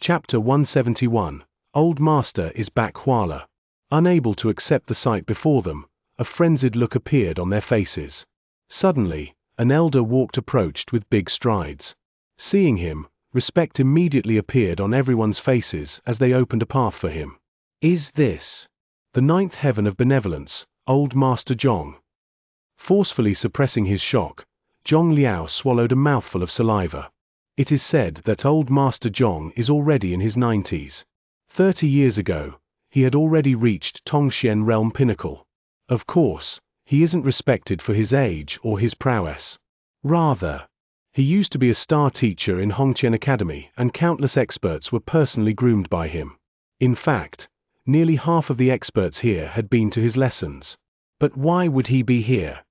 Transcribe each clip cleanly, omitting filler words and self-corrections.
Chapter 171. Old Master is back. Huala. Unable to accept the sight before them, a frenzied look appeared on their faces. Suddenly, an elder approached with big strides. Seeing him, respect immediately appeared on everyone's faces as they opened a path for him. Is this the ninth heaven of benevolence, Old Master Zhong? Forcefully suppressing his shock, Zhong Liao swallowed a mouthful of saliva. It is said that Old Master Zhong is already in his 90s. 30 years ago, he had already reached Tongxian realm pinnacle. Of course, he isn't respected for his age or his prowess. Rather, he used to be a star teacher in Hongqian Academy and countless experts were personally groomed by him. In fact, nearly half of the experts here had been to his lessons. But why would he be here?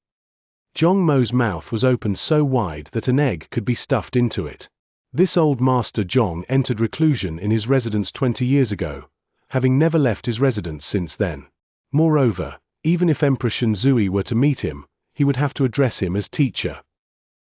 Zhong Mo's mouth was opened so wide that an egg could be stuffed into it. This old Master Zhong entered reclusion in his residence 20 years ago, having never left his residence since then. Moreover, even if Emperor Xianxia were to meet him, he would have to address him as teacher.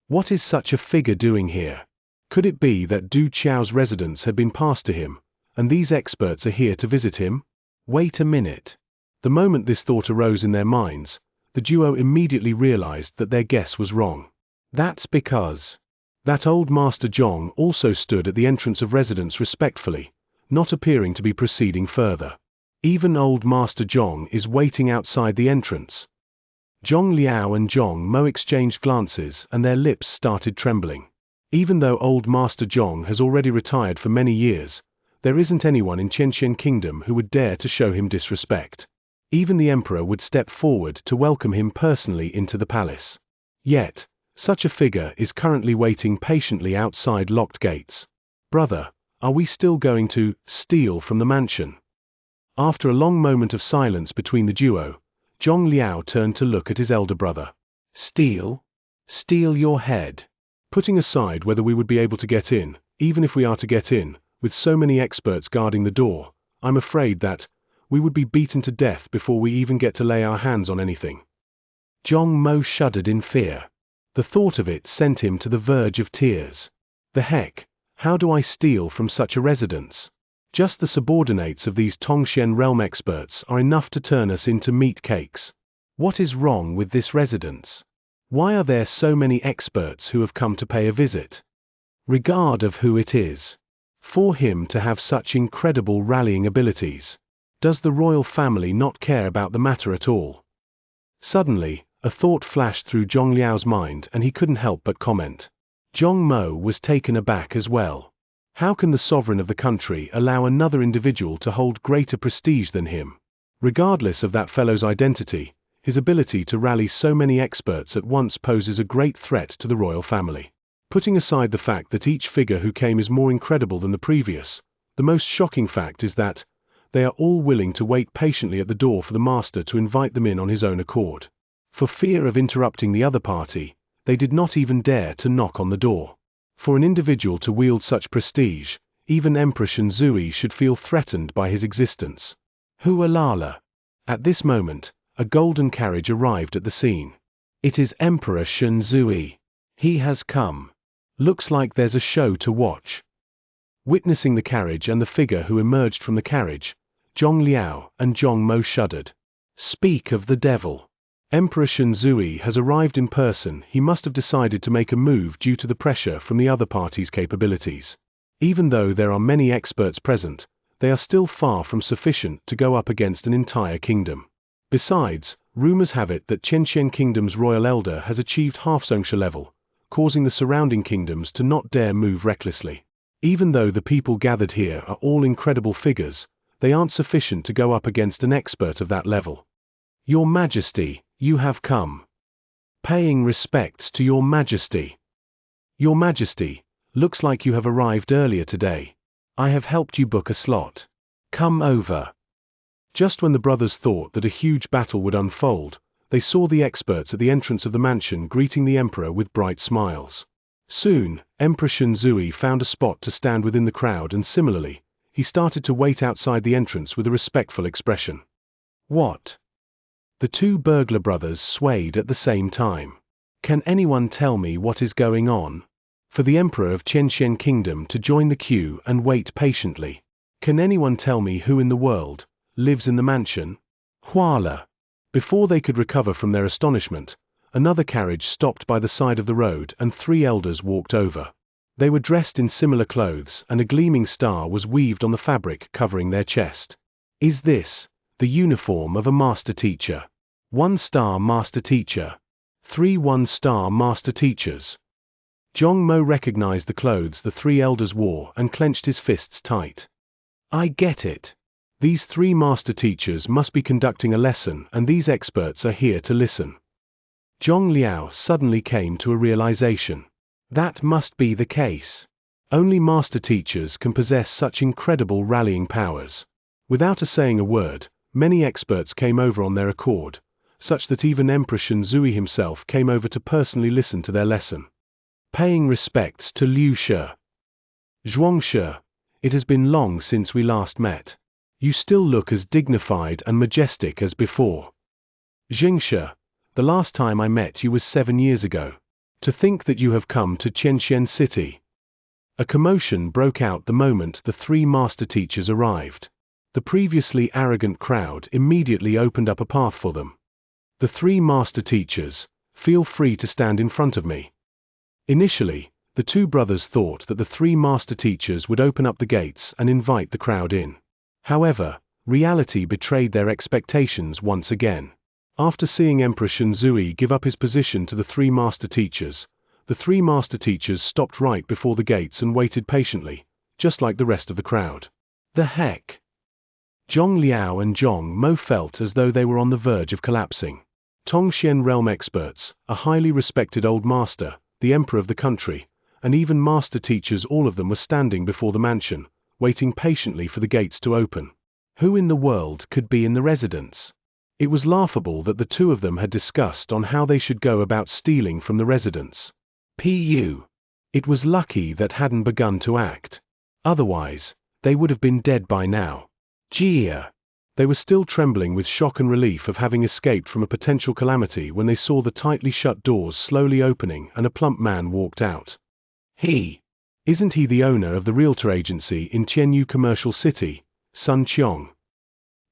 What is such a figure doing here? Could it be that Du Qiao's residence had been passed to him, and these experts are here to visit him? Wait a minute. The moment this thought arose in their minds, the duo immediately realized that their guess was wrong. That's because that old Master Zhong also stood at the entrance of residence respectfully, not appearing to be proceeding further. Even old Master Zhong is waiting outside the entrance. Zhong Liao and Zhong Mo exchanged glances and their lips started trembling. Even though old Master Zhong has already retired for many years, there isn't anyone in Xianxia Kingdom who would dare to show him disrespect. Even the emperor would step forward to welcome him personally into the palace. Yet, such a figure is currently waiting patiently outside locked gates. Brother, are we still going to steal from the mansion? After a long moment of silence between the duo, Zhong Liao turned to look at his elder brother. Steal? Steal your head. Putting aside whether we would be able to get in, even if we are to get in, with so many experts guarding the door, I'm afraid that we would be beaten to death before we even get to lay our hands on anything. Zhong Mo shuddered in fear. The thought of it sent him to the verge of tears. The heck, how do I steal from such a residence? Just the subordinates of these Tongxian realm experts are enough to turn us into meat cakes. What is wrong with this residence? Why are there so many experts who have come to pay a visit? Regard of who it is. For him to have such incredible rallying abilities. Does the royal family not care about the matter at all? Suddenly, a thought flashed through Zhong Liao's mind and he couldn't help but comment. Zhong Mo was taken aback as well. How can the sovereign of the country allow another individual to hold greater prestige than him? Regardless of that fellow's identity, his ability to rally so many experts at once poses a great threat to the royal family. Putting aside the fact that each figure who came is more incredible than the previous, the most shocking fact is that they are all willing to wait patiently at the door for the master to invite them in on his own accord. For fear of interrupting the other party, they did not even dare to knock on the door. For an individual to wield such prestige, even Emperor Xianxia should feel threatened by his existence. Hualala. At this moment, a golden carriage arrived at the scene. It is Emperor Xianxia. He has come. Looks like there's a show to watch. Witnessing the carriage and the figure who emerged from the carriage, Zhong Liao and Zhong Mo shuddered. Speak of the devil. Emperor Xianxia has arrived in person. He must have decided to make a move due to the pressure from the other party's capabilities. Even though there are many experts present, they are still far from sufficient to go up against an entire kingdom. Besides, rumors have it that Xianxia Kingdom's royal elder has achieved half Xianxia level, causing the surrounding kingdoms to not dare move recklessly. Even though the people gathered here are all incredible figures, they aren't sufficient to go up against an expert of that level. Your Majesty, you have come. Paying respects to Your Majesty. Your Majesty, looks like you have arrived earlier today. I have helped you book a slot. Come over. Just when the brothers thought that a huge battle would unfold, they saw the experts at the entrance of the mansion greeting the emperor with bright smiles. Soon, Emperor Xianxia found a spot to stand within the crowd and similarly, he started to wait outside the entrance with a respectful expression. What? The two burglar brothers swayed at the same time. Can anyone tell me what is going on? for the emperor of Xianxia kingdom to join the queue and wait patiently. Can anyone tell me who in the world lives in the mansion? Huala. Before they could recover from their astonishment, another carriage stopped by the side of the road and 3 elders walked over. They were dressed in similar clothes and a gleaming star was weaved on the fabric covering their chest. Is this the uniform of a master teacher? 1-star master teacher. 3 1-star master teachers. Zhong Mo recognized the clothes the 3 elders wore and clenched his fists tight. I get it. These 3 master teachers must be conducting a lesson and these experts are here to listen. Zhong Liao suddenly came to a realization. That must be the case. Only master teachers can possess such incredible rallying powers. Without saying a word, many experts came over on their accord, such that even Emperor Xianxia himself came over to personally listen to their lesson. Paying respects to Liu Shi. Xianxia, it has been long since we last met. You still look as dignified and majestic as before. Xianxia, the last time I met you was 7 years ago. To think that you have come to Xianxia city. A commotion broke out the moment the 3 master teachers arrived. The previously arrogant crowd immediately opened up a path for them. The 3 master teachers, feel free to stand in front of me. Initially, the 2 brothers thought that the 3 master teachers would open up the gates and invite the crowd in. However, reality betrayed their expectations once again. After seeing Emperor Xianxia give up his position to the 3 master teachers, the 3 master teachers stopped right before the gates and waited patiently, just like the rest of the crowd. The heck? Zhong Liao and Zhong Mo felt as though they were on the verge of collapsing. Tongxian realm experts, a highly respected old master, the emperor of the country, and even master teachers, all of them were standing before the mansion, waiting patiently for the gates to open. Who in the world could be in the residence? It was laughable that the 2 of them had discussed on how they should go about stealing from the residence. Pu. It was lucky that hadn't begun to act. Otherwise, they would have been dead by now. Jia. They were still trembling with shock and relief of having escaped from a potential calamity when they saw the tightly shut doors slowly opening and a plump man walked out. Isn't he the owner of the realtor agency in Qianyu Commercial City, Sun Qiong?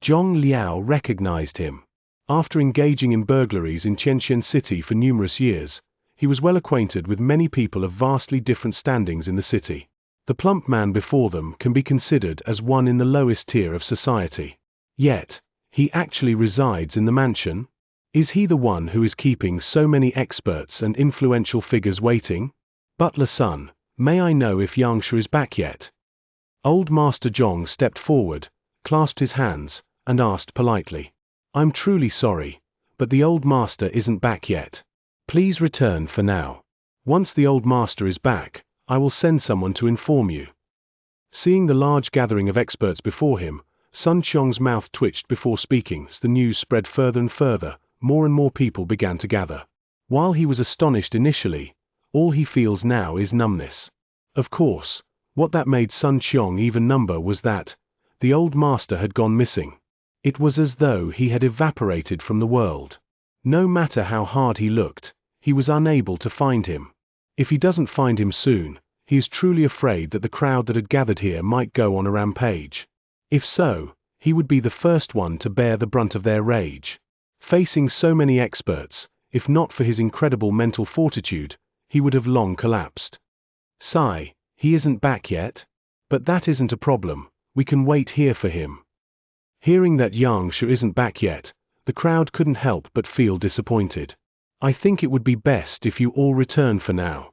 Zhong Liao recognized him. After engaging in burglaries in Qianxia City for numerous years, he was well acquainted with many people of vastly different standings in the city. The plump man before them can be considered as one in the lowest tier of society. Yet, he actually resides in the mansion? Is he the one who is keeping so many experts and influential figures waiting? Butler-son, may I know if Xianxia is back yet? Old Master Zhong stepped forward, clasped his hands, and asked politely. I'm truly sorry, but the old master isn't back yet. Please return for now. Once the old master is back, I will send someone to inform you. Seeing the large gathering of experts before him, Sun Qiong's mouth twitched before speaking as the news spread further and further, more and more people began to gather. While he was astonished initially, all he feels now is numbness. Of course, what that made Sun Qiong even number was that the old master had gone missing. It was as though he had evaporated from the world. No matter how hard he looked, he was unable to find him. If he doesn't find him soon, he is truly afraid that the crowd that had gathered here might go on a rampage. If so, he would be the first one to bear the brunt of their rage. Facing so many experts, if not for his incredible mental fortitude, he would have long collapsed. Sigh, he isn't back yet? But that isn't a problem, we can wait here for him. Hearing that Xianxia isn't back yet, the crowd couldn't help but feel disappointed. I think it would be best if you all return for now.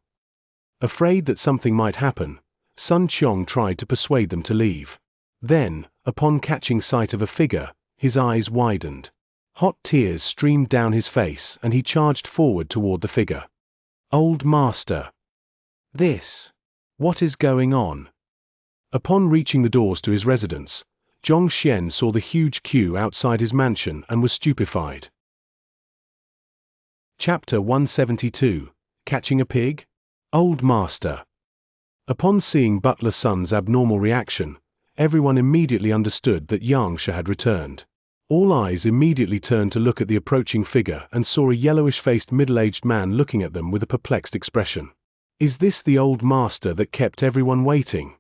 Afraid that something might happen, Sun Qiong tried to persuade them to leave. Then, upon catching sight of a figure, his eyes widened. Hot tears streamed down his face and he charged forward toward the figure. Old Master. What is going on? Upon reaching the doors to his residence, Zhong Xian saw the huge queue outside his mansion and was stupefied. Chapter 172, Catching a Pig? Old Master. Upon seeing Butler Sun's abnormal reaction, everyone immediately understood that Xianxia had returned. All eyes immediately turned to look at the approaching figure and saw a yellowish-faced middle-aged man looking at them with a perplexed expression. Is this the old master that kept everyone waiting?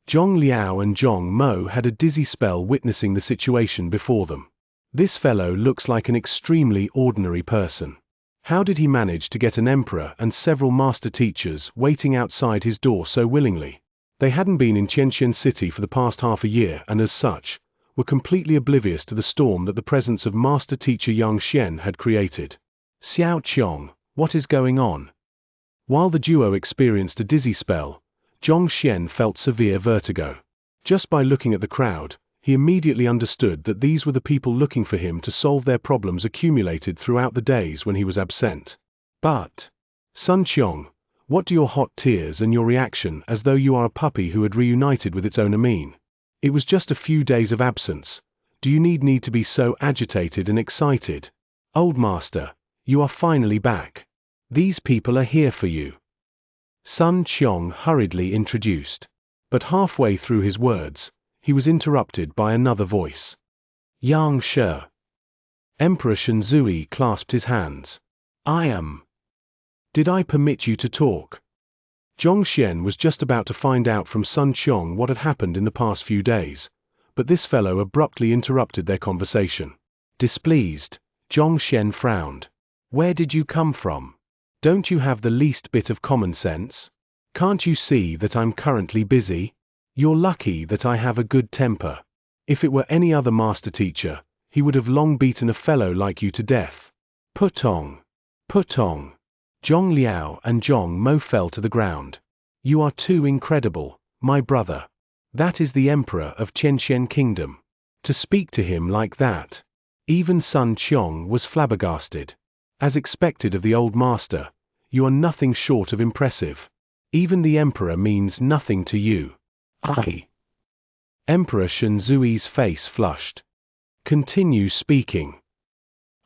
Zhong Liao and Zhong Mo had a dizzy spell witnessing the situation before them. This fellow looks like an extremely ordinary person. How did he manage to get an emperor and several master teachers waiting outside his door so willingly? They hadn't been in Xianxia city for the past half a year and as such, were completely oblivious to the storm that the presence of master teacher Xianxia had created. Xiao Qiong, what is going on? While the duo experienced a dizzy spell, Zhongxian felt severe vertigo. Just by looking at the crowd, he immediately understood that these were the people looking for him to solve their problems accumulated throughout the days when he was absent. But, Sun Qiong, what do your hot tears and your reaction as though you are a puppy who had reunited with its owner mean? It was just a few days of absence. Do you need to be so agitated and excited? Old master, you are finally back. These people are here for you. Sun Qiong hurriedly introduced. But halfway through his words, he was interrupted by another voice. Xianxia. Emperor Shenzui clasped his hands. I am. Did I permit you to talk? Zhongxian was just about to find out from Sun Qiong what had happened in the past few days, but this fellow abruptly interrupted their conversation. Displeased, Zhongxian frowned. Where did you come from? Don't you have the least bit of common sense? Can't you see that I'm currently busy? You're lucky that I have a good temper. If it were any other master teacher, he would have long beaten a fellow like you to death. Putong. Putong. Zhong Liao and Zhong Mo fell to the ground. You are too incredible, my brother. That is the emperor of Xianxia Kingdom. To speak to him like that. Even Sun Qiong was flabbergasted. As expected of the old master, you are nothing short of impressive. Even the emperor means nothing to you. Emperor Shenzui's face flushed. Continue speaking.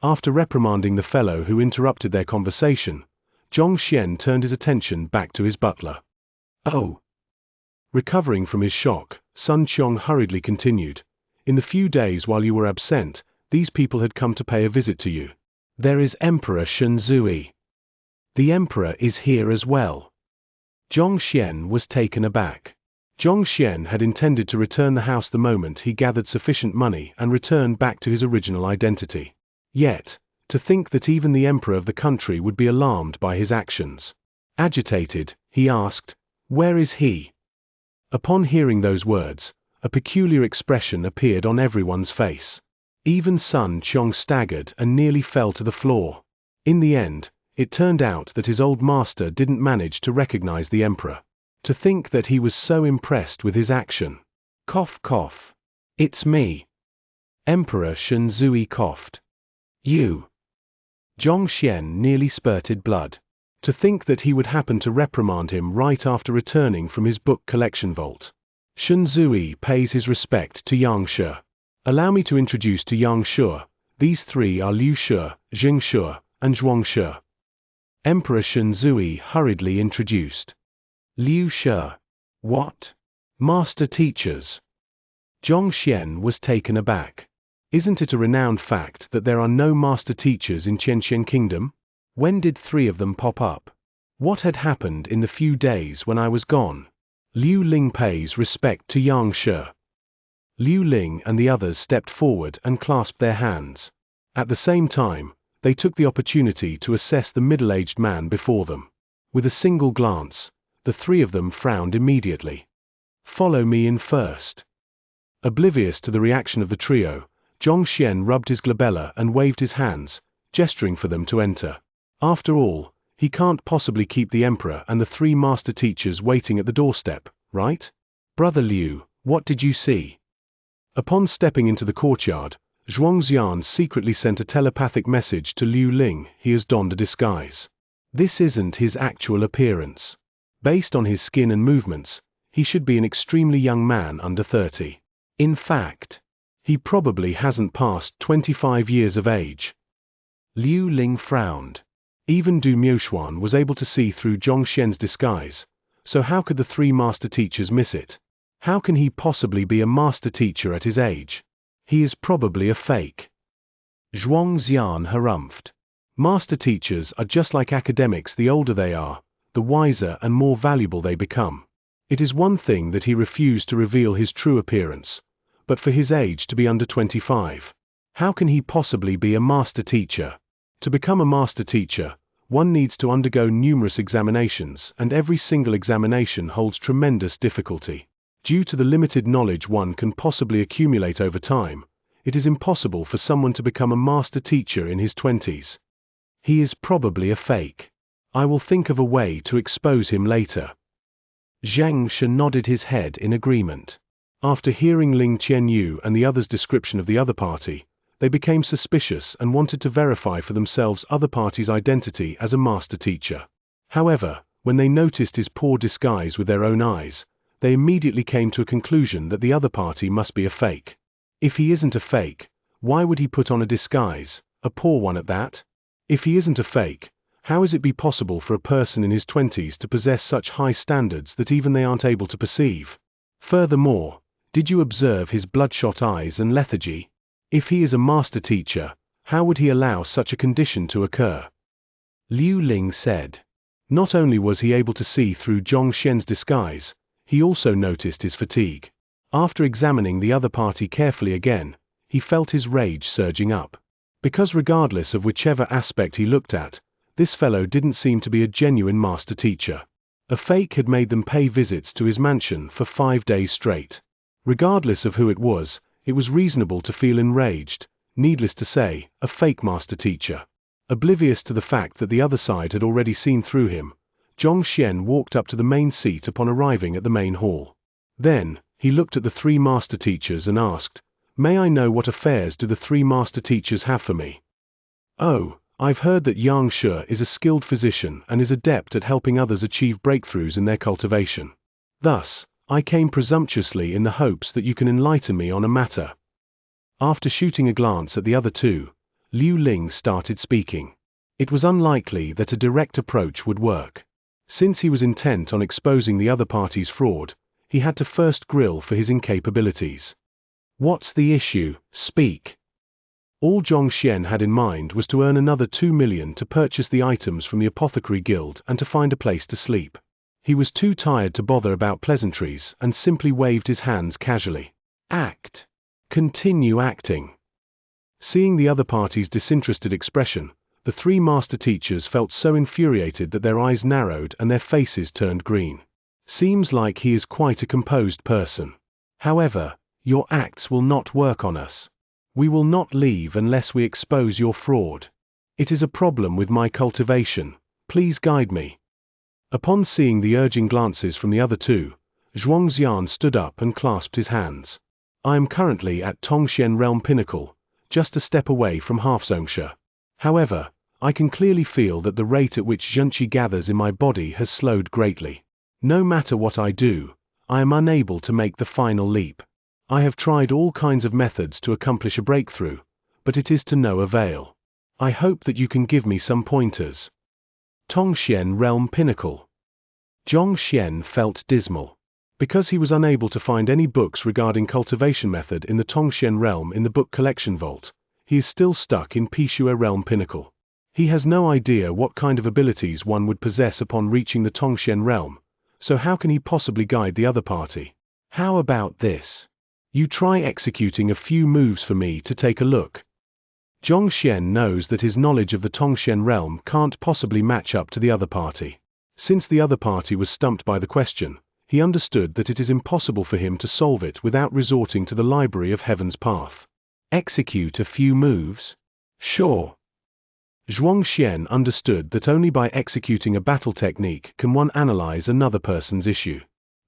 After reprimanding the fellow who interrupted their conversation, Zhongxian turned his attention back to his butler. Oh. Recovering from his shock, Sun Qiong hurriedly continued. In the few days while you were absent, these people had come to pay a visit to you. There is Emperor Shenzui. The emperor is here as well. Zhongxian was taken aback. Zhongxian had intended to return the house the moment he gathered sufficient money and return back to his original identity. Yet, to think that even the emperor of the country would be alarmed by his actions. Agitated, he asked, where is he? Upon hearing those words, a peculiar expression appeared on everyone's face. Even Sun Qiong staggered and nearly fell to the floor. In the end, it turned out that his old master didn't manage to recognize the emperor. To think that he was so impressed with his action. Cough cough. It's me. Emperor Shenzui coughed. You. Zhongxian nearly spurted blood. To think that he would happen to reprimand him right after returning from his book collection vault. Shenzui pays his respect to Xianxia. Allow me to introduce to Xianxia. These three are Liu Shi, Jing Shi, and Zhuang Shi. Emperor Shenzui hurriedly introduced. Liu Shi. What? Master teachers. Zhongxian was taken aback. Isn't it a renowned fact that there are no master teachers in Xianxia Kingdom? When did three of them pop up? What had happened in the few days when I was gone? Liu Ling pays respect to Xianxia. Liu Ling and the others stepped forward and clasped their hands. At the same time, they took the opportunity to assess the middle-aged man before them. With a single glance, the three of them frowned immediately. Follow me in first. Oblivious to the reaction of the trio, Zhongxian rubbed his glabella and waved his hands, gesturing for them to enter. After all, he can't possibly keep the emperor and the three master teachers waiting at the doorstep, right? Brother Liu, what did you see? Upon stepping into the courtyard, Zhuangxian secretly sent a telepathic message to Liu Ling. He has donned a disguise. This isn't his actual appearance. Based on his skin and movements, he should be an extremely young man under 30. In fact, he probably hasn't passed 25 years of age. Liu Ling frowned. Even Du Miuxuan was able to see through Zhongxian's disguise, so how could the three master teachers miss it? How can he possibly be a master teacher at his age? He is probably a fake. Zhuangxian harumphed. Master teachers are just like academics. The older they are, the wiser and more valuable they become. It is one thing that he refused to reveal his true appearance, but for his age to be under 25. How can he possibly be a master teacher? To become a master teacher, one needs to undergo numerous examinations, and every single examination holds tremendous difficulty. Due to the limited knowledge one can possibly accumulate over time, it is impossible for someone to become a master teacher in his 20s. He is probably a fake. I will think of a way to expose him later. Xianxia nodded his head in agreement. After hearing Ling Qianyu and the others' description of the other party, they became suspicious and wanted to verify for themselves other party's identity as a master teacher. However, when they noticed his poor disguise with their own eyes, they immediately came to a conclusion that the other party must be a fake. If he isn't a fake, why would he put on a disguise, a poor one at that? If he isn't a fake, how is it be possible for a person in his 20s to possess such high standards that even they aren't able to perceive? Furthermore, did you observe his bloodshot eyes and lethargy? If he is a master teacher, how would he allow such a condition to occur? Liu Ling said. Not only was he able to see through Zhong Xian's disguise, he also noticed his fatigue. After examining the other party carefully again, he felt his rage surging up. Because regardless of whichever aspect he looked at, this fellow didn't seem to be a genuine master teacher. A fake had made them pay visits to his mansion for 5 days straight. Regardless of who it was reasonable to feel enraged. Needless to say, a fake master teacher. Oblivious to the fact that the other side had already seen through him, Zhong Xian walked up to the main seat upon arriving at the main hall. Then, he looked at the 3 master teachers and asked, "May I know what affairs do the 3 master teachers have for me?" "Oh, I've heard that Xianxia is a skilled physician and is adept at helping others achieve breakthroughs in their cultivation. Thus, I came presumptuously in the hopes that you can enlighten me on a matter." After shooting a glance at the other 2, Liu Ling started speaking. It was unlikely that a direct approach would work. Since he was intent on exposing the other party's fraud, he had to first grill for his incapabilities. "What's the issue? Speak." All Zhong Xian had in mind was to earn another 2 million to purchase the items from the Apothecary Guild and to find a place to sleep. He was too tired to bother about pleasantries and simply waved his hands casually. "Act. Continue acting." Seeing the other party's disinterested expression, the 3 master teachers felt so infuriated that their eyes narrowed and their faces turned green. Seems like he is quite a composed person. However, your acts will not work on us. We will not leave unless we expose your fraud. It is a problem with my cultivation. Please guide me. Upon seeing the urging glances from the other 2, Xianxia stood up and clasped his hands. "I am currently at Tongxian Realm Pinnacle, just a step away from Xianxia. However, I can clearly feel that the rate at which Xianxia gathers in my body has slowed greatly. No matter what I do, I am unable to make the final leap. I have tried all kinds of methods to accomplish a breakthrough, but it is to no avail. I hope that you can give me some pointers." Tongxian Realm Pinnacle. Zhong Xian felt dismal. Because he was unable to find any books regarding cultivation method in the Tongxian realm in the book collection vault, he is still stuck in Pishua Realm Pinnacle. He has no idea what kind of abilities one would possess upon reaching the Tongxian realm, so how can he possibly guide the other party? How about this? You try executing a few moves for me to take a look. Zhong Xian knows that his knowledge of the Tongxian realm can't possibly match up to the other party. Since the other party was stumped by the question, he understood that it is impossible for him to solve it without resorting to the Library of Heaven's Path. Execute a few moves? Sure. Zhuang Xian understood that only by executing a battle technique can one analyze another person's issue.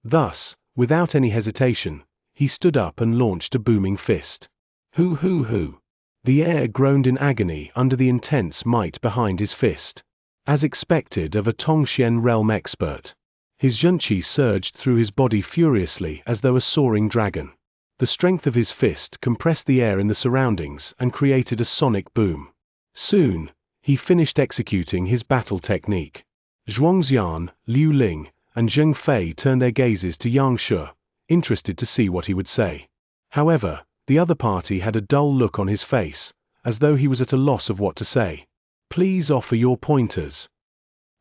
Thus, without any hesitation, he stood up and launched a booming fist. Hoo hoo hoo. The air groaned in agony under the intense might behind his fist. As expected of a Tongxian realm expert, his Xianxia surged through his body furiously as though a soaring dragon. The strength of his fist compressed the air in the surroundings and created a sonic boom. Soon, he finished executing his battle technique. Zhuangxian, Liu Ling, and Zheng Fei turned their gazes to Xianxia, interested to see what he would say. However, the other party had a dull look on his face, as though he was at a loss of what to say. Please offer your pointers.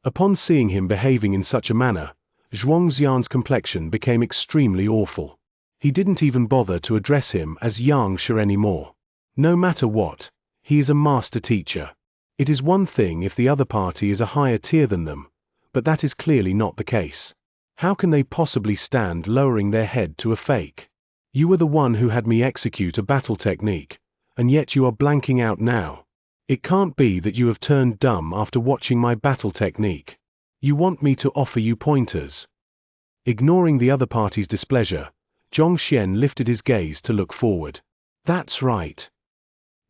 Upon seeing him behaving in such a manner, Xianxia's complexion became extremely awful. He didn't even bother to address him as Xianxia anymore. No matter what, he is a master teacher. It is one thing if the other party is a higher tier than them, but that is clearly not the case. How can they possibly stand lowering their head to a fake? You were the one who had me execute a battle technique, and yet you are blanking out now. It can't be that you have turned dumb after watching my battle technique. You want me to offer you pointers. Ignoring the other party's displeasure, Xianxia lifted his gaze to look forward. That's right.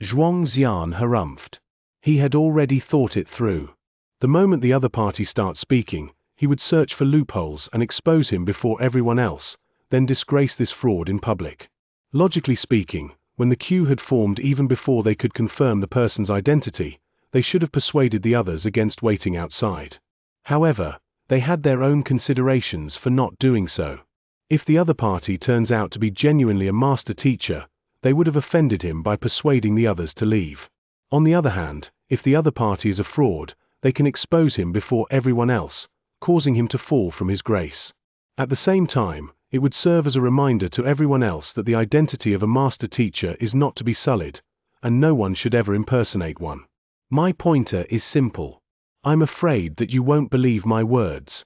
Xianxia harumphed. He had already thought it through. The moment the other party starts speaking, he would search for loopholes and expose him before everyone else, then disgrace this fraud in public. Logically speaking, when the queue had formed even before they could confirm the person's identity, they should have persuaded the others against waiting outside. However, they had their own considerations for not doing so. If the other party turns out to be genuinely a master teacher, they would have offended him by persuading the others to leave. On the other hand, if the other party is a fraud, they can expose him before everyone else, causing him to fall from his grace. At the same time, it would serve as a reminder to everyone else that the identity of a master teacher is not to be sullied, and no one should ever impersonate one. My pointer is simple. I'm afraid that you won't believe my words.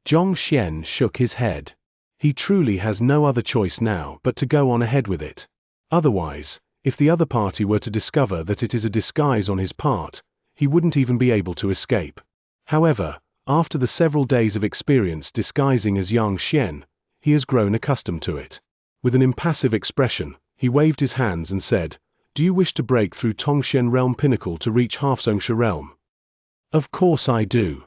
Xianxia shook his head. He truly has no other choice now but to go on ahead with it. Otherwise, if the other party were to discover that it is a disguise on his part, he wouldn't even be able to escape. However, after the several days of experience disguising as Xianxia, he has grown accustomed to it. With an impassive expression, he waved his hands and said, "Do you wish to break through Tongxian Realm Pinnacle to reach Xianxia Realm?" "Of course I do,"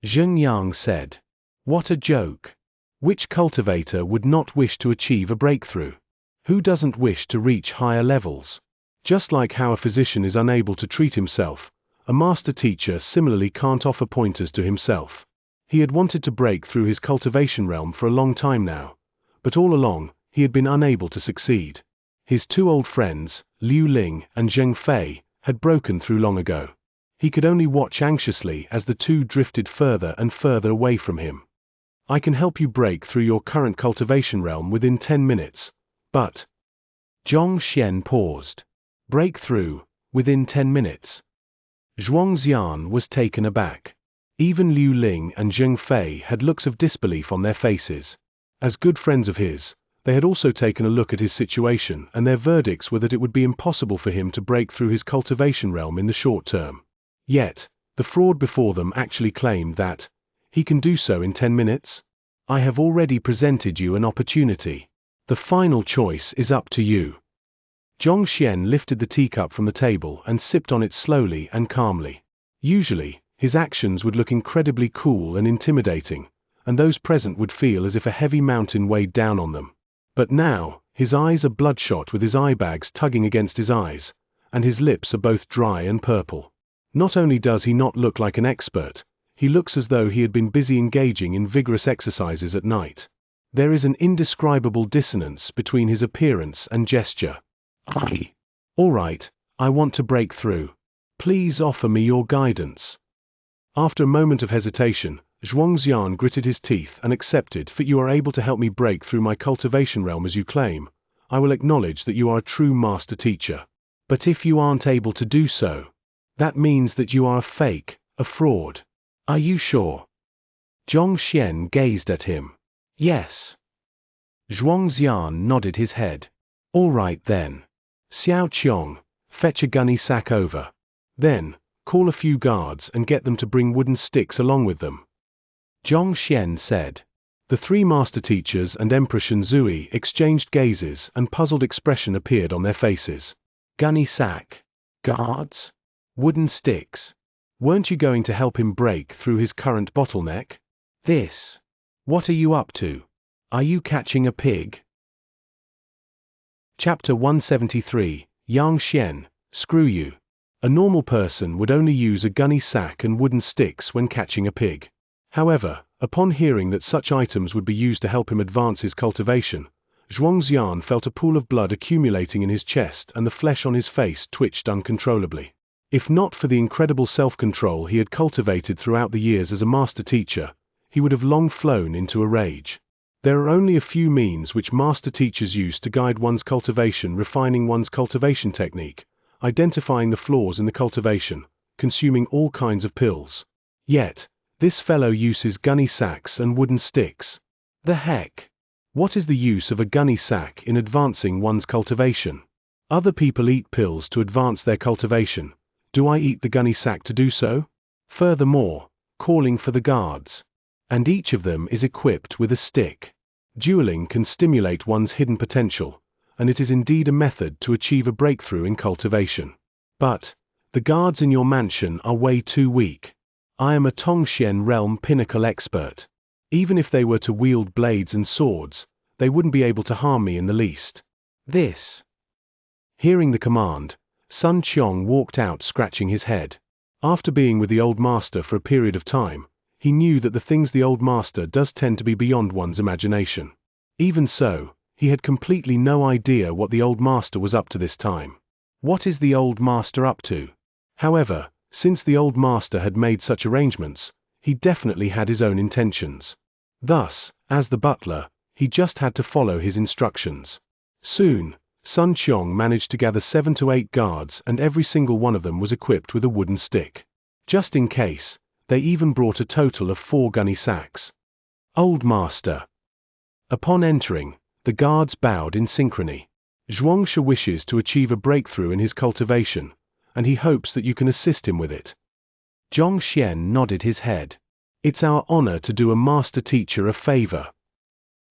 Xiangyang said. What a joke. Which cultivator would not wish to achieve a breakthrough? Who doesn't wish to reach higher levels? Just like how a physician is unable to treat himself, a master teacher similarly can't offer pointers to himself. He had wanted to break through his cultivation realm for a long time now, but all along, he had been unable to succeed. His two old friends, Liu Ling and Zheng Fei, had broken through long ago. He could only watch anxiously as the two drifted further and further away from him. I can help you break through your current cultivation realm within 10 minutes, but... Xianxia paused. Breakthrough, within 10 minutes. Xianxia was taken aback. Even Liu Ling and Zheng Fei had looks of disbelief on their faces. As good friends of his, they had also taken a look at his situation, and their verdicts were that it would be impossible for him to break through his cultivation realm in the short term. Yet, the fraud before them actually claimed that he can do so in 10 minutes? I have already presented you an opportunity. The final choice is up to you. Xianxia lifted the teacup from the table and sipped on it slowly and calmly. Usually, his actions would look incredibly cool and intimidating, and those present would feel as if a heavy mountain weighed down on them. But now, his eyes are bloodshot with his eye bags tugging against his eyes, and his lips are both dry and purple. Not only does he not look like an expert, he looks as though he had been busy engaging in vigorous exercises at night. There is an indescribable dissonance between his appearance and gesture. All right, I want to break through. Please offer me your guidance. After a moment of hesitation, Xianxia gritted his teeth and accepted. "If you are able to help me break through my cultivation realm as you claim, I will acknowledge that you are a true master teacher. But if you aren't able to do so, that means that you are a fake, a fraud. Are you sure?" Xianxia gazed at him. Yes. Xianxia nodded his head. All right then. Xiaoqiong, fetch a gunny sack over. Then, call a few guards and get them to bring wooden sticks along with them. Xianxia said. The three master teachers and Emperor Shanzui exchanged gazes, and puzzled expression appeared on their faces. Gunny sack. Guards? Wooden sticks. Weren't you going to help him break through his current bottleneck? This. What are you up to? Are you catching a pig? Chapter 173, Xianxia, screw you. A normal person would only use a gunny sack and wooden sticks when catching a pig. However, upon hearing that such items would be used to help him advance his cultivation, Xianxia felt a pool of blood accumulating in his chest and the flesh on his face twitched uncontrollably. If not for the incredible self-control he had cultivated throughout the years as a master teacher, he would have long flown into a rage. There are only a few means which master teachers use to guide one's cultivation, refining one's cultivation technique, identifying the flaws in the cultivation, consuming all kinds of pills. Yet, this fellow uses gunny sacks and wooden sticks. The heck? What is the use of a gunny sack in advancing one's cultivation? Other people eat pills to advance their cultivation. Do I eat the gunny sack to do so? Furthermore, calling for the guards. And each of them is equipped with a stick. Dueling can stimulate one's hidden potential, and it is indeed a method to achieve a breakthrough in cultivation. But, the guards in your mansion are way too weak. I am a Tongxian realm pinnacle expert. Even if they were to wield blades and swords, they wouldn't be able to harm me in the least. This. Hearing the command, Sun Qiong walked out scratching his head. After being with the old master for a period of time, he knew that the things the old master does tend to be beyond one's imagination. Even so, he had completely no idea what the old master was up to this time. What is the old master up to? However, since the old master had made such arrangements, he definitely had his own intentions. Thus, as the butler, he just had to follow his instructions. Soon, Sun Qiong managed to gather 7 to 8 guards, and every single one of them was equipped with a wooden stick. Just in case, they even brought a total of 4 gunny sacks. Old Master. Upon entering, the guards bowed in synchrony. Xianxia wishes to achieve a breakthrough in his cultivation, and he hopes that you can assist him with it. Zhongxian nodded his head. It's our honor to do a master teacher a favor.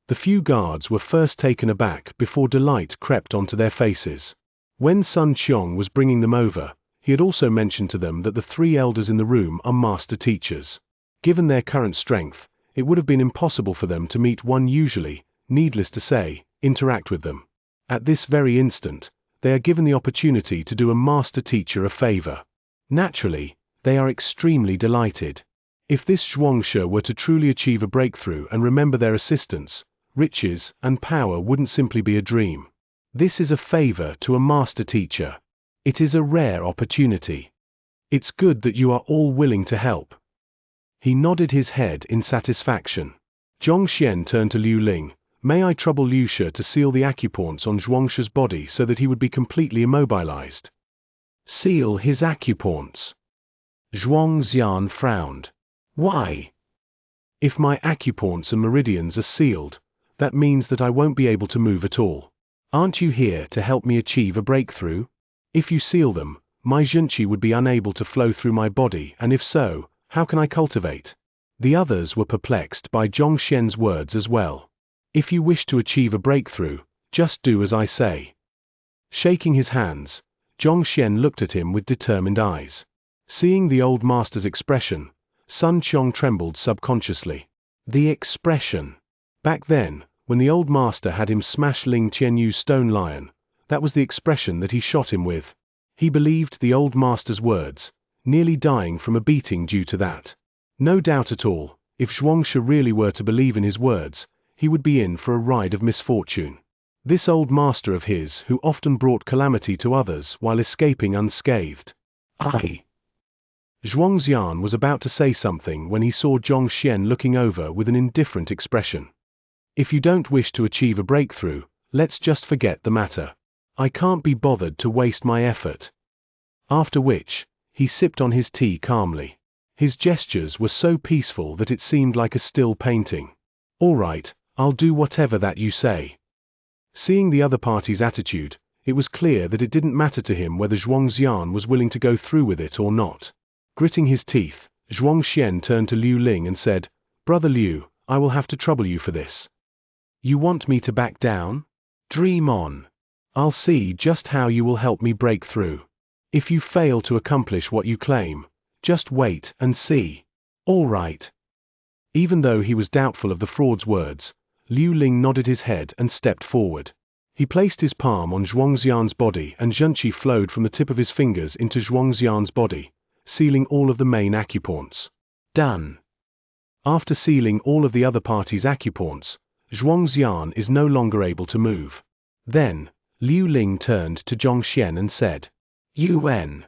The few guards were first taken aback before delight crept onto their faces. When Sun Qiong was bringing them over, he had also mentioned to them that the 3 elders in the room are master teachers. Given their current strength, it would have been impossible for them to meet one usually, needless to say, interact with them. At this very instant, they are given the opportunity to do a master teacher a favor. Naturally, they are extremely delighted. If this Xianxia were to truly achieve a breakthrough and remember their assistance, riches and power wouldn't simply be a dream. This is a favor to a master teacher. It is a rare opportunity. It's good that you are all willing to help. He nodded his head in satisfaction. Zhongxian turned to Liu Ling. May I trouble Liu Shi to seal the acupoints on Zhuangxia's body so that he would be completely immobilized? Seal his acupoints. Zhuangxian frowned. Why? If my acupoints and meridians are sealed, that means that I won't be able to move at all. Aren't you here to help me achieve a breakthrough? If you seal them, my Xianxia would be unable to flow through my body, and if so, how can I cultivate? The others were perplexed by Zhongxian's words as well. If you wish to achieve a breakthrough, just do as I say. Shaking his hands, Zhongxian looked at him with determined eyes. Seeing the old master's expression, Sun Qiong trembled subconsciously. The expression. Back then, when the old master had him smash Ling Qianyu's stone lion, that was the expression that he shot him with. He believed the old master's words, nearly dying from a beating due to that. No doubt at all, if Zhuangxia really were to believe in his words, he would be in for a ride of misfortune. This old master of his who often brought calamity to others while escaping unscathed. Zhuangxian was about to say something when he saw Zhongxian looking over with an indifferent expression. If you don't wish to achieve a breakthrough, let's just forget the matter. I can't be bothered to waste my effort. After which, he sipped on his tea calmly. His gestures were so peaceful that it seemed like a still painting. All right, I'll do whatever that you say. Seeing the other party's attitude, it was clear that it didn't matter to him whether Zhuangxian was willing to go through with it or not. Gritting his teeth, Zhuangxian turned to Liu Ling and said, Brother Liu, I will have to trouble you for this. You want me to back down? Dream on. I'll see just how you will help me break through. If you fail to accomplish what you claim, just wait and see. All right. Even though he was doubtful of the fraud's words, Liu Ling nodded his head and stepped forward. He placed his palm on Zhuangxian's body and Xianxia flowed from the tip of his fingers into Zhuangxian's body, sealing all of the main acupoints. Done. After sealing all of the other party's acupoints, Zhuangxian is no longer able to move. Then, Liu Ling turned to Zhongxian and said, UN.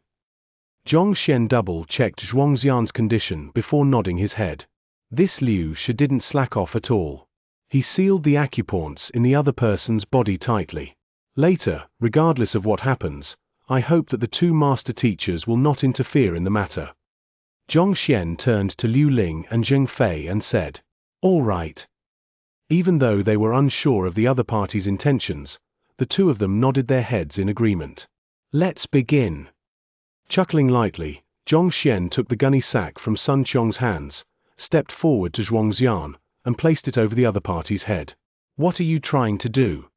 Xianxia double-checked Xianxia's condition before nodding his head. This Liu Shi didn't slack off at all. He sealed the acupoints in the other person's body tightly. Later, regardless of what happens, I hope that the two master teachers will not interfere in the matter. Zhongxian turned to Liu Ling and Zheng Fei and said, "All right." Even though they were unsure of the other party's intentions, the two of them nodded their heads in agreement. "Let's begin." Chuckling lightly, Zhongxian took the gunny sack from Sun Qiong's hands, stepped forward to Zhuangxian, and placed it over the other party's head. "What are you trying to do?"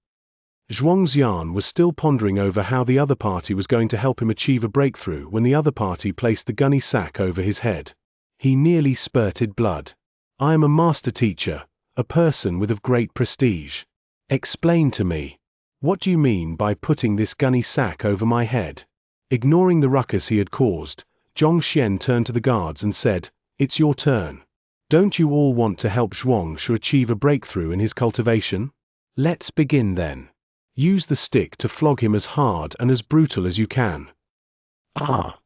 Zhuangxian was still pondering over how the other party was going to help him achieve a breakthrough when the other party placed the gunny sack over his head. He nearly spurted blood. "I am a master teacher, a person with of great prestige. Explain to me. What do you mean by putting this gunny sack over my head?" Ignoring the ruckus he had caused, Zhongxian turned to the guards and said, "It's your turn. Don't you all want to help Xianxia achieve a breakthrough in his cultivation? Let's begin then. Use the stick to flog him as hard and as brutal as you can." "Ah!"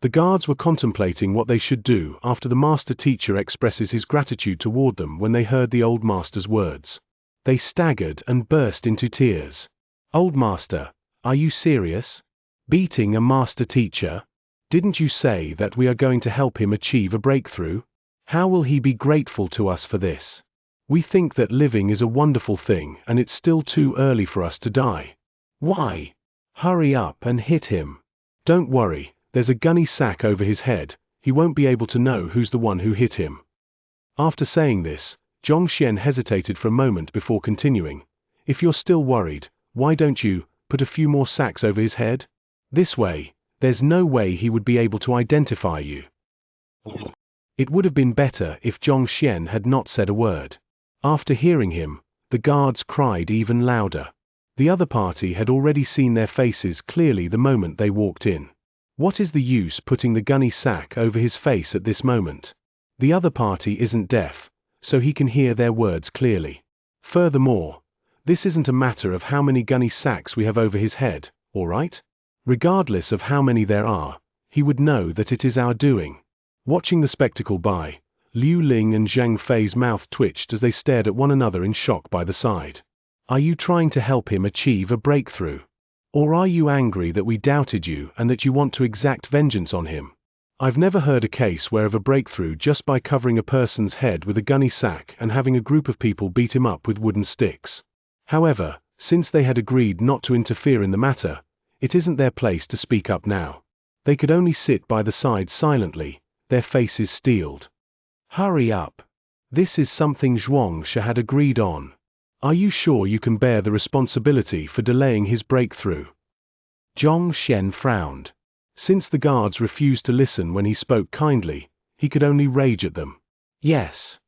The guards were contemplating what they should do after the master teacher expresses his gratitude toward them when they heard the old master's words. They staggered and burst into tears. "Old master, are you serious? Beating a master teacher? Didn't you say that we are going to help him achieve a breakthrough? How will he be grateful to us for this? We think that living is a wonderful thing and it's still too early for us to die. Why? Hurry up and hit him. Don't worry, there's a gunny sack over his head, he won't be able to know who's the one who hit him." After saying this, Zhongxian hesitated for a moment before continuing. "If you're still worried, why don't you put a few more sacks over his head? This way, there's no way he would be able to identify you." It would have been better if Zhongxian had not said a word. After hearing him, the guards cried even louder. The other party had already seen their faces clearly the moment they walked in. What is the use putting the gunny sack over his face at this moment? The other party isn't deaf, so he can hear their words clearly. Furthermore, this isn't a matter of how many gunny sacks we have over his head, all right? Regardless of how many there are, he would know that it is our doing. Watching the spectacle by, Liu Ling and Zheng Fei's mouth twitched as they stared at one another in shock by the side. Are you trying to help him achieve a breakthrough? Or are you angry that we doubted you and that you want to exact vengeance on him? I've never heard a case where of a breakthrough just by covering a person's head with a gunny sack and having a group of people beat him up with wooden sticks. However, since they had agreed not to interfere in the matter, it isn't their place to speak up now. They could only sit by the side silently, their faces steeled. Hurry up. This is something Xianxia had agreed on. Are you sure you can bear the responsibility for delaying his breakthrough? Zhongxian frowned. Since the guards refused to listen when he spoke kindly, he could only rage at them. Yes.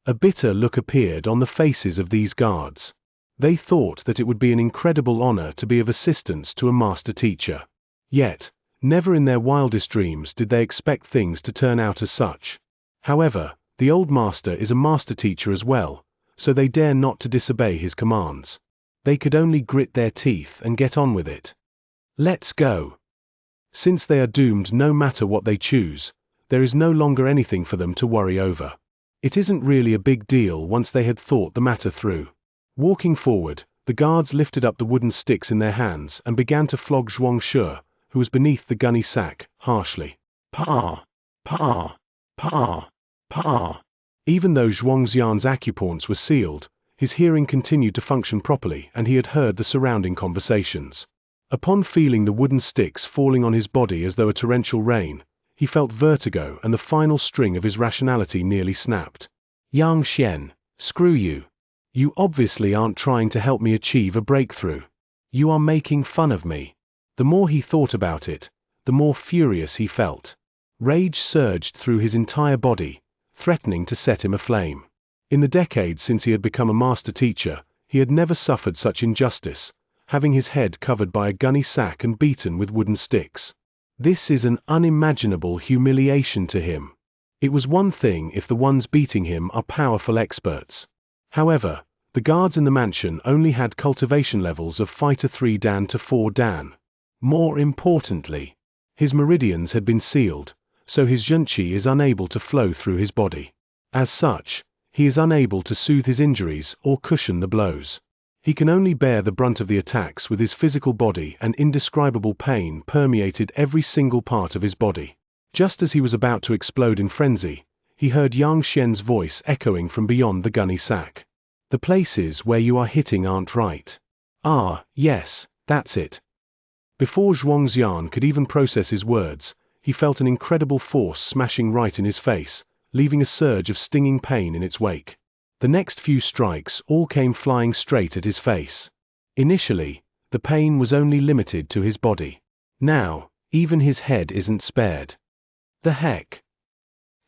A bitter look appeared on the faces of these guards. They thought that it would be an incredible honor to be of assistance to a master teacher. Yet, never in their wildest dreams did they expect things to turn out as such. However, the old master is a master teacher as well, so they dare not to disobey his commands. They could only grit their teeth and get on with it. Let's go. Since they are doomed no matter what they choose, there is no longer anything for them to worry over. It isn't really a big deal once they had thought the matter through. Walking forward, the guards lifted up the wooden sticks in their hands and began to flog Xianxia, who was beneath the gunny sack, harshly. Pa! Pa! Pa! Pa! Even though Zhuangxian's acupoints were sealed, his hearing continued to function properly and he had heard the surrounding conversations. Upon feeling the wooden sticks falling on his body as though a torrential rain, he felt vertigo and the final string of his rationality nearly snapped. Xianxia, screw you. You obviously aren't trying to help me achieve a breakthrough. You are making fun of me. The more he thought about it, the more furious he felt. Rage surged through his entire body, threatening to set him aflame. In the decades since he had become a master teacher, he had never suffered such injustice, having his head covered by a gunny sack and beaten with wooden sticks. This is an unimaginable humiliation to him. It was one thing if the ones beating him are powerful experts. However, the guards in the mansion only had cultivation levels of Fighter 3 Dan to 4 Dan. More importantly, His meridians had been sealed, so his Xianxia is unable to flow through his body. As such, he is unable to soothe his injuries or cushion the blows. He can only bear the brunt of the attacks with his physical body, and indescribable pain permeated every single part of his body. Just as he was about to explode in frenzy, he heard Xianxia's voice echoing from beyond the gunny sack. The places where you are hitting aren't right. Ah, yes, that's it. Before Xianxia could even process his words, he felt an incredible force smashing right in his face, leaving a surge of stinging pain in its wake. The next few strikes all came flying straight at his face. Initially, the pain was only limited to his body. Now, even his head isn't spared. The heck?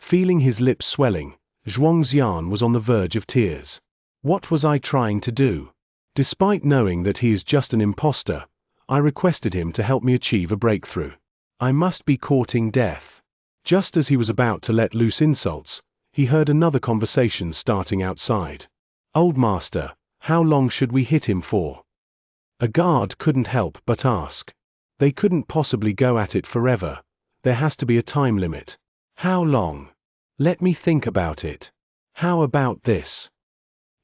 Feeling his lips swelling, Xianxia was on the verge of tears. What was I trying to do? Despite knowing that he is just an imposter, I requested him to help me achieve a breakthrough. I must be courting death. Just as he was about to let loose insults, he heard another conversation starting outside. Old master, how long should we hit him for? A guard couldn't help but ask. They couldn't possibly go at it forever. There has to be a time limit. How long? Let me think about it. How about this?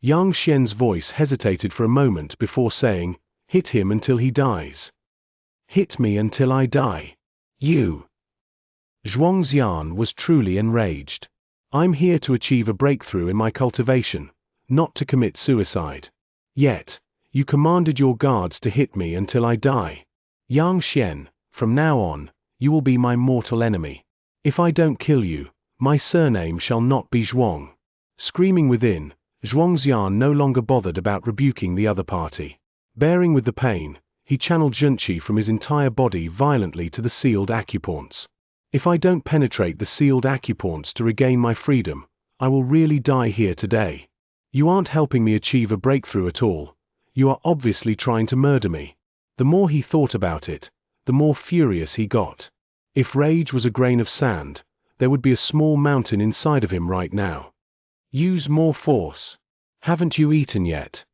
Xianxia's voice hesitated for a moment before saying, hit him until he dies. Hit me until I die. You. Xianxia was truly enraged. I'm here to achieve a breakthrough in my cultivation, not to commit suicide. Yet, you commanded your guards to hit me until I die. Xianxia, from now on, you will be my mortal enemy. If I don't kill you, my surname shall not be Zhuang. Screaming within, Xianxia no longer bothered about rebuking the other party. Bearing with the pain, he channeled Xianxia from his entire body violently to the sealed acupoints. If I don't penetrate the sealed acupoints to regain my freedom, I will really die here today. You aren't helping me achieve a breakthrough at all. You are obviously trying to murder me. The more he thought about it, the more furious he got. If rage was a grain of sand, there would be a small mountain inside of him right now. Use more force. Haven't you eaten yet?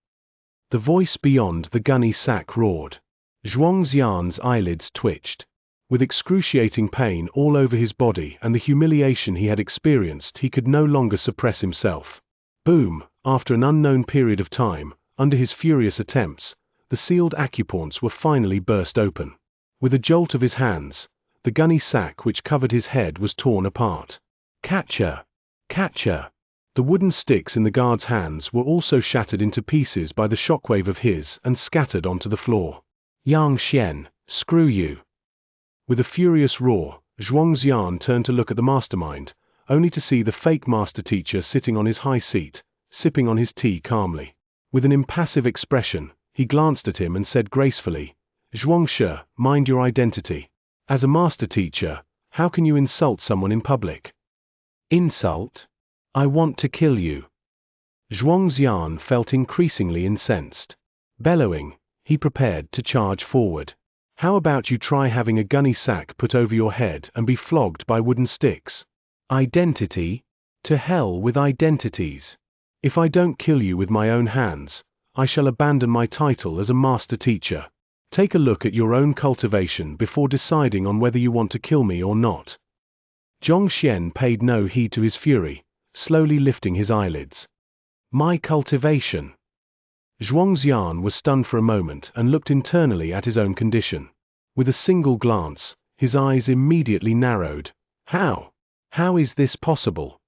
The voice beyond the gunny sack roared. Xianxia's eyelids twitched. With excruciating pain all over his body and the humiliation he had experienced, he could no longer suppress himself. Boom! After an unknown period of time, under his furious attempts, the sealed acupoints were finally burst open. With a jolt of his hands, the gunny sack which covered his head was torn apart. Catcher! Catcher! The wooden sticks in the guard's hands were also shattered into pieces by the shockwave of his and scattered onto the floor. Xianxia, screw you! With a furious roar, Xianxia turned to look at the mastermind, only to see the fake master teacher sitting on his high seat, sipping on his tea calmly. With an impassive expression, he glanced at him and said gracefully, Xianxia, mind your identity. As a master teacher, how can you insult someone in public? Insult? I want to kill you. Xianxia felt increasingly incensed. Bellowing, he prepared to charge forward. How about you try having a gunny sack put over your head and be flogged by wooden sticks? Identity? To hell with identities. If I don't kill you with my own hands, I shall abandon my title as a master teacher. Take a look at your own cultivation before deciding on whether you want to kill me or not. Zhongxian paid no heed to his fury, slowly lifting his eyelids. My cultivation. Xianxia was stunned for a moment and looked internally at his own condition. With a single glance, his eyes immediately narrowed. How? How is this possible?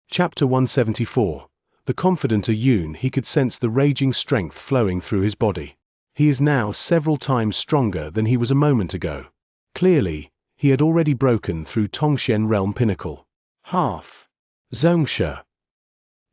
Chapter 174. The confident Yun, he could sense the raging strength flowing through his body. He is now several times stronger than he was a moment ago. Clearly, he had already broken through Tongshen Realm Pinnacle. Half. Xianxia.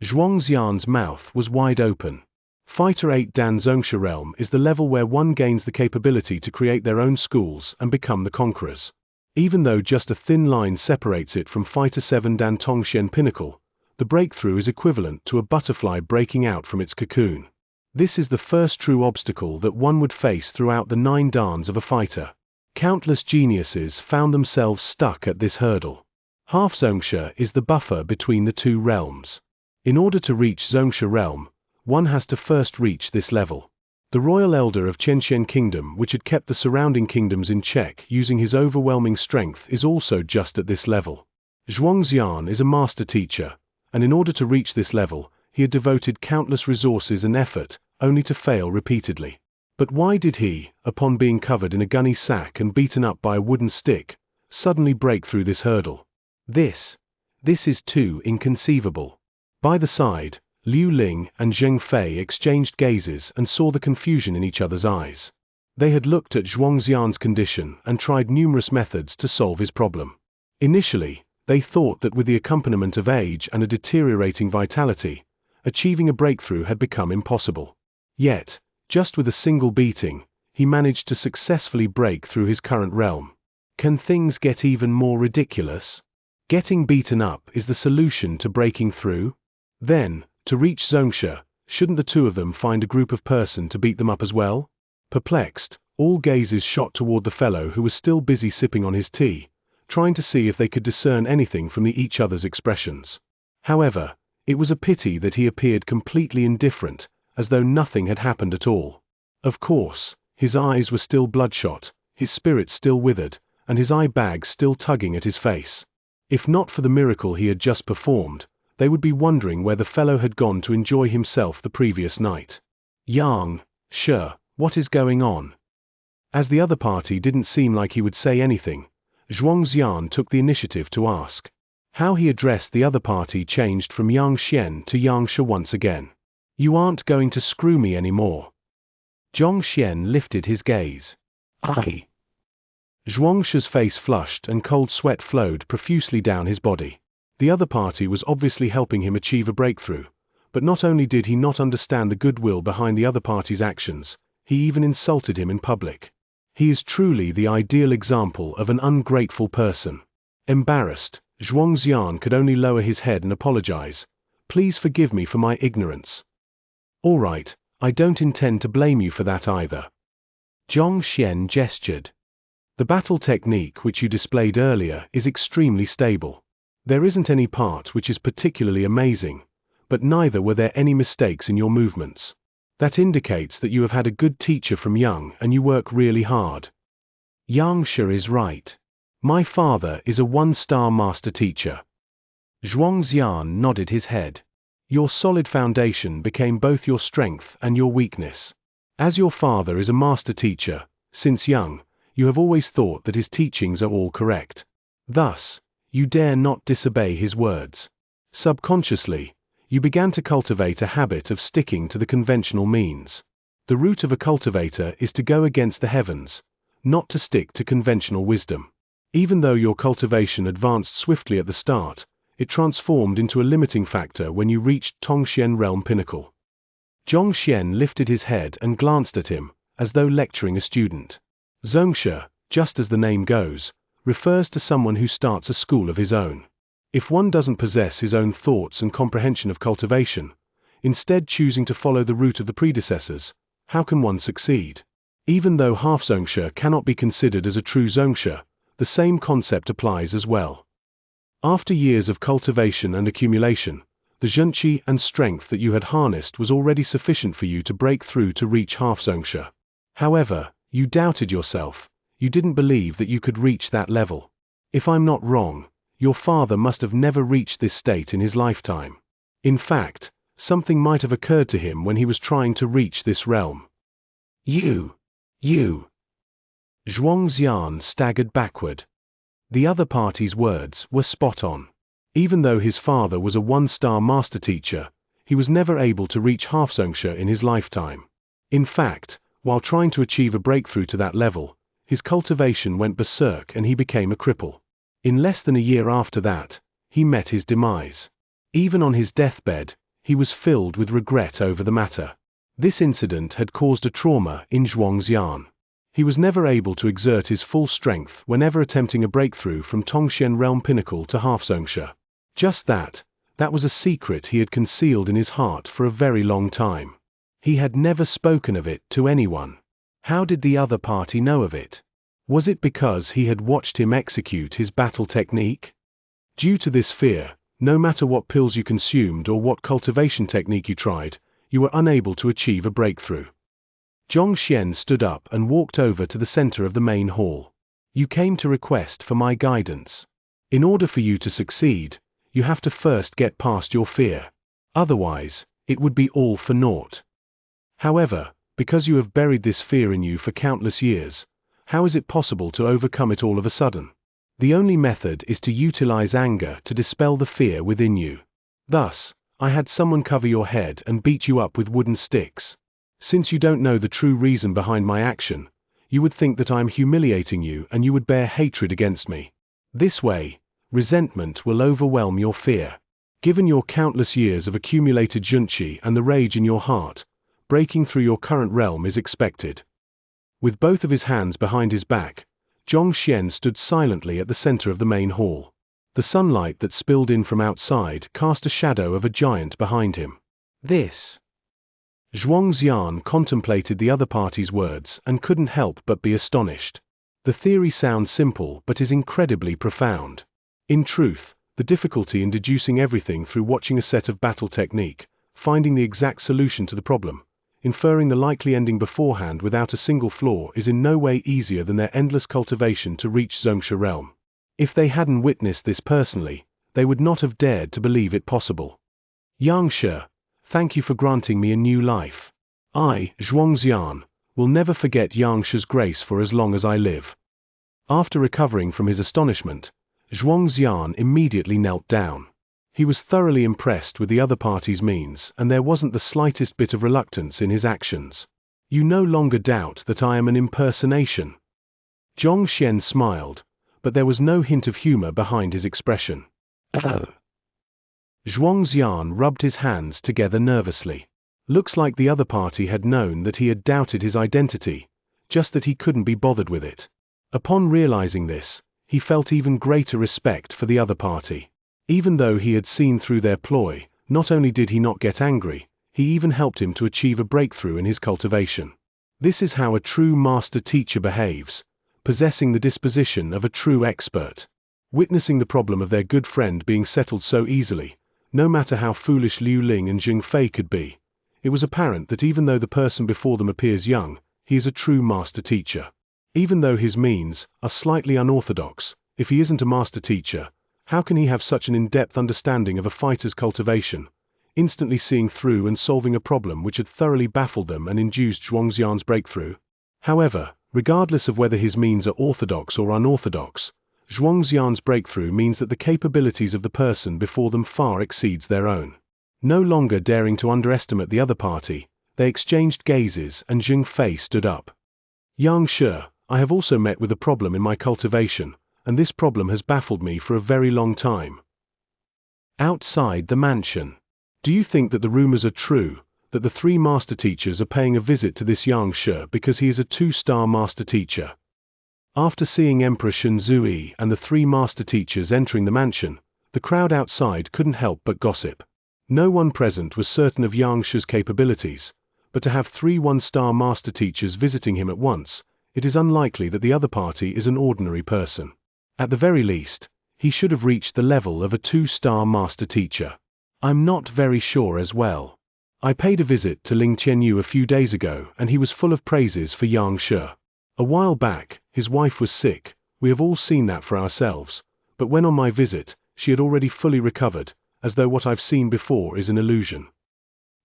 Zhuangxian's mouth was wide open. Fighter 8 Dan Xianxia Realm is the level where one gains the capability to create their own schools and become the conquerors. Even though just a thin line separates it from Fighter 7 Dan Tongshen Pinnacle, the breakthrough is equivalent to a butterfly breaking out from its cocoon. This is the first true obstacle that one would face throughout the 9 dans of a fighter. Countless geniuses found themselves stuck at this hurdle. Half Xianxia is the buffer between the two realms. In order to reach Xianxia Realm, one has to first reach this level. The royal elder of Xianxia kingdom, which had kept the surrounding kingdoms in check using his overwhelming strength, is also just at this level. Xianxia is a master teacher, and in order to reach this level, he had devoted countless resources and effort, only to fail repeatedly. But why did he, upon being covered in a gunny sack and beaten up by a wooden stick, suddenly break through this hurdle? This is too inconceivable. By the side, Liu Ling and Zheng Fei exchanged gazes and saw the confusion in each other's eyes. They had looked at Xianxia's condition and tried numerous methods to solve his problem. Initially, they thought that with the accompaniment of age and a deteriorating vitality, achieving a breakthrough had become impossible. Yet, just with a single beating, he managed to successfully break through his current realm. Can things get even more ridiculous? Getting beaten up is the solution to breaking through? Then, to reach Xianxia, shouldn't the two of them find a group of person to beat them up as well? Perplexed, all gazes shot toward the fellow who was still busy sipping on his tea, trying to see if they could discern anything from each other's expressions. However, it was a pity that he appeared completely indifferent, as though nothing had happened at all. Of course, his eyes were still bloodshot, his spirit still withered, and his eye bags still tugging at his face. If not for the miracle he had just performed, they would be wondering where the fellow had gone to enjoy himself the previous night. Xianxia, what is going on? As the other party didn't seem like he would say anything, Xianxia took the initiative to ask. How he addressed the other party changed from Xianxia to Xianxia once again. You aren't going to screw me anymore. Xianxia lifted his gaze. Aye. Xianxia's face flushed and cold sweat flowed profusely down his body. The other party was obviously helping him achieve a breakthrough, but not only did he not understand the goodwill behind the other party's actions, he even insulted him in public. He is truly the ideal example of an ungrateful person. Embarrassed, Xianxia could only lower his head and apologize. Please forgive me for my ignorance. All right, I don't intend to blame you for that either. Xianxia gestured. The battle technique which you displayed earlier is extremely stable. There isn't any part which is particularly amazing, but neither were there any mistakes in your movements. That indicates that you have had a good teacher from young and you work really hard. Xianxia is right. My father is a one-star master teacher. Xianxia nodded his head. Your solid foundation became both your strength and your weakness. As your father is a master teacher, since young, you have always thought that his teachings are all correct. Thus, you dare not disobey his words. Subconsciously, you began to cultivate a habit of sticking to the conventional means. The root of a cultivator is to go against the heavens, not to stick to conventional wisdom. Even though your cultivation advanced swiftly at the start, it transformed into a limiting factor when you reached Tongxian realm pinnacle. Xianxia lifted his head and glanced at him, as though lecturing a student. Xianxia, just as the name goes, refers to someone who starts a school of his own. If one doesn't possess his own thoughts and comprehension of cultivation, instead choosing to follow the route of the predecessors, how can one succeed? Even though half Xianxia cannot be considered as a true Xianxia, the same concept applies as well. After years of cultivation and accumulation, the zhenqi and strength that you had harnessed was already sufficient for you to break through to reach half Xianxia. However, you doubted yourself. You didn't believe that you could reach that level. If I'm not wrong, your father must have never reached this state in his lifetime. In fact, something might have occurred to him when he was trying to reach this realm. You. Xianxia staggered backward. The other party's words were spot on. Even though his father was a one-star master teacher, he was never able to reach half Xianxia in his lifetime. In fact, while trying to achieve a breakthrough to that level, his cultivation went berserk and he became a cripple. In less than a year after that, he met his demise. Even on his deathbed, he was filled with regret over the matter. This incident had caused a trauma in Xianxia. He was never able to exert his full strength whenever attempting a breakthrough from Tongxian realm pinnacle to half Xianxia. Just that was a secret he had concealed in his heart for a very long time. He had never spoken of it to anyone. How did the other party know of it? Was it because he had watched him execute his battle technique? Due to this fear, no matter what pills you consumed or what cultivation technique you tried, you were unable to achieve a breakthrough. Xianxia stood up and walked over to the center of the main hall. You came to request for my guidance. In order for you to succeed, you have to first get past your fear. Otherwise, it would be all for naught. However, because you have buried this fear in you for countless years, how is it possible to overcome it all of a sudden? The only method is to utilize anger to dispel the fear within you. Thus, I had someone cover your head and beat you up with wooden sticks. Since you don't know the true reason behind my action, you would think that I am humiliating you and you would bear hatred against me. This way, resentment will overwhelm your fear. Given your countless years of accumulated junqi and the rage in your heart, breaking through your current realm is expected. With both of his hands behind his back, Xianxia stood silently at the center of the main hall. The sunlight that spilled in from outside cast a shadow of a giant behind him. This. Xianxia contemplated the other party's words and couldn't help but be astonished. The theory sounds simple but is incredibly profound. In truth, the difficulty in deducing everything through watching a set of battle technique, finding the exact solution to the problem, inferring the likely ending beforehand without a single flaw is in no way easier than their endless cultivation to reach Xianxia realm. If they hadn't witnessed this personally, they would not have dared to believe it possible. Xianxia, thank you for granting me a new life. I, Xianxia, will never forget Xianxia's grace for as long as I live. After recovering from his astonishment, Xianxia immediately knelt down. He was thoroughly impressed with the other party's means, and there wasn't the slightest bit of reluctance in his actions. You no longer doubt that I am an impersonation. Xianxia smiled, but there was no hint of humor behind his expression. Xianxia rubbed his hands together nervously. Looks like the other party had known that he had doubted his identity, just that he couldn't be bothered with it. Upon realizing this, he felt even greater respect for the other party. Even though he had seen through their ploy, not only did he not get angry, he even helped him to achieve a breakthrough in his cultivation. This is how a true master-teacher behaves, possessing the disposition of a true expert. Witnessing the problem of their good friend being settled so easily, no matter how foolish Liu Ling and Jing Fei could be, it was apparent that even though the person before them appears young, he is a true master-teacher. Even though his means are slightly unorthodox, if he isn't a master-teacher, how can he have such an in-depth understanding of a fighter's cultivation, instantly seeing through and solving a problem which had thoroughly baffled them and induced Xianxia's breakthrough? However, regardless of whether his means are orthodox or unorthodox, Xianxia's breakthrough means that the capabilities of the person before them far exceeds their own. No longer daring to underestimate the other party, they exchanged gazes and Jing Fei stood up. Xianxia, I have also met with a problem in my cultivation, and this problem has baffled me for a very long time. Outside the mansion. Do you think that the rumors are true, that the three master teachers are paying a visit to this Xianxia because he is a 2-star master teacher? After seeing Emperor Shenzui and the three master teachers entering the mansion, the crowd outside couldn't help but gossip. No one present was certain of Xianxia's capabilities, but to have 3 1-star master teachers visiting him at once, it is unlikely that the other party is an ordinary person. At the very least, he should have reached the level of a 2-star master teacher. I'm not very sure as well. I paid a visit to Ling Qianyu a few days ago and he was full of praises for Xianxia. A while back, his wife was sick, we have all seen that for ourselves, but when on my visit, she had already fully recovered, as though what I've seen before is an illusion.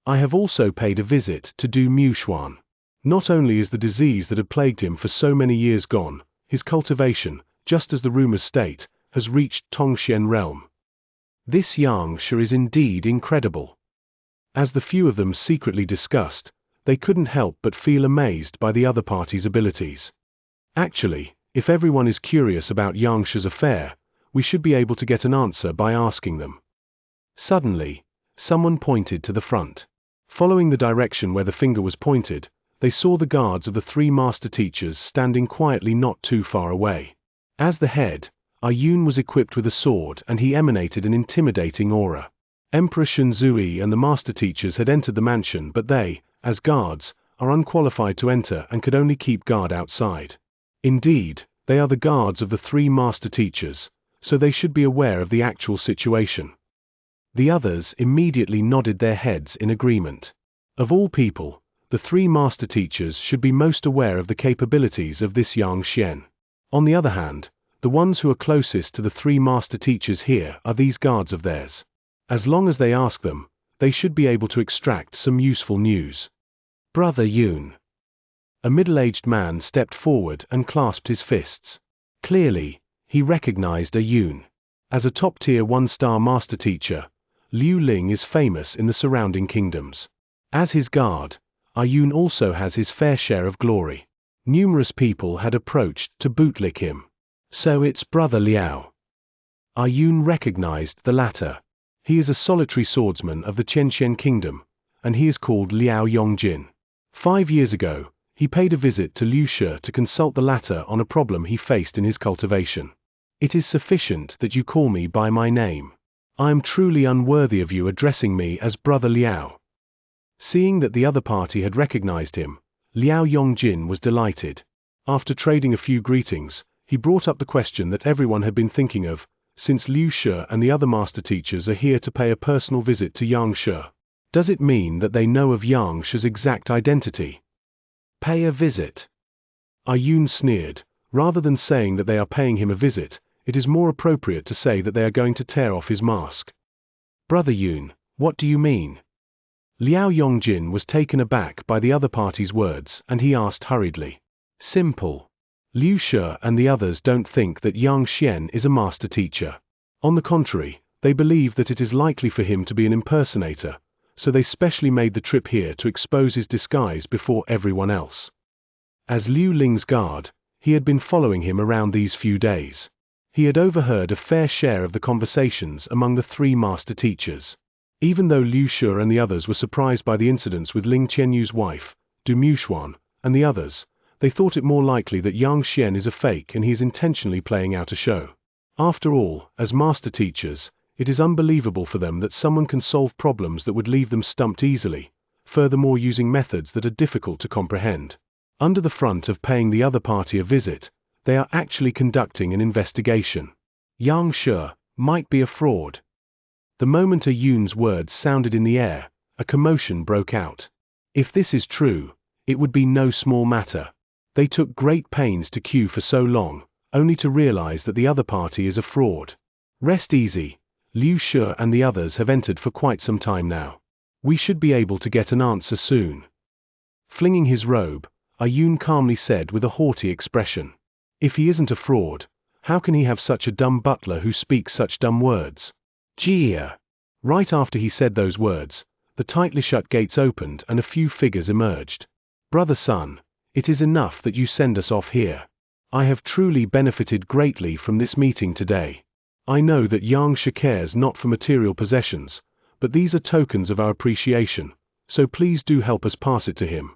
I have also paid a visit to Du Mushuan. Not only is the disease that had plagued him for so many years gone, his cultivation, just as the rumors state, has reached Tongxian realm. This Xianxia is indeed incredible. As the few of them secretly discussed, they couldn't help but feel amazed by the other party's abilities. Actually, if everyone is curious about Xianxia's affair, we should be able to get an answer by asking them. Suddenly, someone pointed to the front. Following the direction where the finger was pointed, they saw the guards of the 3 master teachers standing quietly not too far away. As the head, Yun was equipped with a sword and he emanated an intimidating aura. Emperor Shenzui and the master teachers had entered the mansion, but they, as guards, are unqualified to enter and could only keep guard outside. Indeed, they are the guards of the 3 master teachers, so they should be aware of the actual situation. The others immediately nodded their heads in agreement. Of all people, The three master teachers should be most aware of the capabilities of this Xianxia. On the other hand, the ones who are closest to the three master teachers here are these guards of theirs. As long as they ask them, they should be able to extract some useful news. Brother Yun. A middle-aged man stepped forward and clasped his fists. Clearly, he recognized a Yun. As a top-tier one-star master teacher, Liu Ling is famous in the surrounding kingdoms. As his guard, Yun also has his fair share of glory. Numerous people had approached to bootlick him. So it's Brother Liao. Yun recognized the latter. He is a solitary swordsman of the Xianxia kingdom, and he is called Liao Yongjin. 5 years ago, he paid a visit to Xianxia to consult the latter on a problem he faced in his cultivation. It is sufficient that you call me by my name. I am truly unworthy of you addressing me as Brother Liao. Seeing that the other party had recognized him, Liao Yongjin was delighted. After trading a few greetings, he brought up the question that everyone had been thinking of, since Xianxia and the other master teachers are here to pay a personal visit to Xianxia. Does it mean that they know of Xianxia's exact identity? Pay a visit? Yun sneered. Rather than saying that they are paying him a visit, it is more appropriate to say that they are going to tear off his mask. Brother Yun, what do you mean? Liao Yongjin was taken aback by the other party's words, and he asked hurriedly. Simple. Xianxia and the others don't think that Xianxia is a master teacher. On the contrary, they believe that it is likely for him to be an impersonator, so they specially made the trip here to expose his disguise before everyone else. As Liu Ling's guard, he had been following him around these few days. He had overheard a fair share of the conversations among the three master teachers. Even though Xianxia and the others were surprised by the incidents with Ling Qianyu's wife, Du Muxuan, and the others, they thought it more likely that Xianxia is a fake and he is intentionally playing out a show. After all, as master teachers, it is unbelievable for them that someone can solve problems that would leave them stumped easily, furthermore using methods that are difficult to comprehend. Under the front of paying the other party a visit, they are actually conducting an investigation. Xianxia might be a fraud. The moment Yun's words sounded in the air, a commotion broke out. If this is true, it would be no small matter. They took great pains to queue for so long, only to realize that the other party is a fraud. Rest easy. Xianxia and the others have entered for quite some time now. We should be able to get an answer soon. Flinging his robe, Yun calmly said with a haughty expression. If he isn't a fraud, how can he have such a dumb butler who speaks such dumb words? Jia. Right after he said those words, the tightly shut gates opened and a few figures emerged. Brother Sun, it is enough that you send us off here. I have truly benefited greatly from this meeting today. I know that Xianxia cares not for material possessions, but these are tokens of our appreciation, so please do help us pass it to him.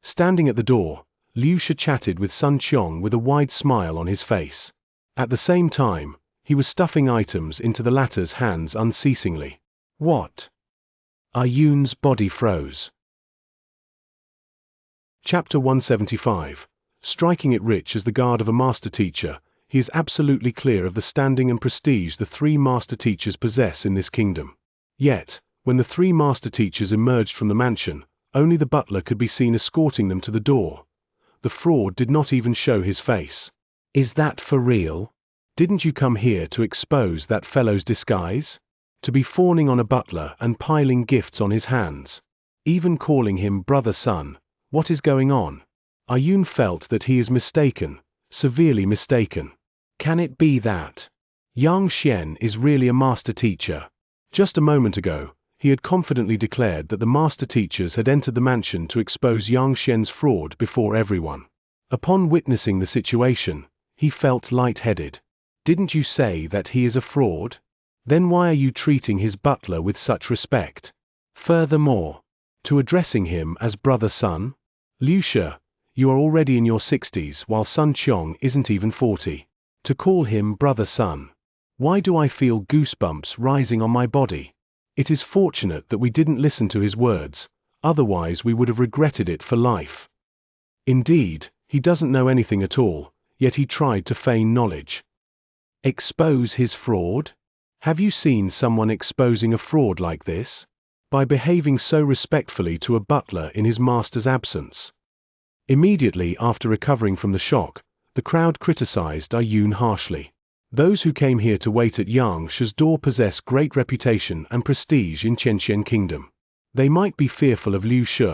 Standing at the door, Xianxia chatted with Sun Qiong with a wide smile on his face. At the same time, he was stuffing items into the latter's hands unceasingly. What? Yun's body froze. Chapter 175. Striking it rich as the guard of a master teacher, he is absolutely clear of the standing and prestige the three master teachers possess in this kingdom. Yet, when the three master teachers emerged from the mansion, only the butler could be seen escorting them to the door. The fraud did not even show his face. Is that for real? Didn't you come here to expose that fellow's disguise? To be fawning on a butler and piling gifts on his hands? Even calling him Brother Sun? What is going on? Yun felt that he is mistaken, severely mistaken. Can it be that Xianxia is really a master teacher? Just a moment ago, he had confidently declared that the master teachers had entered the mansion to expose Xianxia's fraud before everyone. Upon witnessing the situation, he felt lightheaded. Didn't you say that he is a fraud? Then why are you treating his butler with such respect? Furthermore, to addressing him as Brother Sun? Xianxia, you are already in your 60s while Sun Qiong isn't even 40. To call him Brother Sun. Why do I feel goosebumps rising on my body? It is fortunate that we didn't listen to his words, otherwise we would have regretted it for life. Indeed, he doesn't know anything at all, yet he tried to feign knowledge. Expose his fraud? Have you seen someone exposing a fraud like this? by behaving so respectfully to a butler in his master's absence. Immediately after recovering from the shock, the crowd criticized Yun harshly. Those who came here to wait at Xianxia's door possess great reputation and prestige in Xianxia Kingdom. They might be fearful of Liu Shi,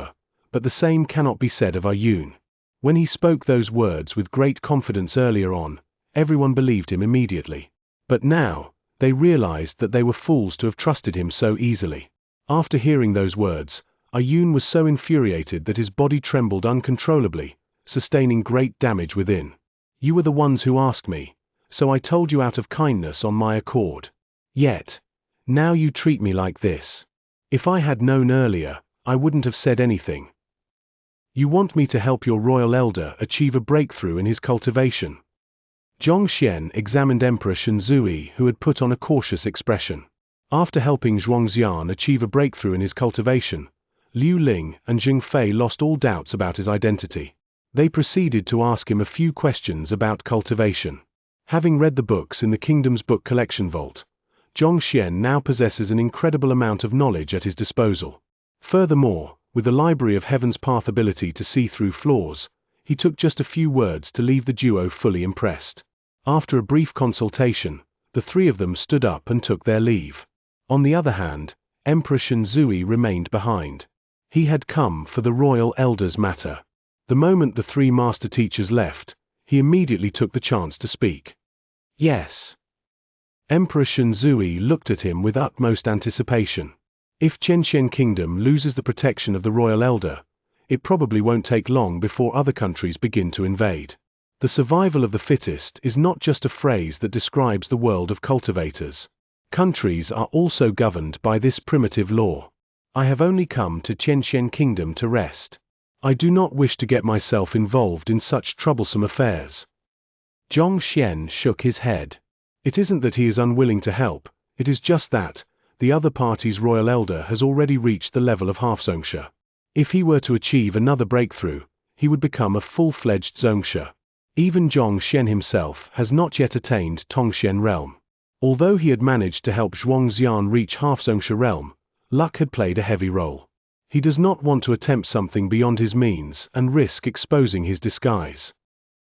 but the same cannot be said of Yun. When he spoke those words with great confidence earlier on, everyone believed him immediately. But now, they realized that they were fools to have trusted him so easily. After hearing those words, Yun was so infuriated that his body trembled uncontrollably, sustaining great damage within. You were the ones who asked me, so I told you out of kindness on my accord. Yet, now you treat me like this. If I had known earlier, I wouldn't have said anything. You want me to help your royal elder achieve a breakthrough in his cultivation. Zhongxian examined Emperor Shenzui, who had put on a cautious expression. After helping Zhuangxian achieve a breakthrough in his cultivation, Liu Ling and Zheng Fei lost all doubts about his identity. They proceeded to ask him a few questions about cultivation. Having read the books in the kingdom's book collection vault, Zhongxian now possesses an incredible amount of knowledge at his disposal. Furthermore, with the Library of Heaven's Path ability to see through flaws, he took just a few words to leave the duo fully impressed. After a brief consultation, the three of them stood up and took their leave. On the other hand, Emperor Shenzui remained behind. He had come for the royal elder's matter. The moment the three master teachers left, he immediately took the chance to speak. Yes. Emperor Shenzui looked at him with utmost anticipation. If Xianxia Kingdom loses the protection of the royal elder, it probably won't take long before other countries begin to invade. The survival of the fittest is not just a phrase that describes the world of cultivators. Countries are also governed by this primitive law. I have only come to Xianxia Kingdom to rest. I do not wish to get myself involved in such troublesome affairs. Zhongxian shook his head. It isn't that he is unwilling to help, it is just that the other party's royal elder has already reached the level of half Xianxia. If he were to achieve another breakthrough, he would become a full-fledged Xianxia. Even Zhongxian himself has not yet attained Tongxian realm. Although he had managed to help Zhuangxian reach half Xianxia realm, luck had played a heavy role. He does not want to attempt something beyond his means and risk exposing his disguise.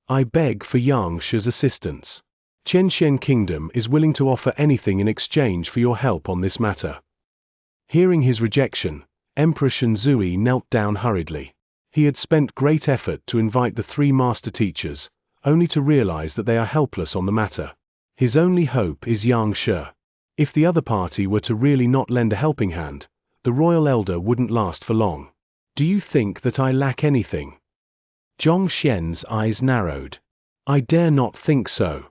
I beg for Xianxia's assistance. Xianxia Kingdom is willing to offer anything in exchange for your help on this matter. Hearing his rejection, Emperor Shenzui knelt down hurriedly. He had spent great effort to invite the three master teachers, only to realize that they are helpless on the matter. His only hope is Xianxia. If the other party were to really not lend a helping hand, the royal elder wouldn't last for long. Do you think that I lack anything? Zhongxian's eyes narrowed. I dare not think so.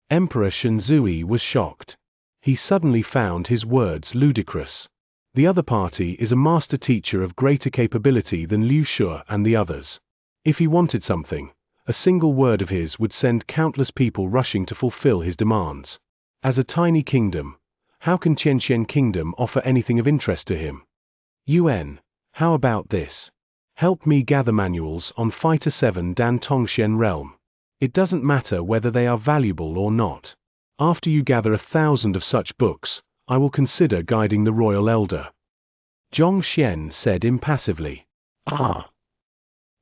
Emperor Shenzui was shocked. He suddenly found his words ludicrous. The other party is a master teacher of greater capability than Liu Shi and the others. If he wanted something, a single word of his would send countless people rushing to fulfill his demands. As a tiny kingdom, how can Xianxia Kingdom offer anything of interest to him? UN, how about this? Help me gather manuals on Fighter 7 Dan Tongxian realm. It doesn't matter whether they are valuable or not. After you gather 1,000 of such books, I will consider guiding the royal elder. Zhongxian said impassively. Ah!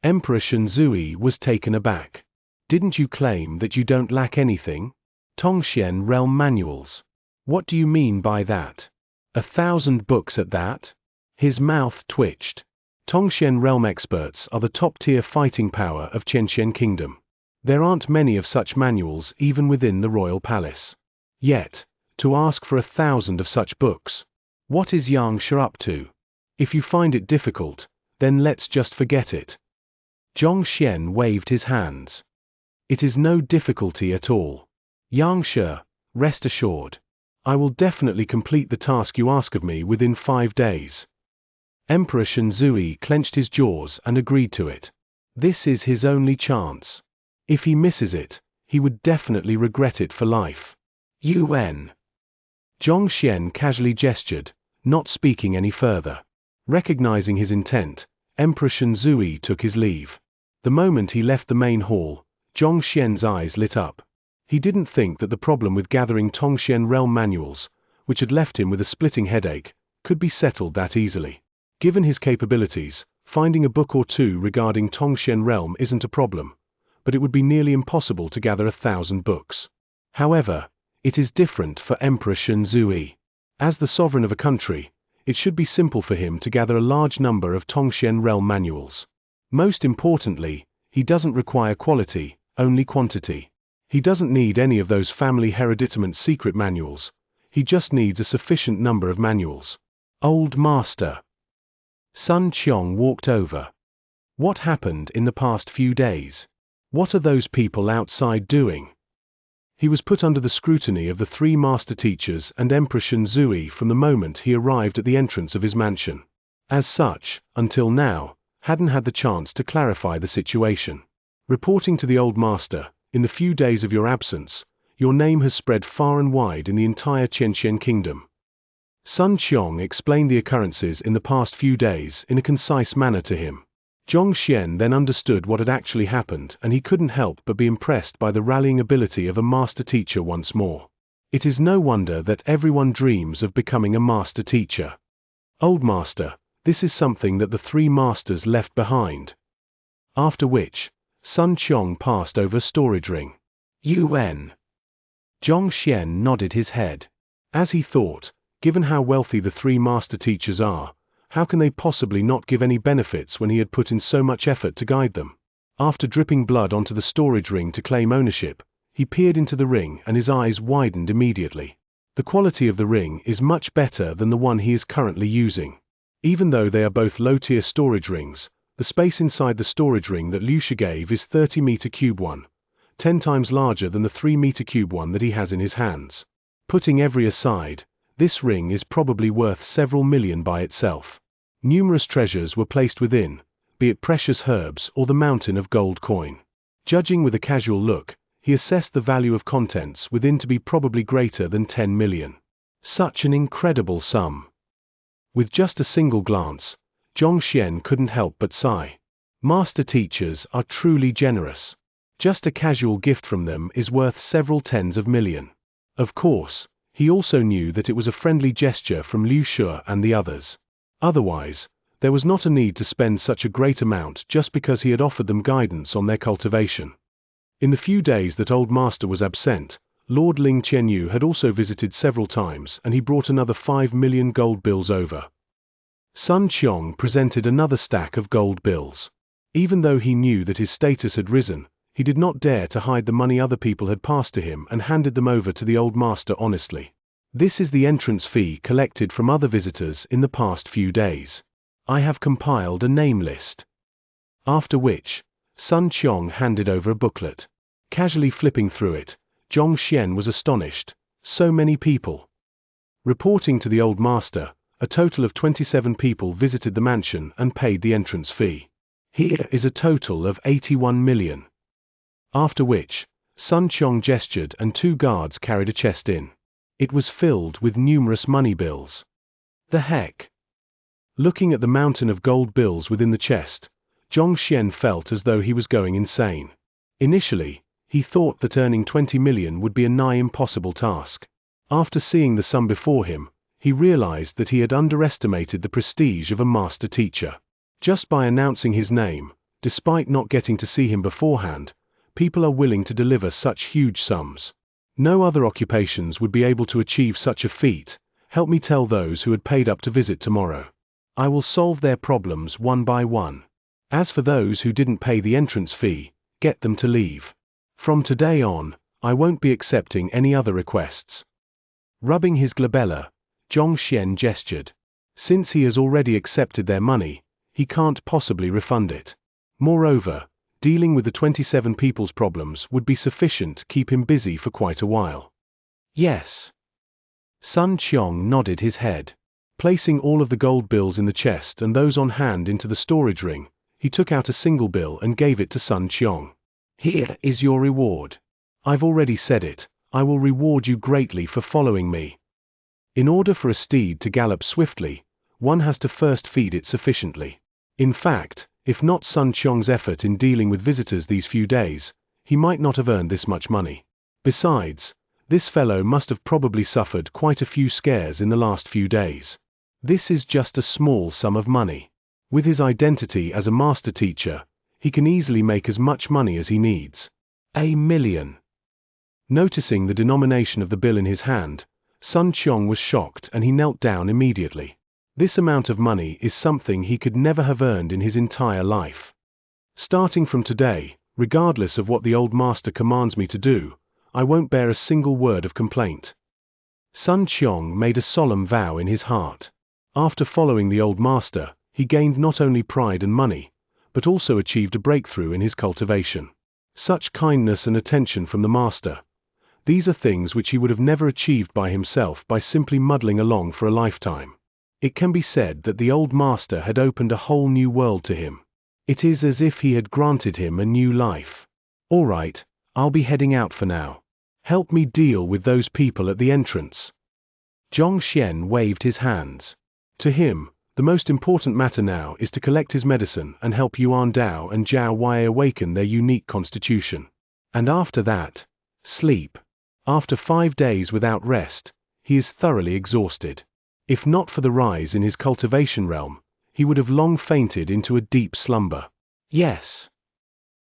Emperor Shenzui was taken aback. Didn't you claim that you don't lack anything? Tongxian realm manuals. What do you mean by that? 1,000 books at that? His mouth twitched. Tongxian realm experts are the top-tier fighting power of Xianxia Kingdom. There aren't many of such manuals even within the royal palace. Yet, to ask for 1,000 of such books. What is Xianxia up to? If you find it difficult, then let's just forget it. Zhongxian waved his hands. It is no difficulty at all. Xianxia, rest assured. I will definitely complete the task you ask of me within 5 days. Emperor Shenzui clenched his jaws and agreed to it. This is his only chance. If he misses it, he would definitely regret it for life. UN. Zhongxian casually gestured, not speaking any further. Recognizing his intent, Emperor Shenzui took his leave. The moment he left the main hall, Zhongxian's eyes lit up. He didn't think that the problem with gathering Tongxian realm manuals, which had left him with a splitting headache, could be settled that easily. Given his capabilities, finding a book or two regarding Tongxian realm isn't a problem, but it would be nearly impossible to gather 1,000 books. However, it is different for Emperor Xianxia. As the sovereign of a country, it should be simple for him to gather a large number of Tongxian realm manuals. Most importantly, he doesn't require quality, only quantity. He doesn't need any of those family hereditament secret manuals. He just needs a sufficient number of manuals. Old Master. Sun Qiong walked over. What happened in the past few days? What are those people outside doing? He was put under the scrutiny of the 3 master teachers and Emperor Xianxia from the moment he arrived at the entrance of his mansion. As such, until now, hadn't had the chance to clarify the situation. Reporting to the old master, in the few days of your absence, your name has spread far and wide in the entire Xianxia kingdom. Sun Qiong explained the occurrences in the past few days in a concise manner to him. Zhongxian then understood what had actually happened, and he couldn't help but be impressed by the rallying ability of a master teacher once more. It is no wonder that everyone dreams of becoming a master teacher. Old Master, this is something that the 3 masters left behind. After which, Sun Qiong passed over a storage ring. UN. Zhongxian nodded his head. As he thought, given how wealthy the 3 master teachers are, how can they possibly not give any benefits when he had put in so much effort to guide them? After dripping blood onto the storage ring to claim ownership, he peered into the ring and his eyes widened immediately. The quality of the ring is much better than the one he is currently using. Even though they are both low-tier storage rings, the space inside the storage ring that Liu Shi gave is 30-meter cube one, 10 times larger than the 3-meter cube one that he has in his hands. Putting every aside, this ring is probably worth several million by itself. Numerous treasures were placed within, be it precious herbs or the mountain of gold coin. Judging with a casual look, he assessed the value of contents within to be probably greater than 10 million. Such an incredible sum. With just a single glance, Zhongxian couldn't help but sigh. Master teachers are truly generous. Just a casual gift from them is worth several tens of million. Of course, he also knew that it was a friendly gesture from Liu Shi and the others. Otherwise, there was not a need to spend such a great amount just because he had offered them guidance on their cultivation. In the few days that Old Master was absent, Lord Ling Qianyu had also visited several times and he brought another 5 million gold bills over. Sun Qiong presented another stack of gold bills. Even though he knew that his status had risen, he did not dare to hide the money other people had passed to him and handed them over to the Old Master honestly. This is the entrance fee collected from other visitors in the past few days. I have compiled a name list. After which, Sun Qiong handed over a booklet. Casually flipping through it, Zhongxian was astonished. So many people. Reporting to the Old Master, a total of 27 people visited the mansion and paid the entrance fee. Here is a total of 81 million. After which, Sun Qiong gestured and 2 guards carried a chest in. It was filled with numerous money bills. The heck? Looking at the mountain of gold bills within the chest, Zhongxian felt as though he was going insane. Initially, he thought that earning 20 million would be a nigh impossible task. After seeing the sum before him, he realized that he had underestimated the prestige of a master teacher. Just by announcing his name, despite not getting to see him beforehand, people are willing to deliver such huge sums. No other occupations would be able to achieve such a feat. Help me tell those who had paid up to visit tomorrow. I will solve their problems one by one. As for those who didn't pay the entrance fee, get them to leave. From today on, I won't be accepting any other requests. Rubbing his glabella, Zhongxian gestured. Since he has already accepted their money, he can't possibly refund it. Moreover, dealing with the 27 people's problems would be sufficient to keep him busy for quite a while. Yes. Sun Qiong nodded his head. Placing all of the gold bills in the chest and those on hand into the storage ring, he took out a single bill and gave it to Sun Qiong. Here is your reward. I've already said it, I will reward you greatly for following me. In order for a steed to gallop swiftly, one has to first feed it sufficiently. In fact, if not Sun Qiong's effort in dealing with visitors these few days, he might not have earned this much money. Besides, this fellow must have probably suffered quite a few scares in the last few days. This is just a small sum of money. With his identity as a master teacher, he can easily make as much money as he needs. 1,000,000. Noticing the denomination of the bill in his hand, Sun Qiong was shocked and he knelt down immediately. This amount of money is something he could never have earned in his entire life. Starting from today, regardless of what the old master commands me to do, I won't bear a single word of complaint. Sun Qiong made a solemn vow in his heart. After following the old master, he gained not only pride and money, but also achieved a breakthrough in his cultivation. Such kindness and attention from the master. These are things which he would have never achieved by himself by simply muddling along for a lifetime. It can be said that the old master had opened a whole new world to him. It is as if he had granted him a new life. All right, I'll be heading out for now. Help me deal with those people at the entrance. Zhongxian waved his hands. To him, the most important matter now is to collect his medicine and help Yuan Dao and Zhao Wei awaken their unique constitution. And after that, sleep. After 5 days without rest, he is thoroughly exhausted. If not for the rise in his cultivation realm, he would have long fainted into a deep slumber. Yes.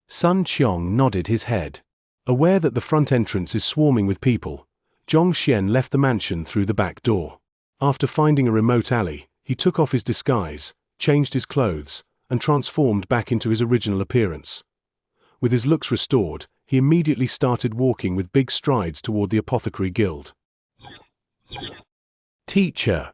Sun Qiong nodded his head. Aware that the front entrance is swarming with people, Zhongxian left the mansion through the back door. After finding a remote alley, he took off his disguise, changed his clothes, and transformed back into his original appearance. With his looks restored, he immediately started walking with big strides toward the apothecary guild. Teacher.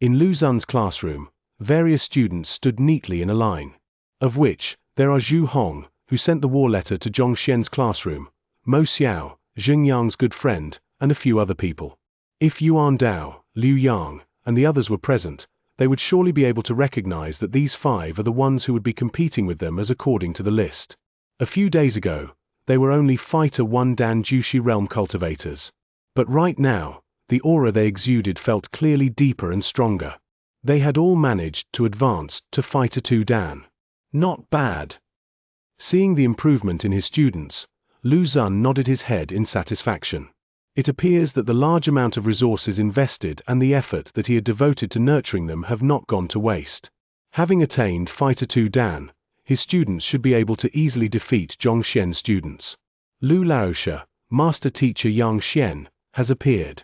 In Lu Zun's classroom, various students stood neatly in a line. Of which, there are Zhu Hong, who sent the war letter to Zhongxian's classroom, Mo Xiao, Xingyang's good friend, and a few other people. If Yuan Dao, Liu Yang, and the others were present, they would surely be able to recognize that these 5 are the ones who would be competing with them as according to the list. A few days ago, they were only Fighter 1 Dan Jushi realm cultivators. But right now, the aura they exuded felt clearly deeper and stronger. They had all managed to advance to Fighter 2 Dan. Not bad. Seeing the improvement in his students, Lu Zun nodded his head in satisfaction. It appears that the large amount of resources invested and the effort that he had devoted to nurturing them have not gone to waste. Having attained Fighter 2 Dan, his students should be able to easily defeat Zhongxian's students. Lu Laosha, master teacher Xianxia, has appeared.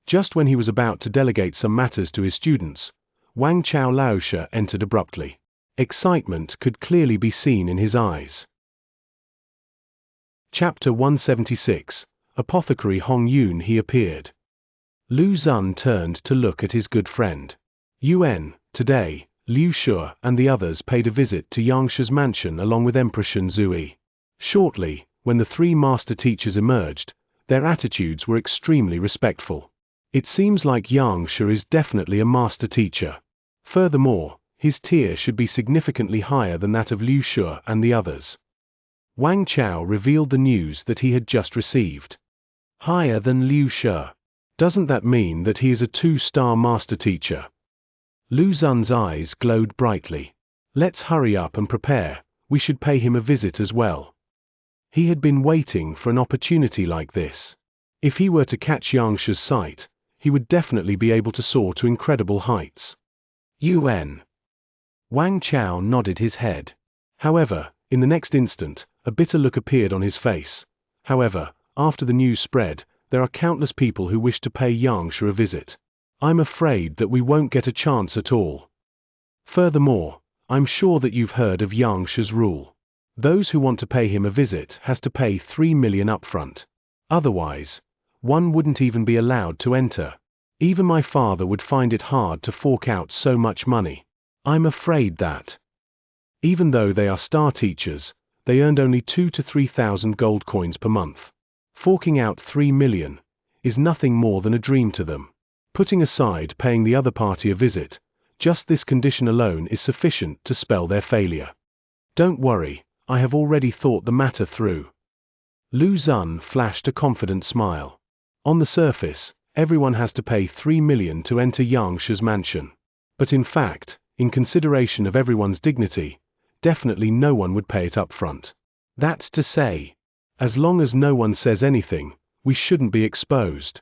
Just when he was about to delegate some matters to his students, Wang Chao Laosha entered abruptly. Excitement could clearly be seen in his eyes. Chapter 176. Apothecary Hong Yun he appeared. Lu Zun turned to look at his good friend. Yuan, today, Liu Shu and the others paid a visit to Xianxia's mansion along with Emperor Shen Zui. Shortly, when the 3 master teachers emerged, their attitudes were extremely respectful. It seems like Xianxia is definitely a master teacher. Furthermore, his tier should be significantly higher than that of Liu Shu and the others. Wang Chao revealed the news that he had just received. Higher than Liu Shu. Doesn't that mean that he is a 2-star master teacher? Lu Zun's eyes glowed brightly. Let's hurry up and prepare, we should pay him a visit as well. He had been waiting for an opportunity like this. If he were to catch Xianxia's sight, he would definitely be able to soar to incredible heights. Yuan. Wang Chao nodded his head. However, in the next instant, a bitter look appeared on his face. However, after the news spread, there are countless people who wish to pay Xianxia a visit. I'm afraid that we won't get a chance at all. Furthermore, I'm sure that you've heard of Xianxia's rule. Those who want to pay him a visit has to pay 3 million upfront. Otherwise, one wouldn't even be allowed to enter. Even my father would find it hard to fork out so much money. I'm afraid that, even though they are star teachers, they earned only 2,000 to 3,000 gold coins per month. Forking out 3 million is nothing more than a dream to them. Putting aside paying the other party a visit, just this condition alone is sufficient to spell their failure. Don't worry, I have already thought the matter through. Lu Zun flashed a confident smile. On the surface, everyone has to pay 3 million to enter Xianxia's mansion. But in fact, in consideration of everyone's dignity, definitely no one would pay it up front. That's to say, as long as no one says anything, we shouldn't be exposed.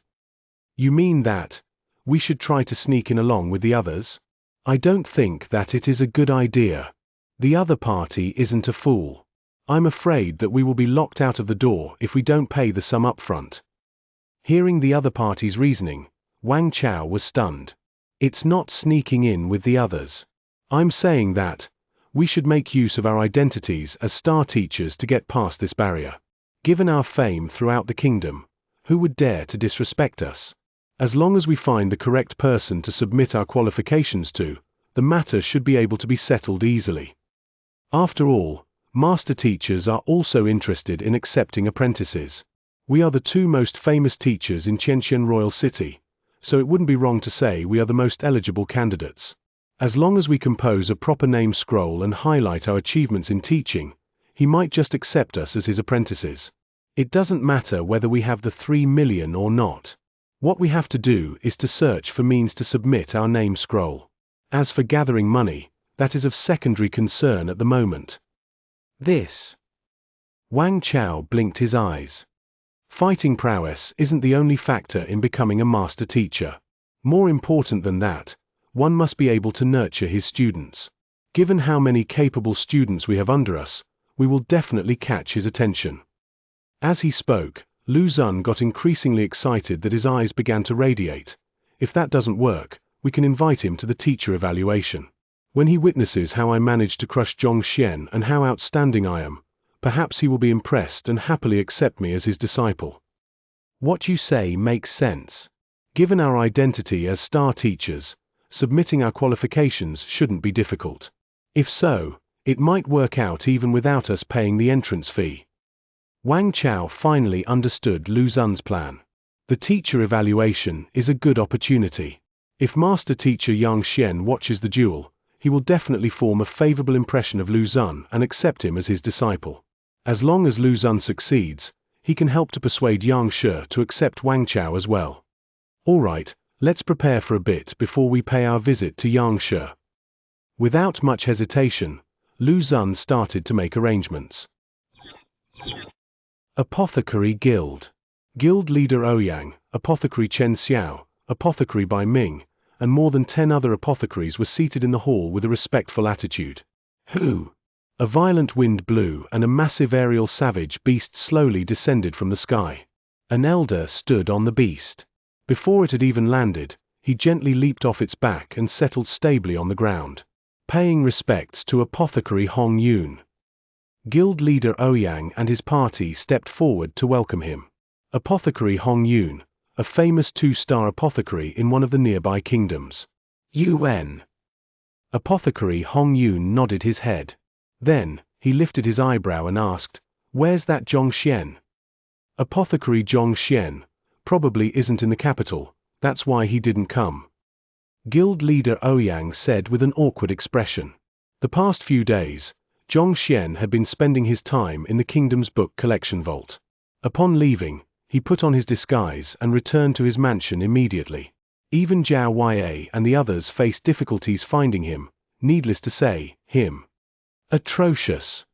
You mean that, we should try to sneak in along with the others? I don't think that it is a good idea. The other party isn't a fool. I'm afraid that we will be locked out of the door if we don't pay the sum up front. Hearing the other party's reasoning, Wang Chao was stunned. It's not sneaking in with the others. I'm saying that we should make use of our identities as star teachers to get past this barrier. Given our fame throughout the kingdom, who would dare to disrespect us? As long as we find the correct person to submit our qualifications to, the matter should be able to be settled easily. After all, master teachers are also interested in accepting apprentices. We are the two most famous teachers in Xianxia Royal City, so it wouldn't be wrong to say we are the most eligible candidates. As long as we compose a proper name scroll and highlight our achievements in teaching, he might just accept us as his apprentices. It doesn't matter whether we have the 3 million or not. What we have to do is to search for means to submit our name scroll. As for gathering money, that is of secondary concern at the moment. Wang Chao blinked his eyes. Fighting prowess isn't the only factor in becoming a master teacher. More important than that, one must be able to nurture his students. Given how many capable students we have under us, we will definitely catch his attention. As he spoke, Lu Xun got increasingly excited that his eyes began to radiate. If that doesn't work, we can invite him to the teacher evaluation. When he witnesses how I managed to crush Xianxia and how outstanding I am, perhaps he will be impressed and happily accept me as his disciple. What you say makes sense. Given our identity as star teachers, submitting our qualifications shouldn't be difficult. If so, it might work out even without us paying the entrance fee. Wang Chao finally understood Lu Xun's plan. The teacher evaluation is a good opportunity. If Master Teacher Xianxia watches the duel, he will definitely form a favorable impression of Lu Xun and accept him as his disciple. As long as Lu Xun succeeds, he can help to persuade Xianxia to accept Wang Chao as well. Alright, let's prepare for a bit before we pay our visit to Xianxia. Without much hesitation, Lu Xun started to make arrangements. Apothecary Guild. Guild leader Ouyang, Apothecary Chen Xiao, Apothecary Bai Ming, and more than 10 other apothecaries were seated in the hall with a respectful attitude. Who? A violent wind blew and a massive aerial savage beast slowly descended from the sky. An elder stood on the beast. Before it had even landed, he gently leaped off its back and settled stably on the ground. Paying respects to Apothecary Hong Yun. Guild leader Ouyang and his party stepped forward to welcome him. Apothecary Hong Yun, a famous 2-star apothecary in one of the nearby kingdoms. UN. Apothecary Hong Yun nodded his head. Then, he lifted his eyebrow and asked, "Where's that Xianxia?" Apothecary Xianxia probably isn't in the capital, that's why he didn't come. Guild leader Ouyang said with an awkward expression. The past few days, Xianxia had been spending his time in the kingdom's book collection vault. Upon leaving, he put on his disguise and returned to his mansion immediately. Even Zhao Yue and the others faced difficulties finding him, needless to say, him. Atrocious.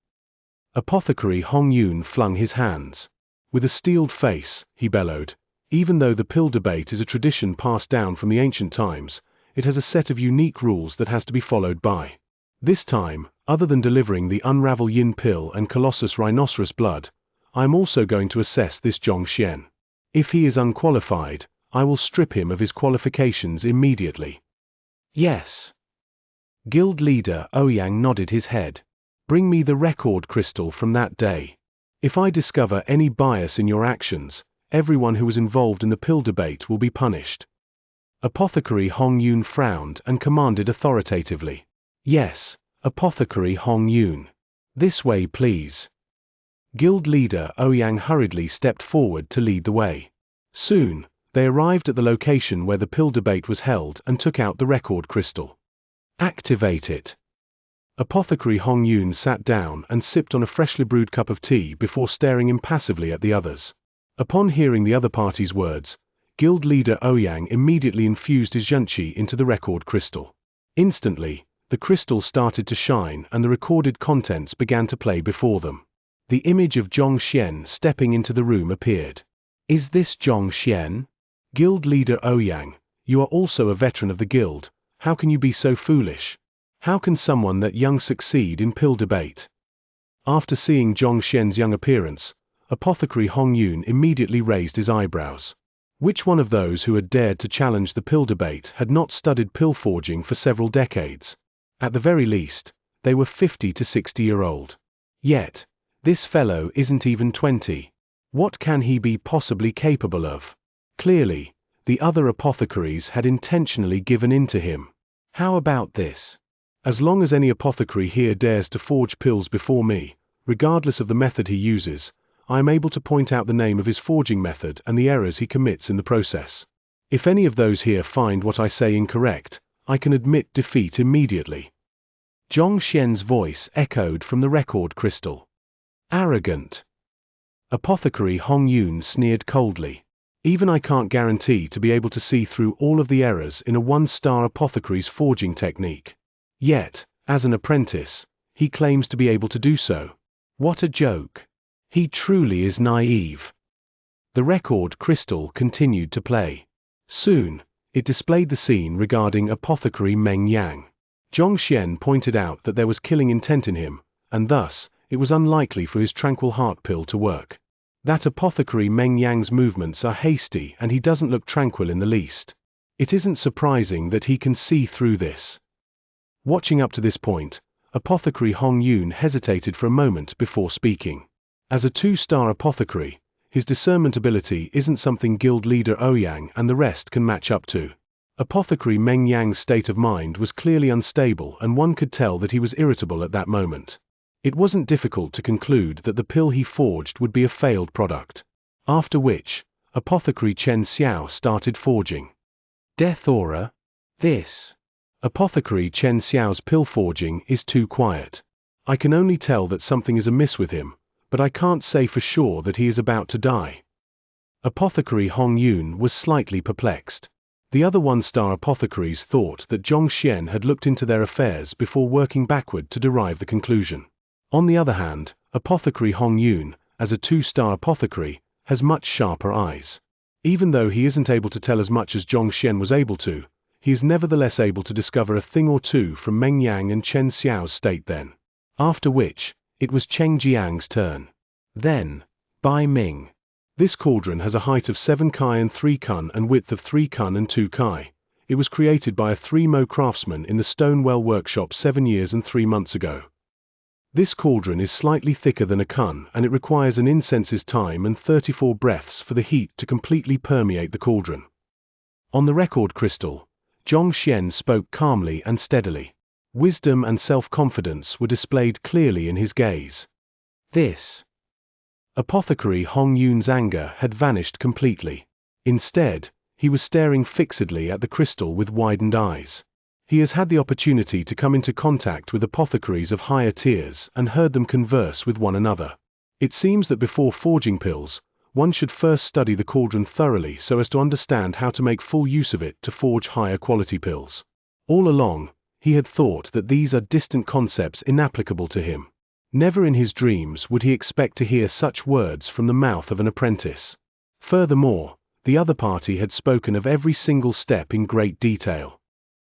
Apothecary Hong Yun flung his hands. With a steeled face, he bellowed, "Even though the pill debate is a tradition passed down from the ancient times, it has a set of unique rules that has to be followed by. This time, other than delivering the Unravel Yin pill and Colossus Rhinoceros blood, I am also going to assess this Xianxia. If he is unqualified, I will strip him of his qualifications immediately." Yes. Guild leader Ouyang nodded his head. "Bring me the record crystal from that day. If I discover any bias in your actions, everyone who was involved in the pill debate will be punished." Apothecary Hong Yun frowned and commanded authoritatively. "Yes, Apothecary Hong Yun. This way please." Guild leader Ouyang hurriedly stepped forward to lead the way. Soon, they arrived at the location where the pill debate was held and took out the record crystal. "Activate it." Apothecary Hong Yun sat down and sipped on a freshly brewed cup of tea before staring impassively at the others. Upon hearing the other party's words, Guild leader Ouyang immediately infused his Xianxia into the record crystal. Instantly, the crystal started to shine and the recorded contents began to play before them. The image of Xianxia stepping into the room appeared. "Is this Xianxia?" Guild leader Ouyang, You are also a veteran of the guild. How can you be so foolish? How can someone that young succeed in pill debate? After seeing Zhong Xian's young appearance, Apothecary Hong Yun immediately raised his eyebrows. Which one of those who had dared to challenge the pill debate had not studied pill forging for several decades? At the very least, they were 50 to 60-year-old. Yet, this fellow isn't even 20. What can he be possibly capable of? Clearly, the other apothecaries had intentionally given in to him. How about this? As long as any apothecary here dares to forge pills before me, regardless of the method he uses, I am able to point out the name of his forging method and the errors he commits in the process. If any of those here find what I say incorrect, I can admit defeat immediately. Zhong Xian's voice echoed from the record crystal. Arrogant. Apothecary Hong Yun sneered coldly. Even I can't guarantee to be able to see through all of the errors in a one-star apothecary's forging technique. Yet, as an apprentice, he claims to be able to do so. What a joke. He truly is naive. The record crystal continued to play. Soon, it displayed the scene regarding apothecary Meng Yang. Zhong Xian pointed out that there was killing intent in him, and thus, it was unlikely for his tranquil heart pill to work. That apothecary Meng Yang's movements are hasty and he doesn't look tranquil in the least. It isn't surprising that he can see through this. Watching up to this point, apothecary Hong Yun hesitated for a moment before speaking. As a 2-star apothecary, his discernment ability isn't something guild leader Ouyang and the rest can match up to. Apothecary Meng Yang's state of mind was clearly unstable and one could tell that he was irritable at that moment. It wasn't difficult to conclude that the pill he forged would be a failed product. After which, apothecary Xianxia started forging. Death aura? This. Apothecary Xianxia's pill forging is too quiet. I can only tell that something is amiss with him, but I can't say for sure that he is about to die. Apothecary Hong Yun was slightly perplexed. The other 1-star apothecaries thought that Zhong Xian had looked into their affairs before working backward to derive the conclusion. On the other hand, apothecary Hong Yun, as a 2-star apothecary, has much sharper eyes. Even though he isn't able to tell as much as Zhong Xian was able to, he is nevertheless able to discover a thing or two from Meng Yang and Chen Xiao's state then. After which, it was Cheng Jiang's turn. Then, Bai Ming. This cauldron has a height of 7 kai and 3 kun and width of 3 kun and 2 kai. It was created by a 3-mo craftsman in the Stonewell workshop 7 years and 3 months ago. This cauldron is slightly thicker than a kun and it requires an incense's time and 34 breaths for the heat to completely permeate the cauldron. On the record crystal, Zhong Xian spoke calmly and steadily. Wisdom and self-confidence were displayed clearly in his gaze. This. Apothecary Hong Yun's anger had vanished completely. Instead, he was staring fixedly at the crystal with widened eyes. He has had the opportunity to come into contact with apothecaries of higher tiers and heard them converse with one another. It seems that before forging pills, one should first study the cauldron thoroughly so as to understand how to make full use of it to forge higher quality pills. All along, he had thought that these are distant concepts inapplicable to him. Never in his dreams would he expect to hear such words from the mouth of an apprentice. Furthermore, the other party had spoken of every single step in great detail.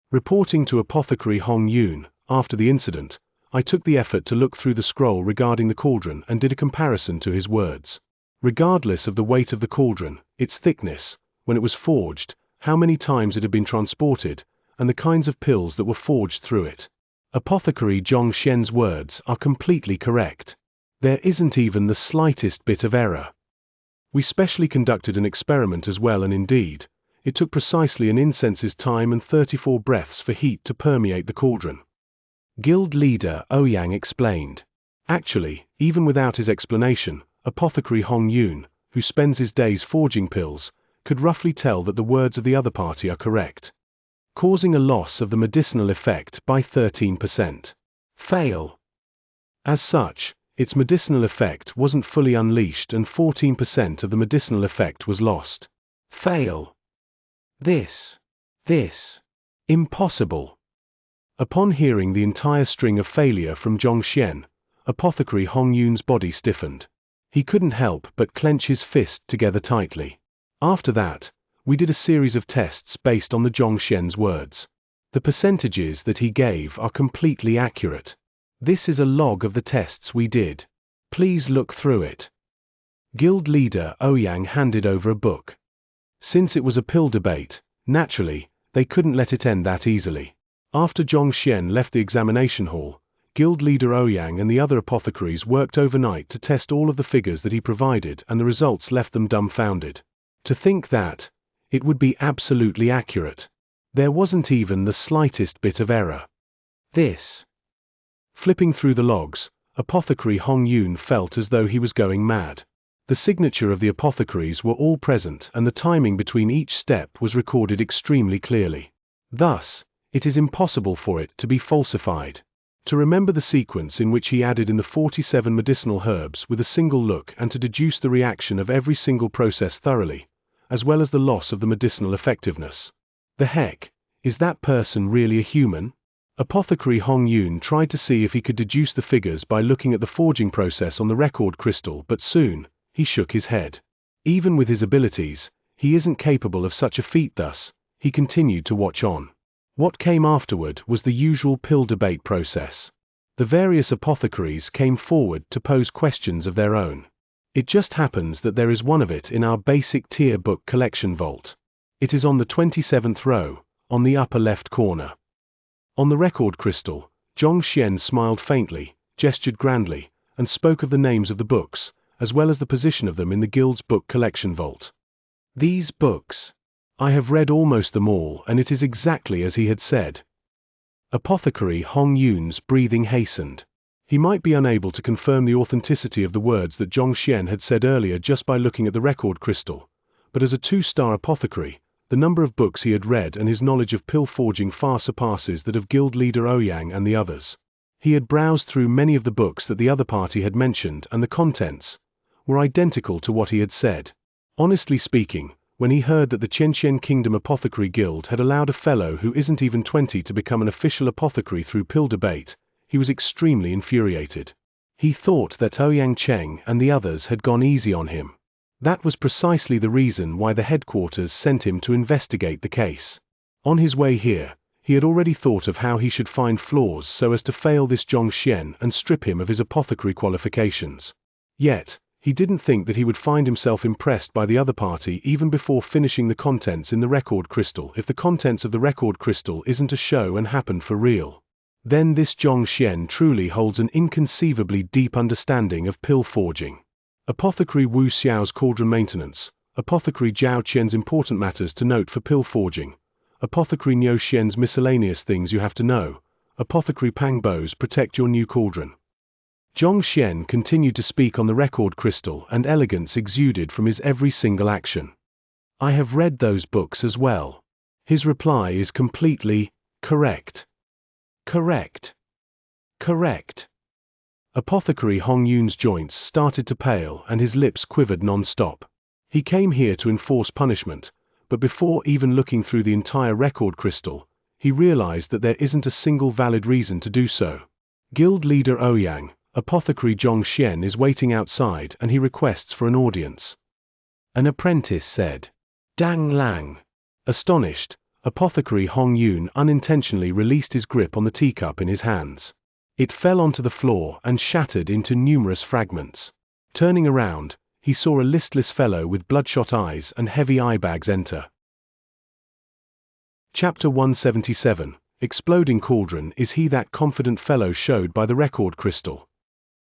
Reporting to apothecary Hong Yun, after the incident, I took the effort to look through the scroll regarding the cauldron and did a comparison to his words. Regardless of the weight of the cauldron, its thickness, when it was forged, how many times it had been transported, and the kinds of pills that were forged through it. Apothecary Zhong Xian's words are completely correct. There isn't even the slightest bit of error. We specially conducted an experiment as well and indeed, it took precisely an incense's time and 34 breaths for heat to permeate the cauldron. Guild leader Ouyang explained. Actually, even without his explanation, apothecary Hong Yun, who spends his days forging pills, could roughly tell that the words of the other party are correct. Causing a loss of the medicinal effect by 13%. Fail. As such, its medicinal effect wasn't fully unleashed and 14% of the medicinal effect was lost. Fail. This. Impossible. Upon hearing the entire string of failure from Zhong Xian, apothecary Hong Yun's body stiffened. He couldn't help but clench his fist together tightly. After that, We did a series of tests based on the Xianxia's words. The percentages that he gave are completely accurate. This is a log of the tests we did. Please look through it. Guild leader Ouyang handed over a book. Since it was a pill debate, naturally, they couldn't let it end that easily. After Xianxia left the examination hall, Guild leader Ouyang and the other apothecaries worked overnight to test all of the figures that he provided, and the results left them dumbfounded. To think that it would be absolutely accurate. There wasn't even the slightest bit of error. Flipping through the logs, apothecary Hong Yun felt as though he was going mad. The signature of the apothecaries were all present, and the timing between each step was recorded extremely clearly. Thus, it is impossible for it to be falsified. To remember the sequence in which he added in the 47 medicinal herbs with a single look, and to deduce the reaction of every single process thoroughly, as well as the loss of the medicinal effectiveness. The heck, is that person really a human? Apothecary Hong Yun tried to see if he could deduce the figures by looking at the forging process on the record crystal, but soon, he shook his head. Even with his abilities, he isn't capable of such a feat. Thus, he continued to watch on. What came afterward was the usual pill debate process. The various apothecaries came forward to pose questions of their own. It just happens that there is one of it in our basic tier book collection vault. It is on the 27th row, on the upper left corner. On the record crystal, Xianxia smiled faintly, gestured grandly, and spoke of the names of the books, as well as the position of them in the guild's book collection vault. These books. I have read almost them all, and it is exactly as he had said. Apothecary Hong Yun's breathing hastened. He might be unable to confirm the authenticity of the words that Xianxia had said earlier just by looking at the record crystal, but as a 2-star apothecary, the number of books he had read and his knowledge of pill forging far surpasses that of guild leader Ouyang and the others. He had browsed through many of the books that the other party had mentioned, and the contents were identical to what he had said. Honestly speaking, when he heard that the Xianxia Kingdom Apothecary Guild had allowed a fellow who isn't even 20 to become an official apothecary through pill debate, he was extremely infuriated. He thought that Ouyang Cheng and the others had gone easy on him. That was precisely the reason why the headquarters sent him to investigate the case. On his way here, he had already thought of how he should find flaws so as to fail this Xianxia and strip him of his apothecary qualifications. Yet, he didn't think that he would find himself impressed by the other party even before finishing the contents in the record crystal. If the contents of the record crystal isn't a show and happened for real, then this Xianxia truly holds an inconceivably deep understanding of pill forging. Apothecary Wu Xiao's cauldron maintenance, Apothecary Zhao Qian's important matters to note for pill forging, Apothecary Niu Xian's miscellaneous things you have to know, Apothecary Pang Bo's protect your new cauldron. Xianxia continued to speak on the record crystal, and elegance exuded from his every single action. I have read those books as well. His reply is completely correct. Correct. Correct. Apothecary Hong Yun's joints started to pale and his lips quivered non-stop. He came here to enforce punishment, but before even looking through the entire record crystal, he realized that there isn't a single valid reason to do so. Guild leader Ouyang, Apothecary Xianxia is waiting outside and he requests for an audience. An apprentice said. Dang Lang. Astonished, Apothecary Hong Yun unintentionally released his grip on the teacup in his hands. It fell onto the floor and shattered into numerous fragments. Turning around, he saw a listless fellow with bloodshot eyes and heavy eye bags enter. Chapter 177, Exploding Cauldron. Is he that confident fellow showed by the record crystal?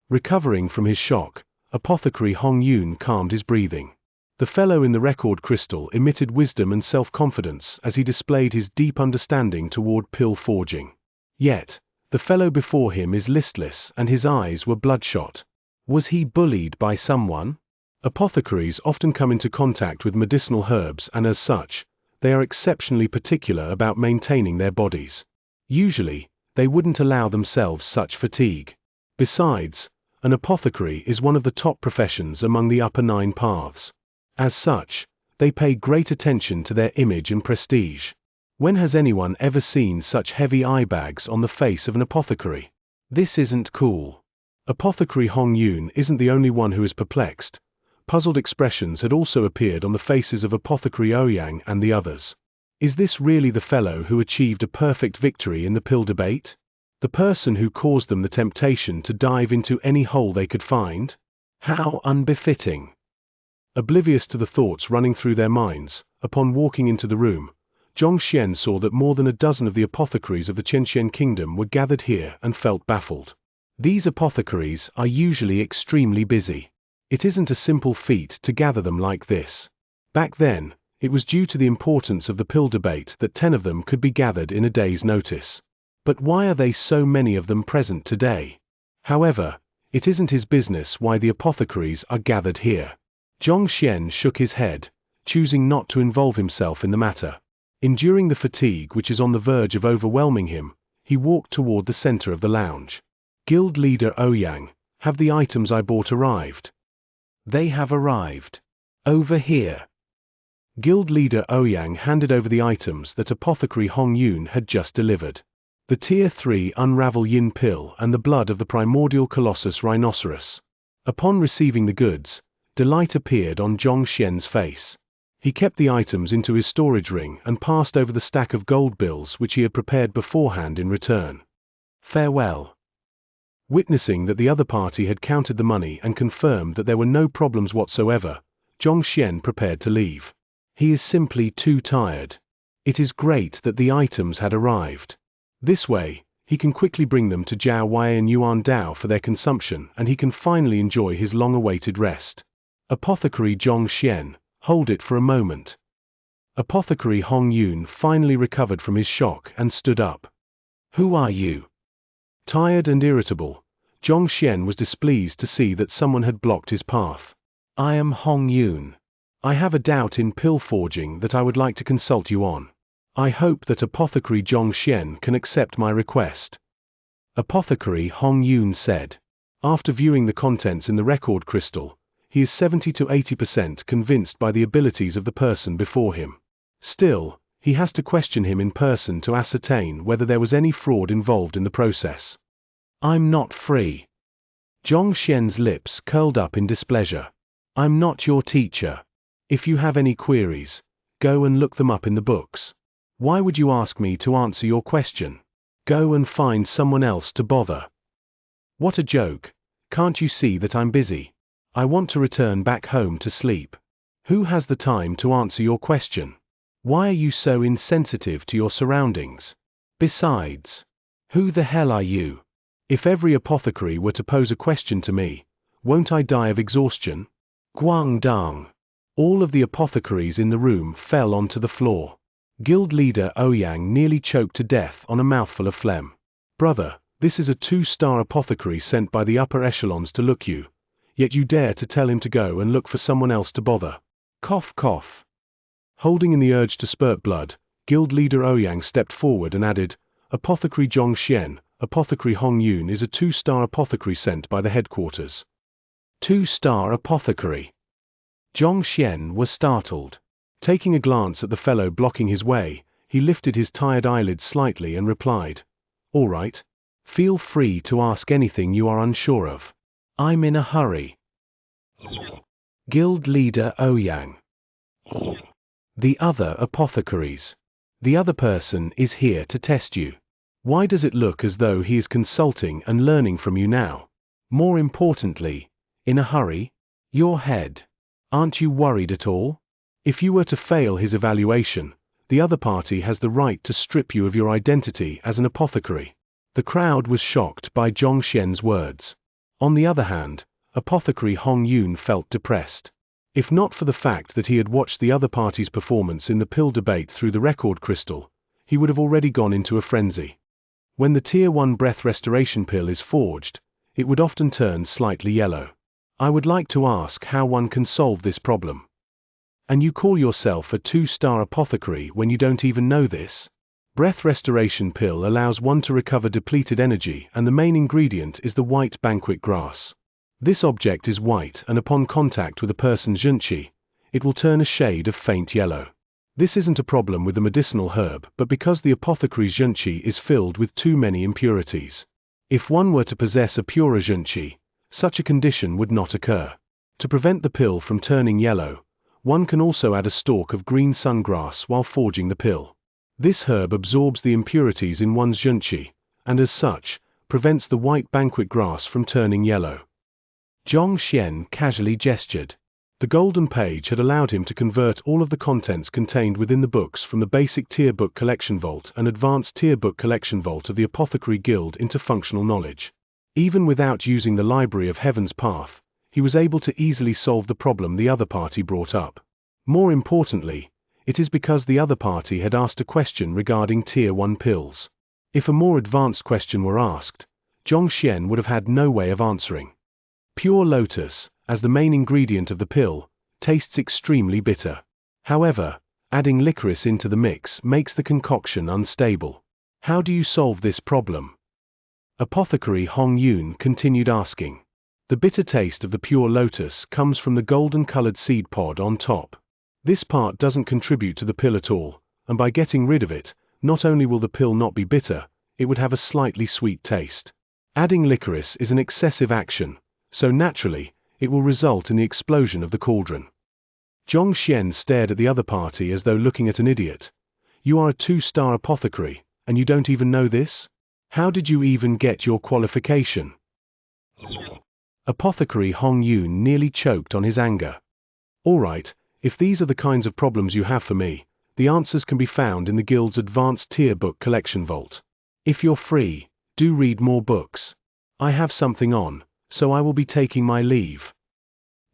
Recovering from his shock, Apothecary Hong Yun calmed his breathing. The fellow in the record crystal emitted wisdom and self-confidence as he displayed his deep understanding toward pill forging. Yet, the fellow before him is listless and his eyes were bloodshot. Was he bullied by someone? Apothecaries often come into contact with medicinal herbs, and as such, they are exceptionally particular about maintaining their bodies. Usually, they wouldn't allow themselves such fatigue. Besides, an apothecary is one of the top professions among the upper 9 paths. As such, they pay great attention to their image and prestige. When has anyone ever seen such heavy eye bags on the face of an apothecary? This isn't cool. Apothecary Hong Yun isn't the only one who is perplexed. Puzzled expressions had also appeared on the faces of Apothecary Ouyang and the others. Is this really the fellow who achieved a perfect victory in the pill debate? The person who caused them the temptation to dive into any hole they could find? How unbefitting! Oblivious to the thoughts running through their minds, upon walking into the room, Xianxia saw that more than a dozen of the apothecaries of the Qianxian kingdom were gathered here and felt baffled. These apothecaries are usually extremely busy. It isn't a simple feat to gather them like this. Back then, it was due to the importance of the pill debate that 10 of them could be gathered in a day's notice. But why are they so many of them present today? However, it isn't his business why the apothecaries are gathered here. Xianxia shook his head, choosing not to involve himself in the matter. Enduring the fatigue which is on the verge of overwhelming him, he walked toward the center of the lounge. Guild leader Ouyang, have the items I bought arrived? They have arrived. Over here. Guild leader Ouyang handed over the items that Apothecary Hong Yun had just delivered. The Tier 3 Unravel Yin Pill and the blood of the primordial Colossus Rhinoceros. Upon receiving the goods, delight appeared on Xianxia's face. He kept the items into his storage ring and passed over the stack of gold bills which he had prepared beforehand in return. Farewell. Witnessing that the other party had counted the money and confirmed that there were no problems whatsoever, Xianxia prepared to leave. He is simply too tired. It is great that the items had arrived. This way, he can quickly bring them to Zhao Wei and Yuan Dao for their consumption, and he can finally enjoy his long-awaited rest. Apothecary Xianxia, hold it for a moment. Apothecary Hong Yun finally recovered from his shock and stood up. Who are you? Tired and irritable, Xianxia was displeased to see that someone had blocked his path. I am Hong Yun. I have a doubt in pill forging that I would like to consult you on. I hope that Apothecary Xianxia can accept my request. Apothecary Hong Yun said. After viewing the contents in the record crystal, he is 70 to 80% convinced by the abilities of the person before him. Still, he has to question him in person to ascertain whether there was any fraud involved in the process. I'm not free. Xianxia's lips curled up in displeasure. I'm not your teacher. If you have any queries, go and look them up in the books. Why would you ask me to answer your question? Go and find someone else to bother. What a joke. Can't you see that I'm busy? I want to return back home to sleep. Who has the time to answer your question? Why are you so insensitive to your surroundings? Besides, who the hell are you? If every apothecary were to pose a question to me, won't I die of exhaustion? Guangdong. All of the apothecaries in the room fell onto the floor. Guild leader Ouyang nearly choked to death on a mouthful of phlegm. Brother, this is a 2-star apothecary sent by the upper echelons to look you, yet you dare to tell him to go and look for someone else to bother. Cough cough. Holding in the urge to spurt blood, Guild leader Ouyang stepped forward and added, Apothecary Xianxia, Apothecary Hong Yun is a 2-star apothecary sent by the headquarters. 2-star apothecary. Xianxia was startled. Taking a glance at the fellow blocking his way, he lifted his tired eyelids slightly and replied, All right. Feel free to ask anything you are unsure of. I'm in a hurry. Guild leader Ouyang. The other apothecaries. The other person is here to test you. Why does it look as though he is consulting and learning from you now? More importantly, in a hurry? Your head. Aren't you worried at all? If you were to fail his evaluation, the other party has the right to strip you of your identity as an apothecary. The crowd was shocked by Xianxia's words. On the other hand, Apothecary Hong Yun felt depressed. If not for the fact that he had watched the other party's performance in the pill debate through the record crystal, he would have already gone into a frenzy. When the Tier 1 breath restoration pill is forged, it would often turn slightly yellow. I would like to ask how one can solve this problem. And you call yourself a 2-star apothecary when you don't even know this? Breath restoration pill allows one to recover depleted energy, and the main ingredient is the white banquet grass. This object is white, and upon contact with a person's Xianxia, it will turn a shade of faint yellow. This isn't a problem with the medicinal herb, but because the apothecary's Xianxia is filled with too many impurities. If one were to possess a purer Xianxia, such a condition would not occur. To prevent the pill from turning yellow, one can also add a stalk of green sungrass while forging the pill. This herb absorbs the impurities in one's Xianxia, and as such, prevents the white banquet grass from turning yellow. Xianxia casually gestured. The golden page had allowed him to convert all of the contents contained within the books from the basic tier book collection vault and advanced tier book collection vault of the Apothecary Guild into functional knowledge. Even without using the Library of Heaven's Path, he was able to easily solve the problem the other party brought up. More importantly, it is because the other party had asked a question regarding Tier 1 pills. If a more advanced question were asked, Xianxia would have had no way of answering. Pure lotus, as the main ingredient of the pill, tastes extremely bitter. However, adding licorice into the mix makes the concoction unstable. How do you solve this problem? Apothecary Hong Yun continued asking. The bitter taste of the pure lotus comes from the golden-colored seed pod on top. This part doesn't contribute to the pill at all, and by getting rid of it, not only will the pill not be bitter, it would have a slightly sweet taste. Adding licorice is an excessive action, so naturally, it will result in the explosion of the cauldron. Xianxia stared at the other party as though looking at an idiot. You are a 2-star apothecary, and you don't even know this? How did you even get your qualification? Apothecary Hong Yun nearly choked on his anger. All right, if these are the kinds of problems you have for me, the answers can be found in the Guild's advanced tier book collection vault. If you're free, do read more books. I have something on, so I will be taking my leave.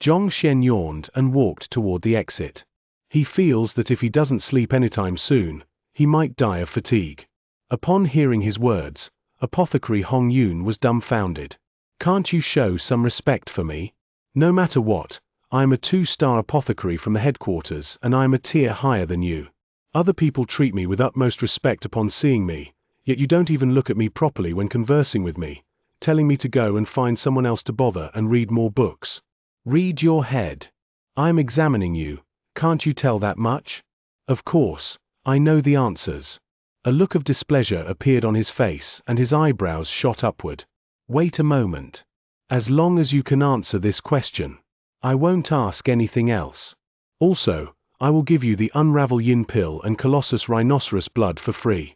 Xianxia yawned and walked toward the exit. He feels that if he doesn't sleep anytime soon, he might die of fatigue. Upon hearing his words, Apothecary Hong Yun was dumbfounded. Can't you show some respect for me? No matter what, I am a 2-star apothecary from the headquarters and I am a tier higher than you. Other people treat me with utmost respect upon seeing me, yet you don't even look at me properly when conversing with me, telling me to go and find someone else to bother and read more books. Read your head. I am examining you, can't you tell that much? Of course, I know the answers. A look of displeasure appeared on his face and his eyebrows shot upward. Wait a moment. As long as you can answer this question, I won't ask anything else. Also, I will give you the Unravel Yin pill and Colossus Rhinoceros blood for free.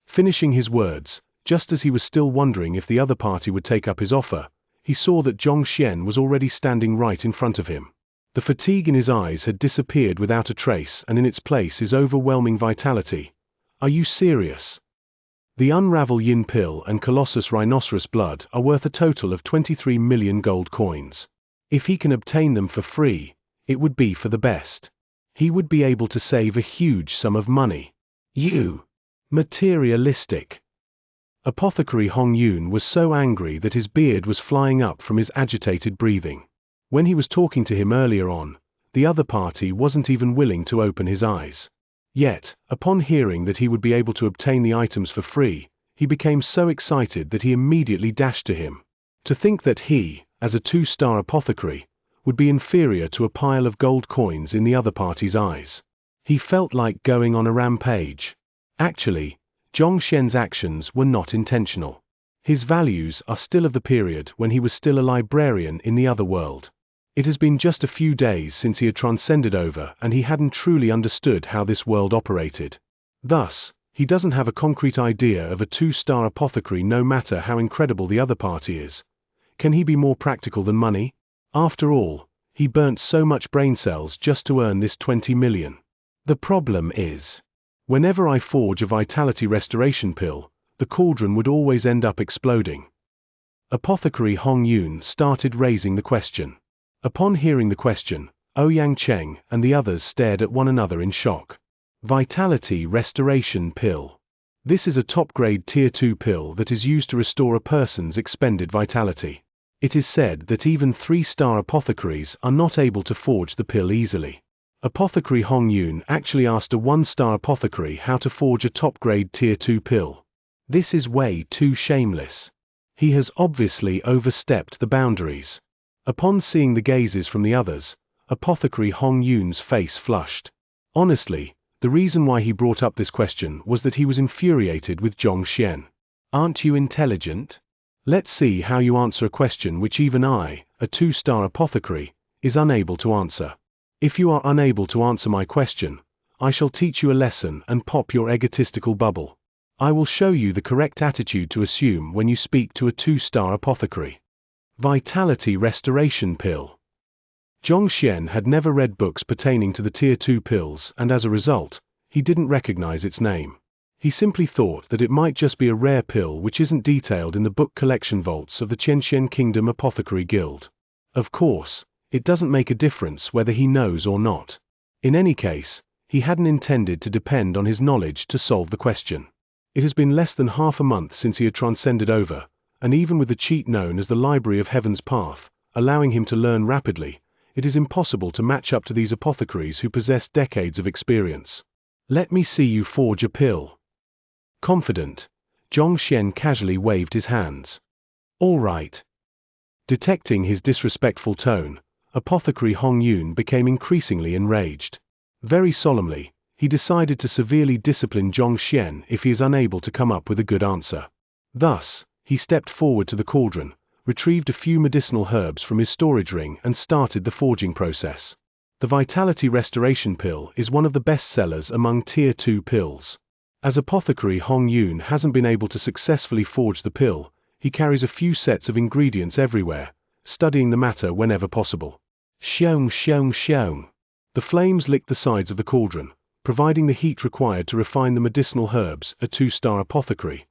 Finishing his words, just as he was still wondering if the other party would take up his offer, he saw that Xianxia was already standing right in front of him. The fatigue in his eyes had disappeared without a trace, and in its place his overwhelming vitality. Are you serious? The Unravel Yin pill and Colossus Rhinoceros blood are worth a total of 23 million gold coins. If he can obtain them for free, it would be for the best. He would be able to save a huge sum of money. You! Materialistic! Apothecary Hong Yun was so angry that his beard was flying up from his agitated breathing. When he was talking to him earlier on, the other party wasn't even willing to open his eyes. Yet, upon hearing that he would be able to obtain the items for free, he became so excited that he immediately dashed to him. To think that he, as a 2-star apothecary, would be inferior to a pile of gold coins in the other party's eyes. He felt like going on a rampage. Actually, Xianxia's actions were not intentional. His values are still of the period when he was still a librarian in the other world. It has been just a few days since he had transcended over and he hadn't truly understood how this world operated. Thus, he doesn't have a concrete idea of a 2-star apothecary no matter how incredible the other party is. Can he be more practical than money? After all, he burnt so much brain cells just to earn this 20 million. The problem is, whenever I forge a vitality restoration pill, the cauldron would always end up exploding. Apothecary Hong Yun started raising the question. Upon hearing the question, Ouyang Cheng and the others stared at one another in shock. Vitality Restoration Pill. This is a top-grade Tier 2 pill that is used to restore a person's expended vitality. It is said that even 3-star apothecaries are not able to forge the pill easily. Apothecary Hong Yun actually asked a 1-star apothecary how to forge a top-grade Tier 2 pill. This is way too shameless. He has obviously overstepped the boundaries. Upon seeing the gazes from the others, Apothecary Hong Yun's face flushed. Honestly, the reason why he brought up this question was that he was infuriated with Xianxia. Aren't you intelligent? Let's see how you answer a question which even I, a 2-star apothecary, is unable to answer. If you are unable to answer my question, I shall teach you a lesson and pop your egotistical bubble. I will show you the correct attitude to assume when you speak to a 2-star apothecary. Vitality Restoration Pill. Xianxia had never read books pertaining to the Tier 2 pills, and as a result, he didn't recognize its name. He simply thought that it might just be a rare pill which isn't detailed in the book collection vaults of the Xianxia Kingdom Apothecary Guild. Of course, it doesn't make a difference whether he knows or not. In any case, he hadn't intended to depend on his knowledge to solve the question. It has been less than half a month since he had transcended over, and even with the cheat known as the Library of Heaven's Path, allowing him to learn rapidly, it is impossible to match up to these apothecaries who possess decades of experience. Let me see you forge a pill. Confident, Xianxia casually waved his hands. All right. Detecting his disrespectful tone, Apothecary Hong Yun became increasingly enraged. Very solemnly, he decided to severely discipline Xianxia if he is unable to come up with a good answer. Thus, he stepped forward to the cauldron, retrieved a few medicinal herbs from his storage ring and started the forging process. The Vitality Restoration Pill is one of the best sellers among Tier 2 pills. As Apothecary Hong Yun hasn't been able to successfully forge the pill, he carries a few sets of ingredients everywhere, studying the matter whenever possible. Xiong xiong xiong. The flames licked the sides of the cauldron, providing the heat required to refine the medicinal herbs. A 2-star apothecary.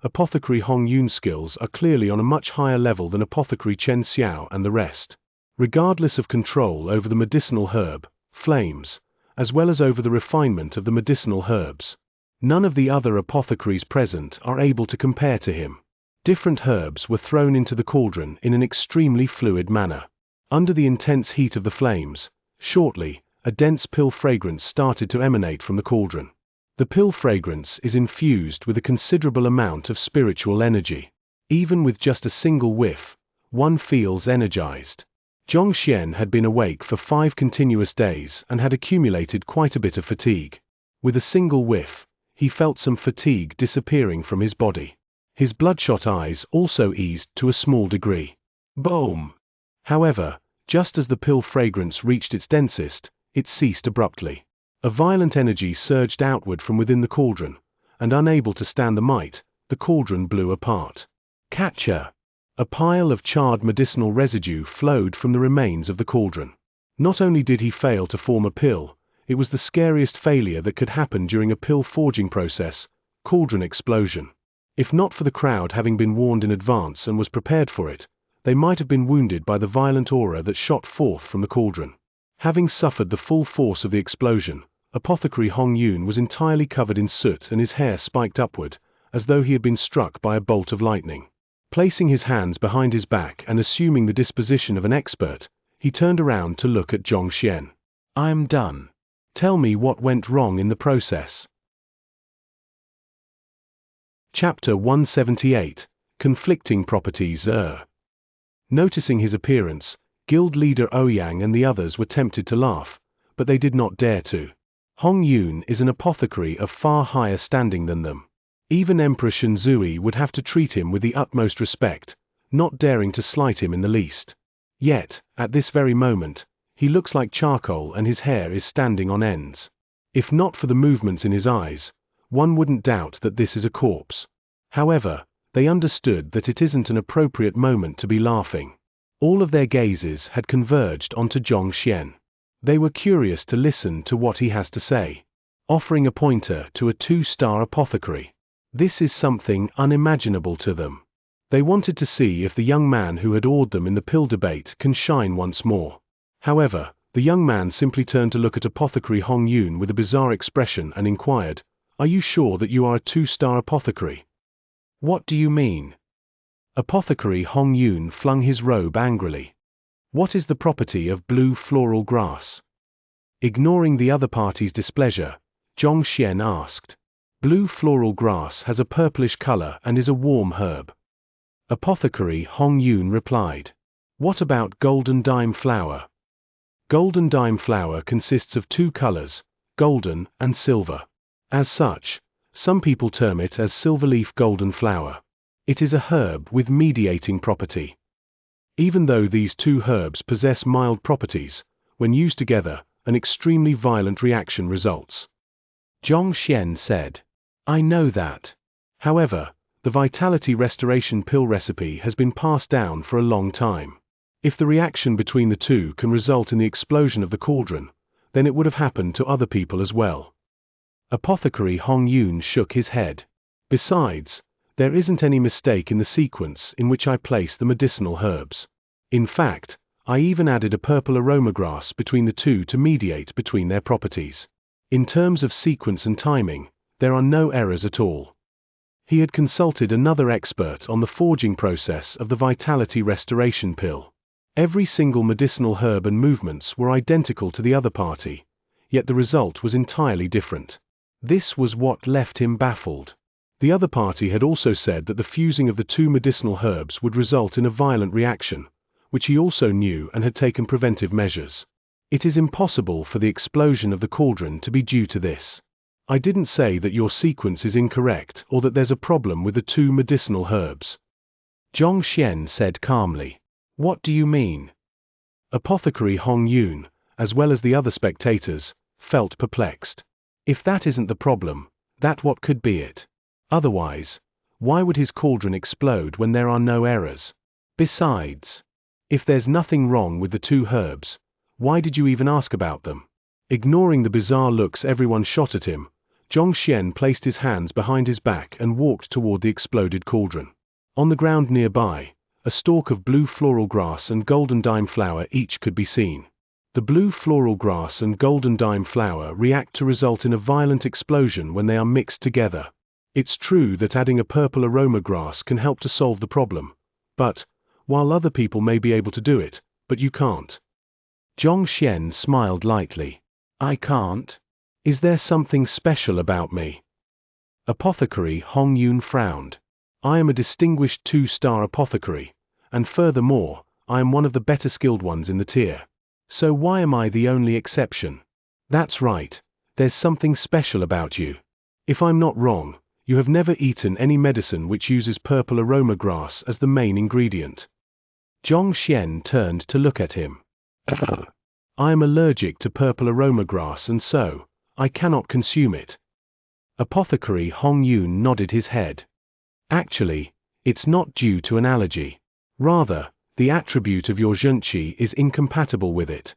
Apothecary Hong Yun's skills are clearly on a much higher level than Apothecary Xianxia and the rest. Regardless of control over the medicinal herb, flames, as well as over the refinement of the medicinal herbs, none of the other apothecaries present are able to compare to him. Different herbs were thrown into the cauldron in an extremely fluid manner. Under the intense heat of the flames, shortly, a dense pill fragrance started to emanate from the cauldron. The pill fragrance is infused with a considerable amount of spiritual energy. Even with just a single whiff, one feels energized. Xianxia had been awake for 5 continuous days and had accumulated quite a bit of fatigue. With a single whiff, he felt some fatigue disappearing from his body. His bloodshot eyes also eased to a small degree. Boom! However, just as the pill fragrance reached its densest, it ceased abruptly. A violent energy surged outward from within the cauldron, and unable to stand the might, the cauldron blew apart. Catcher! A pile of charred medicinal residue flowed from the remains of the cauldron. Not only did he fail to form a pill, it was the scariest failure that could happen during a pill forging process: cauldron explosion. If not for the crowd having been warned in advance and was prepared for it, they might have been wounded by the violent aura that shot forth from the cauldron. Having suffered the full force of the explosion, Apothecary Hong Yun was entirely covered in soot and his hair spiked upward, as though he had been struck by a bolt of lightning. Placing his hands behind his back and assuming the disposition of an expert, he turned around to look at Xianxia. I'm done. Tell me what went wrong in the process. Chapter 178, Conflicting Properties. Noticing his appearance, guild leader Ouyang and the others were tempted to laugh, but they did not dare to. Hong Yun is an apothecary of far higher standing than them. Even Emperor Shenzui would have to treat him with the utmost respect, not daring to slight him in the least. Yet, at this very moment, he looks like charcoal and his hair is standing on ends. If not for the movements in his eyes, one wouldn't doubt that this is a corpse. However, they understood that it isn't an appropriate moment to be laughing. All of their gazes had converged onto Xianxia. They were curious to listen to what he has to say. Offering a pointer to a 2-star apothecary. This is something unimaginable to them. They wanted to see if the young man who had awed them in the pill debate can shine once more. However, the young man simply turned to look at Apothecary Hong Yun with a bizarre expression and inquired, "Are you sure that you are a 2-star apothecary?" "What do you mean?" Apothecary Hong Yun flung his robe angrily. "What is the property of blue floral grass?" Ignoring the other party's displeasure, Xianxia asked. "Blue floral grass has a purplish color and is a warm herb." Apothecary Hong Yun replied. "What about golden dime flower?" Golden dime flower consists of 2 colors, golden and silver. As such, some people term it as silverleaf golden flower. It is a herb with mediating property. Even though these two herbs possess mild properties, when used together, an extremely violent reaction results. Xianxia said, I know that. However, the vitality restoration pill recipe has been passed down for a long time. If the reaction between the two can result in the explosion of the cauldron, then it would have happened to other people as well. Apothecary Hong Yun shook his head. Besides, there isn't any mistake in the sequence in which I place the medicinal herbs. In fact, I even added a purple aroma grass between the two to mediate between their properties. In terms of sequence and timing, there are no errors at all. He had consulted another expert on the forging process of the vitality restoration pill. Every single medicinal herb and movements were identical to the other party, yet the result was entirely different. This was what left him baffled. The other party had also said that the fusing of the two medicinal herbs would result in a violent reaction, which he also knew and had taken preventive measures. It is impossible for the explosion of the cauldron to be due to this. I didn't say that your sequence is incorrect or that there's a problem with the two medicinal herbs. Xianxia said calmly. What do you mean? Apothecary Hong Yun, as well as the other spectators, felt perplexed. If that isn't the problem, that what could be it? Otherwise, why would his cauldron explode when there are no errors? Besides, if there's nothing wrong with the two herbs, why did you even ask about them? Ignoring the bizarre looks everyone shot at him, Xianxia placed his hands behind his back and walked toward the exploded cauldron. On the ground nearby, a stalk of blue floral grass and golden dime flower each could be seen. The blue floral grass and golden dime flower react to result in a violent explosion when they are mixed together. It's true that adding a purple aroma grass can help to solve the problem, but, while other people may be able to do it, but you can't. Xianxia smiled lightly. I can't? Is there something special about me? Apothecary Hong Yun frowned. I am a distinguished 2-star apothecary, and furthermore, I am one of the better skilled ones in the tier. So why am I the only exception? That's right, there's something special about you. If I'm not wrong, you have never eaten any medicine which uses purple aroma grass as the main ingredient. Xianxia turned to look at him. I am allergic to purple aroma grass and so, I cannot consume it. Apothecary Hong Yun nodded his head. Actually, it's not due to an allergy. Rather, the attribute of your Xianxia is incompatible with it.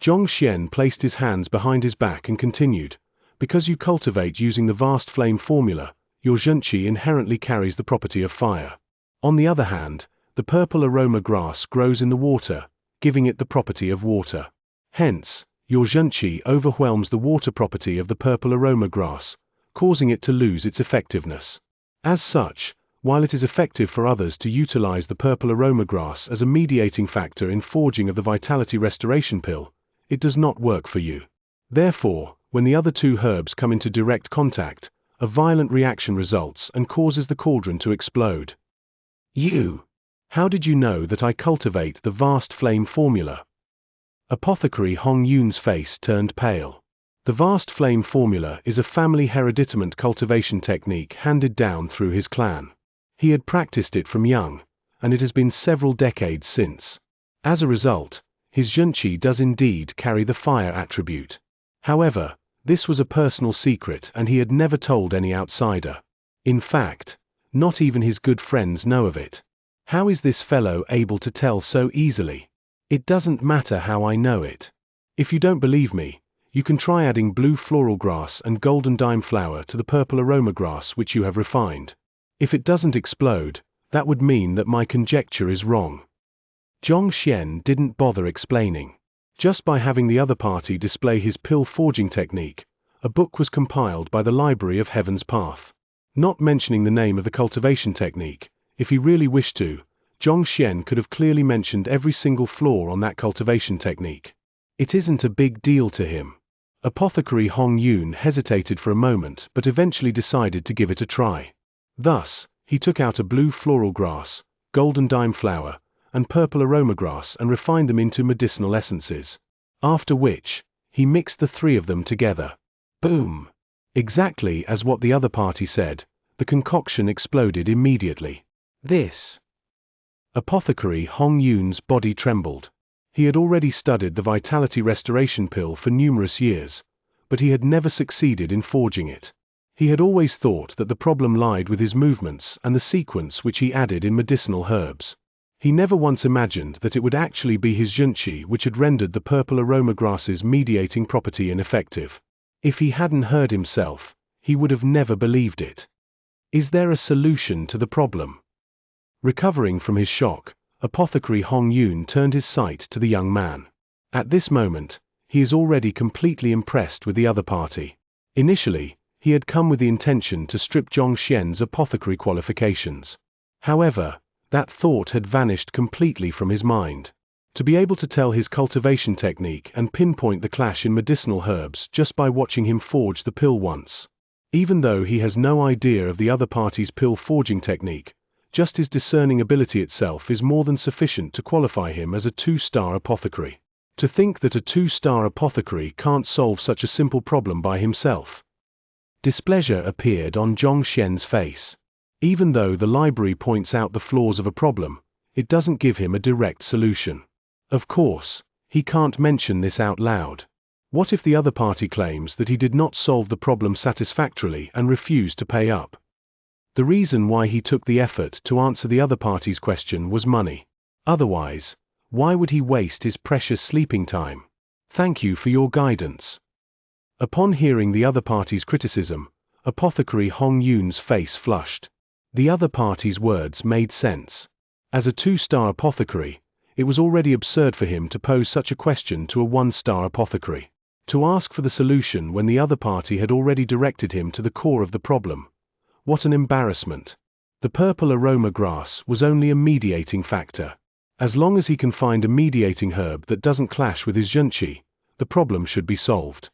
Xianxia placed his hands behind his back and continued, because you cultivate using the vast flame formula, your Xianxia inherently carries the property of fire. On the other hand, the purple aroma grass grows in the water, giving it the property of water. Hence, your Xianxia overwhelms the water property of the purple aroma grass, causing it to lose its effectiveness. As such, while it is effective for others to utilize the purple aroma grass as a mediating factor in forging of the vitality restoration pill, it does not work for you. Therefore, when the other two herbs come into direct contact, a violent reaction results and causes the cauldron to explode. How did you know that I cultivate the vast flame formula? Apothecary Hong Yun's face turned pale. The vast flame formula is a family hereditament cultivation technique handed down through his clan. He had practiced it from young, and it has been several decades since. As a result, his Xianxia does indeed carry the fire attribute. However, this was a personal secret and he had never told any outsider. In fact, not even his good friends know of it. How is this fellow able to tell so easily? It doesn't matter how I know it. If you don't believe me, you can try adding blue floral grass and golden dime flower to the purple aroma grass which you have refined. If it doesn't explode, that would mean that my conjecture is wrong. Xianxia didn't bother explaining. Just by having the other party display his pill forging technique, a book was compiled by the Library of Heaven's Path. Not mentioning the name of the cultivation technique, if he really wished to, Xianxia could have clearly mentioned every single flaw on that cultivation technique. It isn't a big deal to him. Apothecary Hong Yun hesitated for a moment but eventually decided to give it a try. Thus, he took out a blue floral grass, golden dime flower, and purple aroma grass and refined them into medicinal essences. After which, he mixed the three of them together. Boom! Exactly as what the other party said, the concoction exploded immediately. This Apothecary Hong Yun's body trembled. He had already studied the vitality restoration pill for numerous years, but he had never succeeded in forging it. He had always thought that the problem lied with his movements and the sequence which he added in medicinal herbs. He never once imagined that it would actually be his Xianxia which had rendered the purple aroma grass's mediating property ineffective. If he hadn't heard himself, he would have never believed it. Is there a solution to the problem? Recovering from his shock, Apothecary Hong Yun turned his sight to the young man. At this moment, he is already completely impressed with the other party. Initially, he had come with the intention to strip Xianxia's apothecary qualifications. However, that thought had vanished completely from his mind. To be able to tell his cultivation technique and pinpoint the clash in medicinal herbs just by watching him forge the pill once. Even though he has no idea of the other party's pill forging technique, just his discerning ability itself is more than sufficient to qualify him as a 2-star apothecary. To think that a 2-star apothecary can't solve such a simple problem by himself. Displeasure appeared on Xianxia's face. Even though the library points out the flaws of a problem, it doesn't give him a direct solution. Of course, he can't mention this out loud. What if the other party claims that he did not solve the problem satisfactorily and refused to pay up? The reason why he took the effort to answer the other party's question was money. Otherwise, why would he waste his precious sleeping time? Thank you for your guidance. Upon hearing the other party's criticism, Apothecary Hong Yun's face flushed. The other party's words made sense. As a 2-star apothecary, it was already absurd for him to pose such a question to a 1-star apothecary. To ask for the solution when the other party had already directed him to the core of the problem. What an embarrassment. The purple aroma grass was only a mediating factor. As long as he can find a mediating herb that doesn't clash with his Xianxia, the problem should be solved.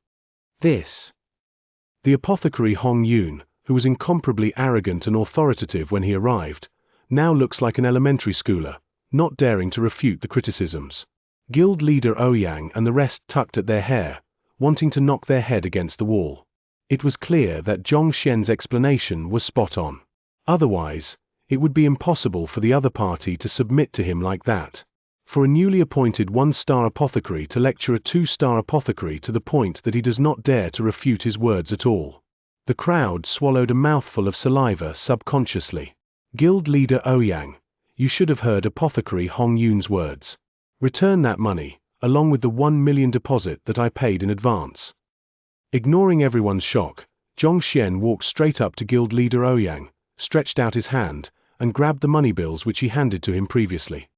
The apothecary Hong Yun, who was incomparably arrogant and authoritative when he arrived, now looks like an elementary schooler, not daring to refute the criticisms. Guild leader Ouyang and the rest tucked at their hair, wanting to knock their head against the wall. It was clear that Xianxia's explanation was spot on. Otherwise, it would be impossible for the other party to submit to him like that. For a newly appointed 1-star apothecary to lecture a 2-star apothecary to the point that he does not dare to refute his words at all. The crowd swallowed a mouthful of saliva subconsciously. Guild leader Ouyang, you should have heard Apothecary Hong Yun's words. Return that money, along with the 1 million deposit that I paid in advance. Ignoring everyone's shock, Xianxia walked straight up to Guild leader Ouyang, stretched out his hand, and grabbed the money bills which he handed to him previously.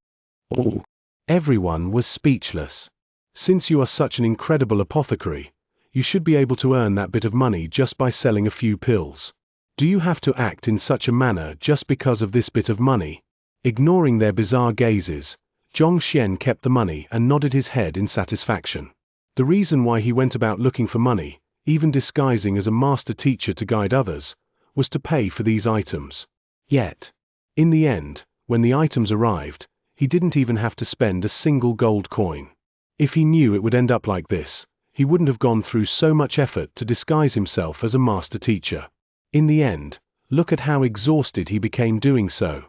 Everyone was speechless. Since you are such an incredible apothecary, you should be able to earn that bit of money just by selling a few pills. Do you have to act in such a manner just because of this bit of money? Ignoring their bizarre gazes, Xianxia kept the money and nodded his head in satisfaction. The reason why he went about looking for money, even disguising as a master teacher to guide others, was to pay for these items. Yet, in the end, when the items arrived, he didn't even have to spend a single gold coin. If he knew it would end up like this, he wouldn't have gone through so much effort to disguise himself as a master teacher. In the end, look at how exhausted he became doing so.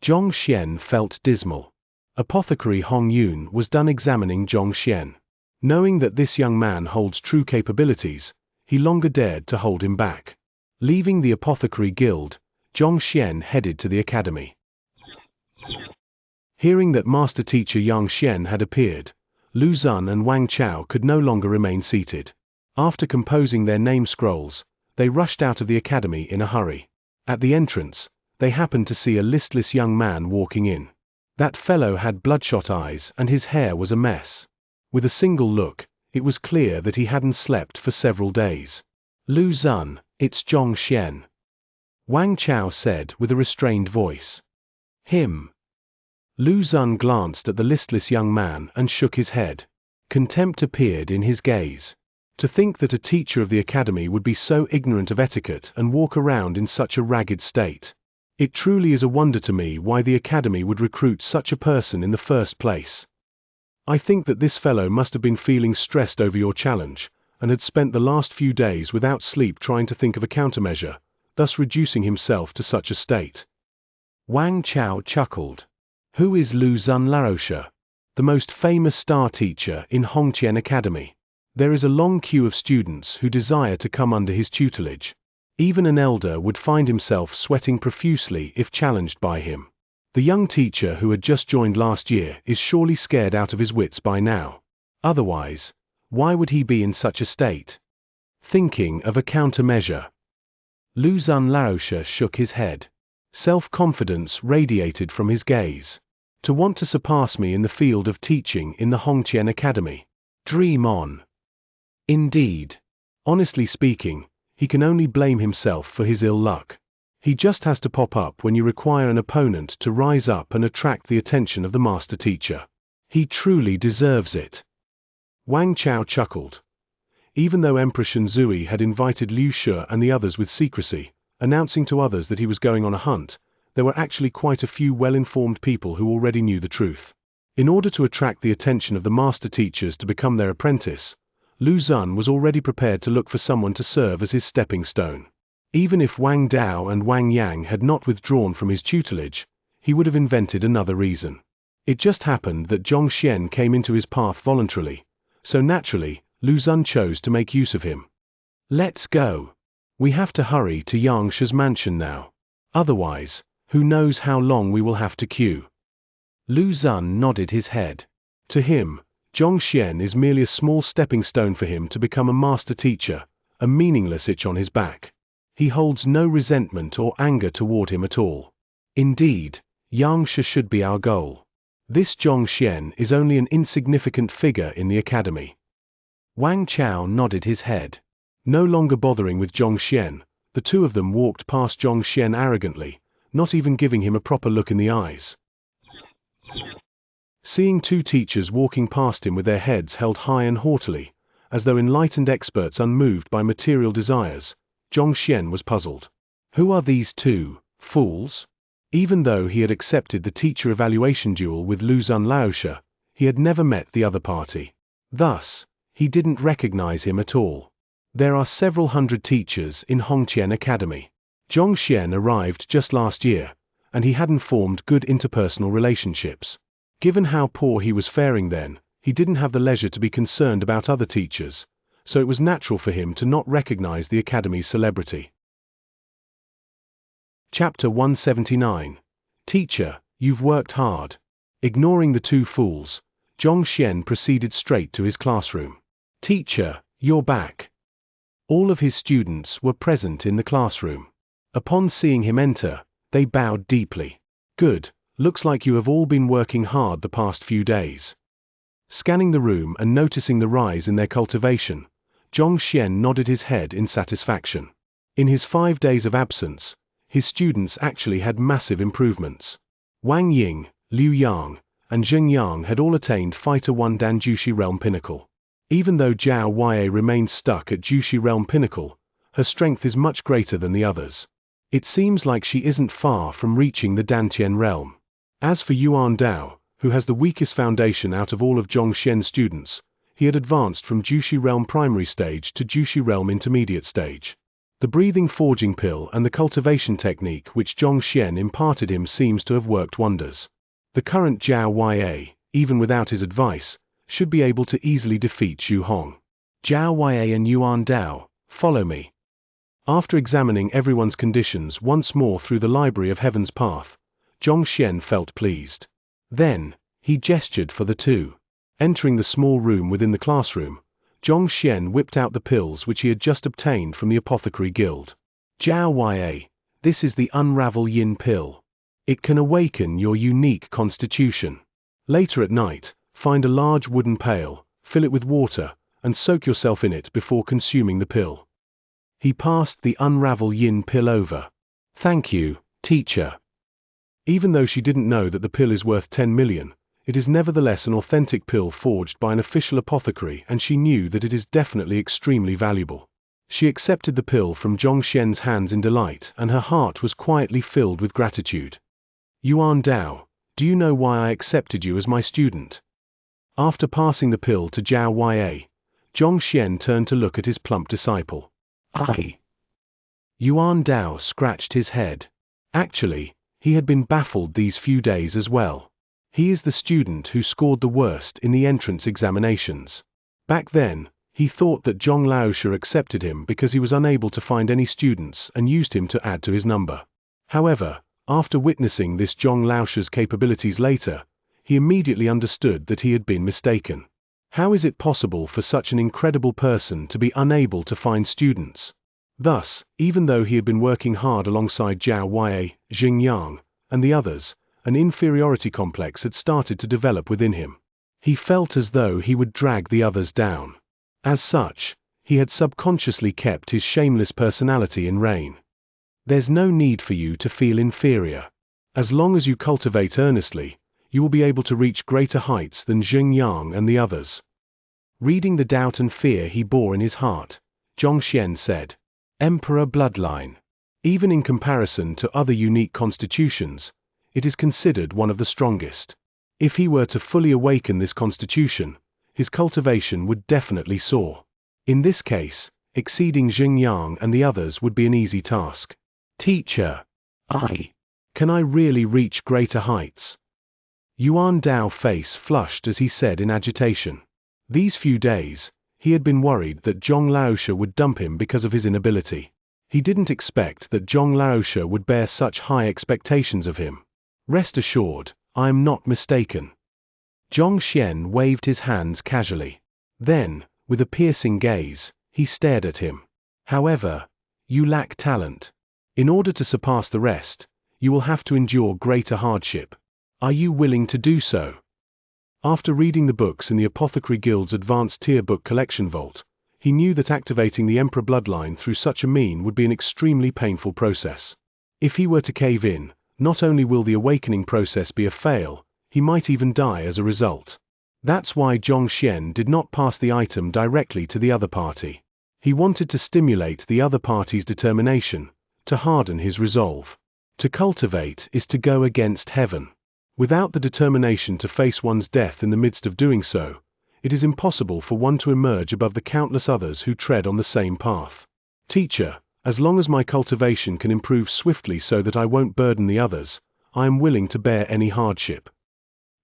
Xianxia felt dismal. Apothecary Hong Yun was done examining Xianxia. Knowing that this young man holds true capabilities, he longer dared to hold him back. Leaving the apothecary guild, Xianxia headed to the academy. Hearing that master teacher Xianxia had appeared, Lu Zun and Wang Chao could no longer remain seated. After composing their name scrolls, they rushed out of the academy in a hurry. At the entrance, they happened to see a listless young man walking in. That fellow had bloodshot eyes and his hair was a mess. With a single look, it was clear that he hadn't slept for several days. Lu Zun, it's Xianxia. Wang Chao said with a restrained voice. Him. Lu Zun glanced at the listless young man and shook his head. Contempt appeared in his gaze. To think that a teacher of the academy would be so ignorant of etiquette and walk around in such a ragged state. It truly is a wonder to me why the academy would recruit such a person in the first place. I think that this fellow must have been feeling stressed over your challenge, and had spent the last few days without sleep trying to think of a countermeasure, thus reducing himself to such a state. Wang Chao chuckled. Who is Lu Zun Laosha? The most famous star teacher in Hongqian Academy. There is a long queue of students who desire to come under his tutelage. Even an elder would find himself sweating profusely if challenged by him. The young teacher who had just joined last year is surely scared out of his wits by now. Otherwise, why would he be in such a state? Thinking of a countermeasure. Lu Zun Laosha shook his head. Self-confidence radiated from his gaze. To want to surpass me in the field of teaching in the Hongqian Academy. Dream on. Indeed. Honestly speaking, he can only blame himself for his ill luck. He just has to pop up when you require an opponent to rise up and attract the attention of the master teacher. He truly deserves it. Wang Chao chuckled. Even though Emperor Shenzui had invited Liu Shi and the others with secrecy, announcing to others that he was going on a hunt, there were actually quite a few well-informed people who already knew the truth. In order to attract the attention of the master teachers to become their apprentice, Lu Zun was already prepared to look for someone to serve as his stepping stone. Even if Wang Dao and Wang Yang had not withdrawn from his tutelage, he would have invented another reason. It just happened that Zhong Xian came into his path voluntarily, so naturally, Lu Zun chose to make use of him. Let's go. We have to hurry to Xianxia's mansion now. Otherwise, who knows how long we will have to queue. Lu Zun nodded his head. To him, Zhong Xian is merely a small stepping stone for him to become a master teacher, a meaningless itch on his back. He holds no resentment or anger toward him at all. Indeed, Xianxia should be our goal. This Zhong Xian is only an insignificant figure in the academy. Wang Chao nodded his head. No longer bothering with Zhong Xian, the two of them walked past Zhong Xian arrogantly, not even giving him a proper look in the eyes. Seeing two teachers walking past him with their heads held high and haughtily, as though enlightened experts unmoved by material desires, Zhong Xian was puzzled. Who are these two fools? Even though he had accepted the teacher evaluation duel with Lu Zun Laosha, he had never met the other party. Thus, he didn't recognize him at all. There are several hundred teachers in Hongqian Academy. Zhong Xian arrived just last year, and he hadn't formed good interpersonal relationships. Given how poor he was faring then, he didn't have the leisure to be concerned about other teachers, so it was natural for him to not recognize the academy's celebrity. Chapter 179. Teacher, you've worked hard. Ignoring the two fools, Zhong Xian proceeded straight to his classroom. Teacher, you're back. All of his students were present in the classroom. Upon seeing him enter, they bowed deeply. Good, looks like you have all been working hard the past few days. Scanning the room and noticing the rise in their cultivation, Zhong Xian nodded his head in satisfaction. In his 5 days of absence, his students actually had massive improvements. Wang Ying, Liu Yang, and Zheng Yang had all attained Fighter 1 Dan Jushi Realm Pinnacle. Even though Zhao Yue remained stuck at Jushi Realm Pinnacle, her strength is much greater than the others. It seems like she isn't far from reaching the Dantian realm. As for Yuan Dao, who has the weakest foundation out of all of Zhong Xian's students, he had advanced from Jushi Realm Primary Stage to Jushi Realm Intermediate Stage. The breathing forging pill and the cultivation technique which Zhong Xian imparted him seems to have worked wonders. The current Zhao Yue, even without his advice, should be able to easily defeat Xu Hong. Zhao Yue and Yuan Dao, follow me. After examining everyone's conditions once more through the Library of Heaven's Path, Zhong Xian felt pleased. Then, he gestured for the two. Entering the small room within the classroom, Zhong Xian whipped out the pills which he had just obtained from the Apothecary Guild. Zhao Yue, this is the Unravel Yin pill. It can awaken your unique constitution. Later at night, find a large wooden pail, fill it with water, and soak yourself in it before consuming the pill. He passed the Unravel Yin pill over. Thank you, teacher. Even though she didn't know that the pill is worth 10 million, it is nevertheless an authentic pill forged by an official apothecary, and she knew that it is definitely extremely valuable. She accepted the pill from Zhong Xian's hands in delight, and her heart was quietly filled with gratitude. Yuan Dao, do you know why I accepted you as my student? After passing the pill to Zhao Yue, Zhong Xian turned to look at his plump disciple. Yuan Dao scratched his head. Actually, he had been baffled these few days as well. He is the student who scored the worst in the entrance examinations. Back then, he thought that Zhong Laosha accepted him because he was unable to find any students and used him to add to his number. However, after witnessing this Zhong Laosha's capabilities later, he immediately understood that he had been mistaken. How is it possible for such an incredible person to be unable to find students? Thus, even though he had been working hard alongside Zhao Wei, Xingyang, and the others, an inferiority complex had started to develop within him. He felt as though he would drag the others down. As such, he had subconsciously kept his shameless personality in rein. There's no need for you to feel inferior. As long as you cultivate earnestly, you will be able to reach greater heights than Xingyang and the others. Reading the doubt and fear he bore in his heart, Zhongxian said, Emperor bloodline. Even in comparison to other unique constitutions, it is considered one of the strongest. If he were to fully awaken this constitution, his cultivation would definitely soar. In this case, exceeding Xingyang and the others would be an easy task. Teacher, can I really reach greater heights? Yuan Dao's face flushed as he said in agitation. These few days, he had been worried that Zhong Laosha would dump him because of his inability. He didn't expect that Zhong Laosha would bear such high expectations of him. Rest assured, I am not mistaken. Zhongxian waved his hands casually. Then, with a piercing gaze, he stared at him. However, you lack talent. In order to surpass the rest, you will have to endure greater hardship. Are you willing to do so? After reading the books in the Apothecary Guild's advanced tier book collection vault, he knew that activating the Emperor bloodline through such a mean would be an extremely painful process. If he were to cave in, not only will the awakening process be a fail, he might even die as a result. That's why Zhongxian did not pass the item directly to the other party. He wanted to stimulate the other party's determination, to harden his resolve. To cultivate is to go against heaven. Without the determination to face one's death in the midst of doing so, it is impossible for one to emerge above the countless others who tread on the same path. Teacher, as long as my cultivation can improve swiftly so that I won't burden the others, I am willing to bear any hardship.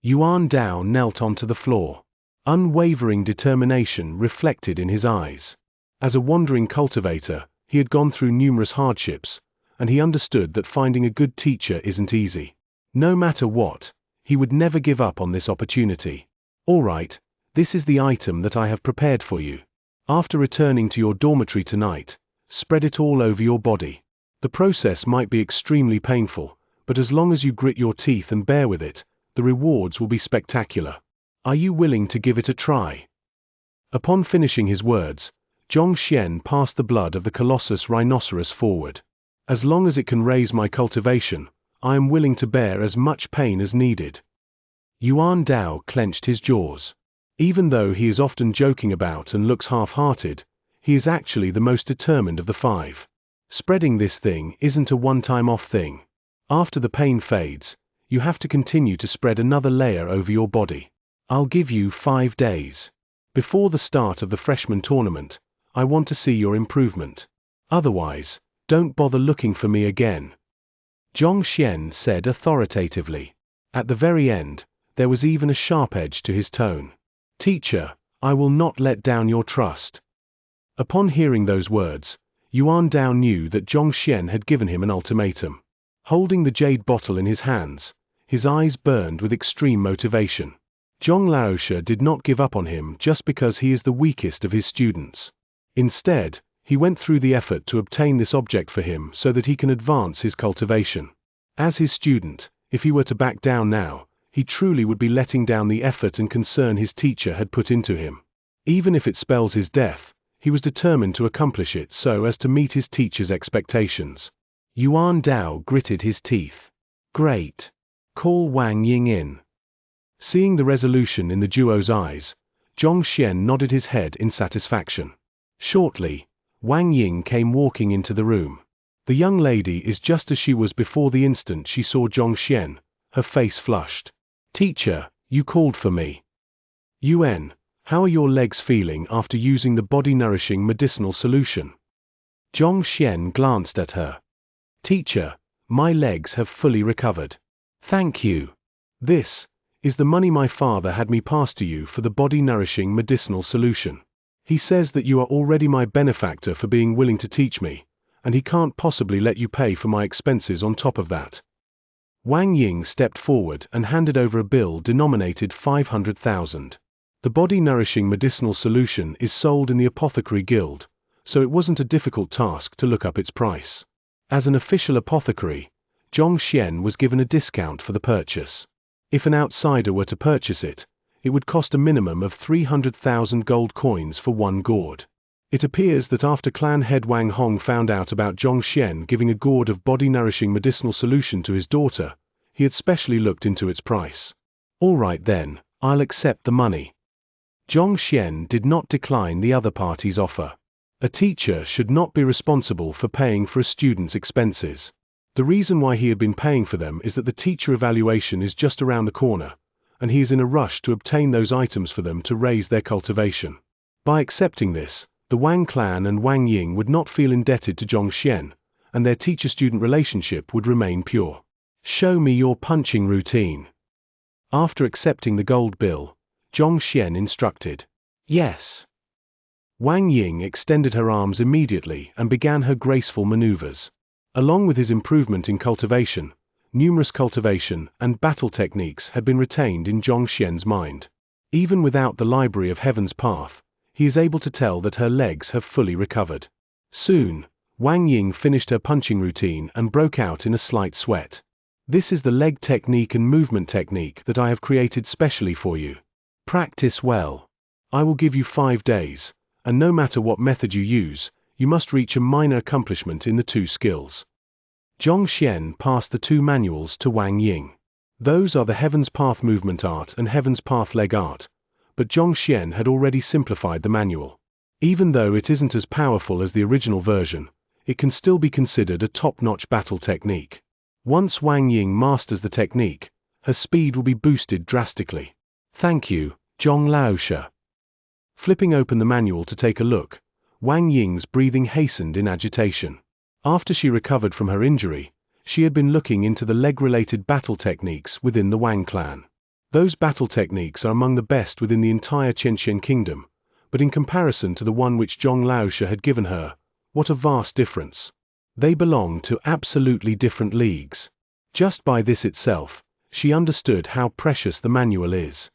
Yuan Dao knelt onto the floor. Unwavering determination reflected in his eyes. As a wandering cultivator, he had gone through numerous hardships, and he understood that finding a good teacher isn't easy. No matter what, he would never give up on this opportunity. All right, this is the item that I have prepared for you. After returning to your dormitory tonight, spread it all over your body. The process might be extremely painful, but as long as you grit your teeth and bear with it, the rewards will be spectacular. Are you willing to give it a try? Upon finishing his words, Zhongxian passed the blood of the Colossus Rhinoceros forward. As long as it can raise my cultivation, I am willing to bear as much pain as needed. Yuan Dao clenched his jaws. Even though he is often joking about and looks half-hearted, he is actually the most determined of the five. Spreading this thing isn't a one-time-off thing. After the pain fades, you have to continue to spread another layer over your body. I'll give you 5 days. Before the start of the freshman tournament, I want to see your improvement. Otherwise, don't bother looking for me again. Zhongxian said authoritatively. At the very end, there was even a sharp edge to his tone. Teacher, I will not let down your trust. Upon hearing those words, Yuan Dao knew that Zhongxian had given him an ultimatum. Holding the jade bottle in his hands, his eyes burned with extreme motivation. Zhong Laosha did not give up on him just because he is the weakest of his students. Instead, he went through the effort to obtain this object for him so that he can advance his cultivation. As his student, if he were to back down now, he truly would be letting down the effort and concern his teacher had put into him. Even if it spells his death, he was determined to accomplish it so as to meet his teacher's expectations. Yuan Dao gritted his teeth. Great. Call Wang Ying in. Seeing the resolution in the duo's eyes, Zhongxian nodded his head in satisfaction. Shortly, Wang Ying came walking into the room. The young lady is just as she was before the instant she saw Zhongxian, her face flushed. Teacher, you called for me. Yuan, how are your legs feeling after using the body-nourishing medicinal solution? Zhongxian glanced at her. Teacher, my legs have fully recovered. Thank you. This is the money my father had me pass to you for the body-nourishing medicinal solution. He says that you are already my benefactor for being willing to teach me, and he can't possibly let you pay for my expenses on top of that." Wang Ying stepped forward and handed over a bill denominated 500,000. The body-nourishing medicinal solution is sold in the Apothecary Guild, so it wasn't a difficult task to look up its price. As an official apothecary, Xianxia was given a discount for the purchase. If an outsider were to purchase it, it would cost a minimum of 300,000 gold coins for one gourd. It appears that after clan head Wang Hong found out about Xianxia giving a gourd of body-nourishing medicinal solution to his daughter, he had specially looked into its price. "All right then, I'll accept the money." Xianxia did not decline the other party's offer. A teacher should not be responsible for paying for a student's expenses. The reason why he had been paying for them is that the teacher evaluation is just around the corner, and he is in a rush to obtain those items for them to raise their cultivation. By accepting this, the Wang clan and Wang Ying would not feel indebted to Xianxia, and their teacher-student relationship would remain pure. "Show me your punching routine." After accepting the gold bill, Xianxia instructed. "Yes." Wang Ying extended her arms immediately and began her graceful maneuvers. Along with his improvement in cultivation, numerous cultivation and battle techniques had been retained in Xianxia's mind. Even without the Library of Heaven's Path, he is able to tell that her legs have fully recovered. Soon, Wang Ying finished her punching routine and broke out in a slight sweat. "This is the leg technique and movement technique that I have created specially for you. Practice well. I will give you 5 days, and no matter what method you use, you must reach a minor accomplishment in the 2 skills." Xianxia passed the 2 manuals to Wang Ying. Those are the Heaven's Path Movement Art and Heaven's Path Leg Art, but Xianxia had already simplified the manual. Even though it isn't as powerful as the original version, it can still be considered a top-notch battle technique. Once Wang Ying masters the technique, her speed will be boosted drastically. "Thank you, Xianxia." Flipping open the manual to take a look, Wang Ying's breathing hastened in agitation. After she recovered from her injury, she had been looking into the leg-related battle techniques within the Wang clan. Those battle techniques are among the best within the entire Xianxia kingdom, but in comparison to the one which Xianxia had given her, what a vast difference. They belong to absolutely different leagues. Just by this itself, she understood how precious the manual is.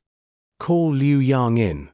"Call Liu Yang in."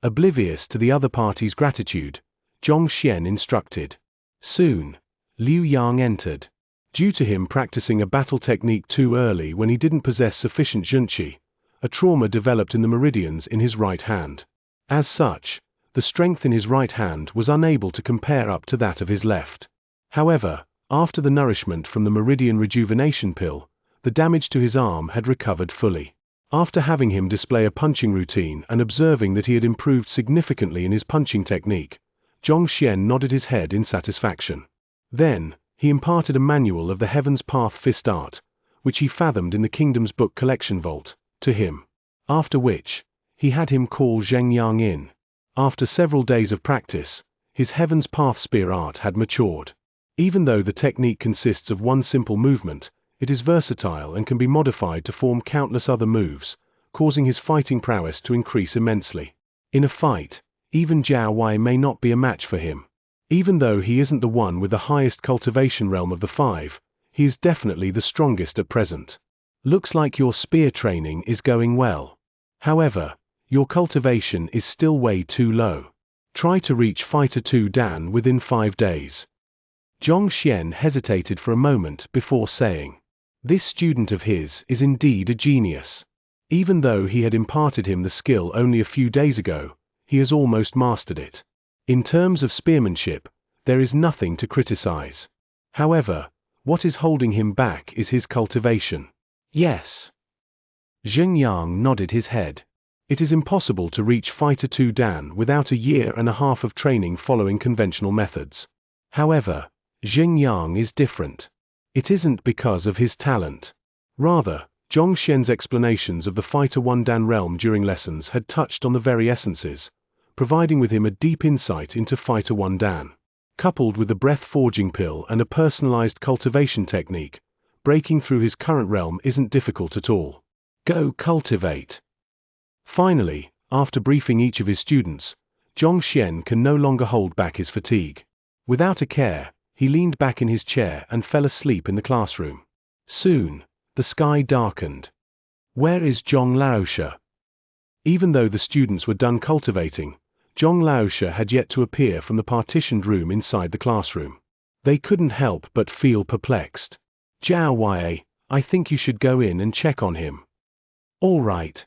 Oblivious to the other party's gratitude, Xianxia instructed. Soon, Liu Yang entered. Due to him practicing a battle technique too early when he didn't possess sufficient junqi, a trauma developed in the meridians in his right hand. As such, the strength in his right hand was unable to compare up to that of his left. However, after the nourishment from the meridian rejuvenation pill, the damage to his arm had recovered fully. After having him display a punching routine and observing that he had improved significantly in his punching technique, Xianxia nodded his head in satisfaction. Then, he imparted a manual of the Heaven's Path Fist Art, which he fathomed in the Kingdom's Book Collection Vault, to him. After which, he had him call Xianxia in. After several days of practice, his Heaven's Path Spear Art had matured. Even though the technique consists of one simple movement, it is versatile and can be modified to form countless other moves, causing his fighting prowess to increase immensely. In a fight, even Jiao Wei may not be a match for him. Even though he isn't the one with the highest cultivation realm of the 5, he is definitely the strongest at present. "Looks like your spear training is going well. However, your cultivation is still way too low. Try to reach Fighter 2 Dan within 5 days. Xianxia hesitated for a moment before saying, "This student of his is indeed a genius. Even though he had imparted him the skill only a few days ago, he has almost mastered it. In terms of spearmanship, there is nothing to criticize. However, what is holding him back is his cultivation." "Yes." Xianxia nodded his head. It is impossible to reach Fighter 2 Dan without a year and a half of training following conventional methods. However, Xianxia is different. It isn't because of his talent. Rather, Xianxia's explanations of the Fighter 1 Dan realm during lessons had touched on the very essences, providing with him a deep insight into Fighter 1 Dan. Coupled with the breath forging pill and a personalized cultivation technique, breaking through his current realm isn't difficult at all. Go cultivate. Finally, after briefing each of his students, Xianxia can no longer hold back his fatigue. Without a care, he leaned back in his chair and fell asleep in the classroom. Soon, the sky darkened. Where is Xianxia? Even though the students were done cultivating, Xianxia had yet to appear from the partitioned room inside the classroom. They couldn't help but feel perplexed. Xiaoye, I think you should go in and check on him. All right.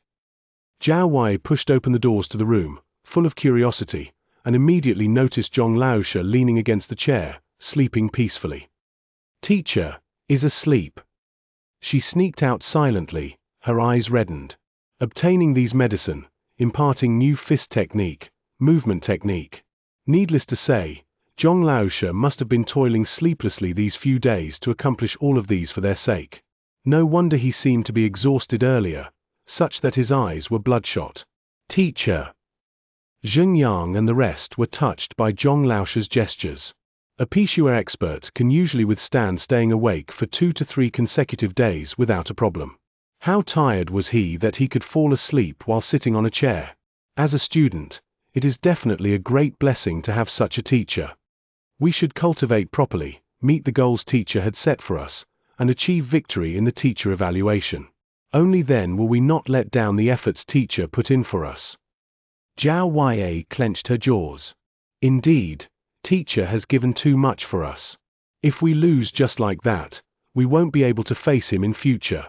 Xiaoye pushed open the doors to the room, full of curiosity, and immediately noticed Xianxia leaning against the chair, sleeping peacefully. Teacher is asleep. She sneaked out silently, her eyes reddened. Obtaining these medicine, imparting new fist technique, movement technique. Needless to say, Xianxia must have been toiling sleeplessly these few days to accomplish all of these for their sake. No wonder he seemed to be exhausted earlier, such that his eyes were bloodshot. Teacher. Xianxia and the rest were touched by Xianxia's gestures. A Pishua expert can usually withstand staying awake for 2 to 3 consecutive days without a problem. How tired was he that he could fall asleep while sitting on a chair? As a student, it is definitely a great blessing to have such a teacher. We should cultivate properly, meet the goals teacher had set for us, and achieve victory in the teacher evaluation. Only then will we not let down the efforts teacher put in for us. Xiaoye clenched her jaws. Indeed, teacher has given too much for us. If we lose just like that, we won't be able to face him in future.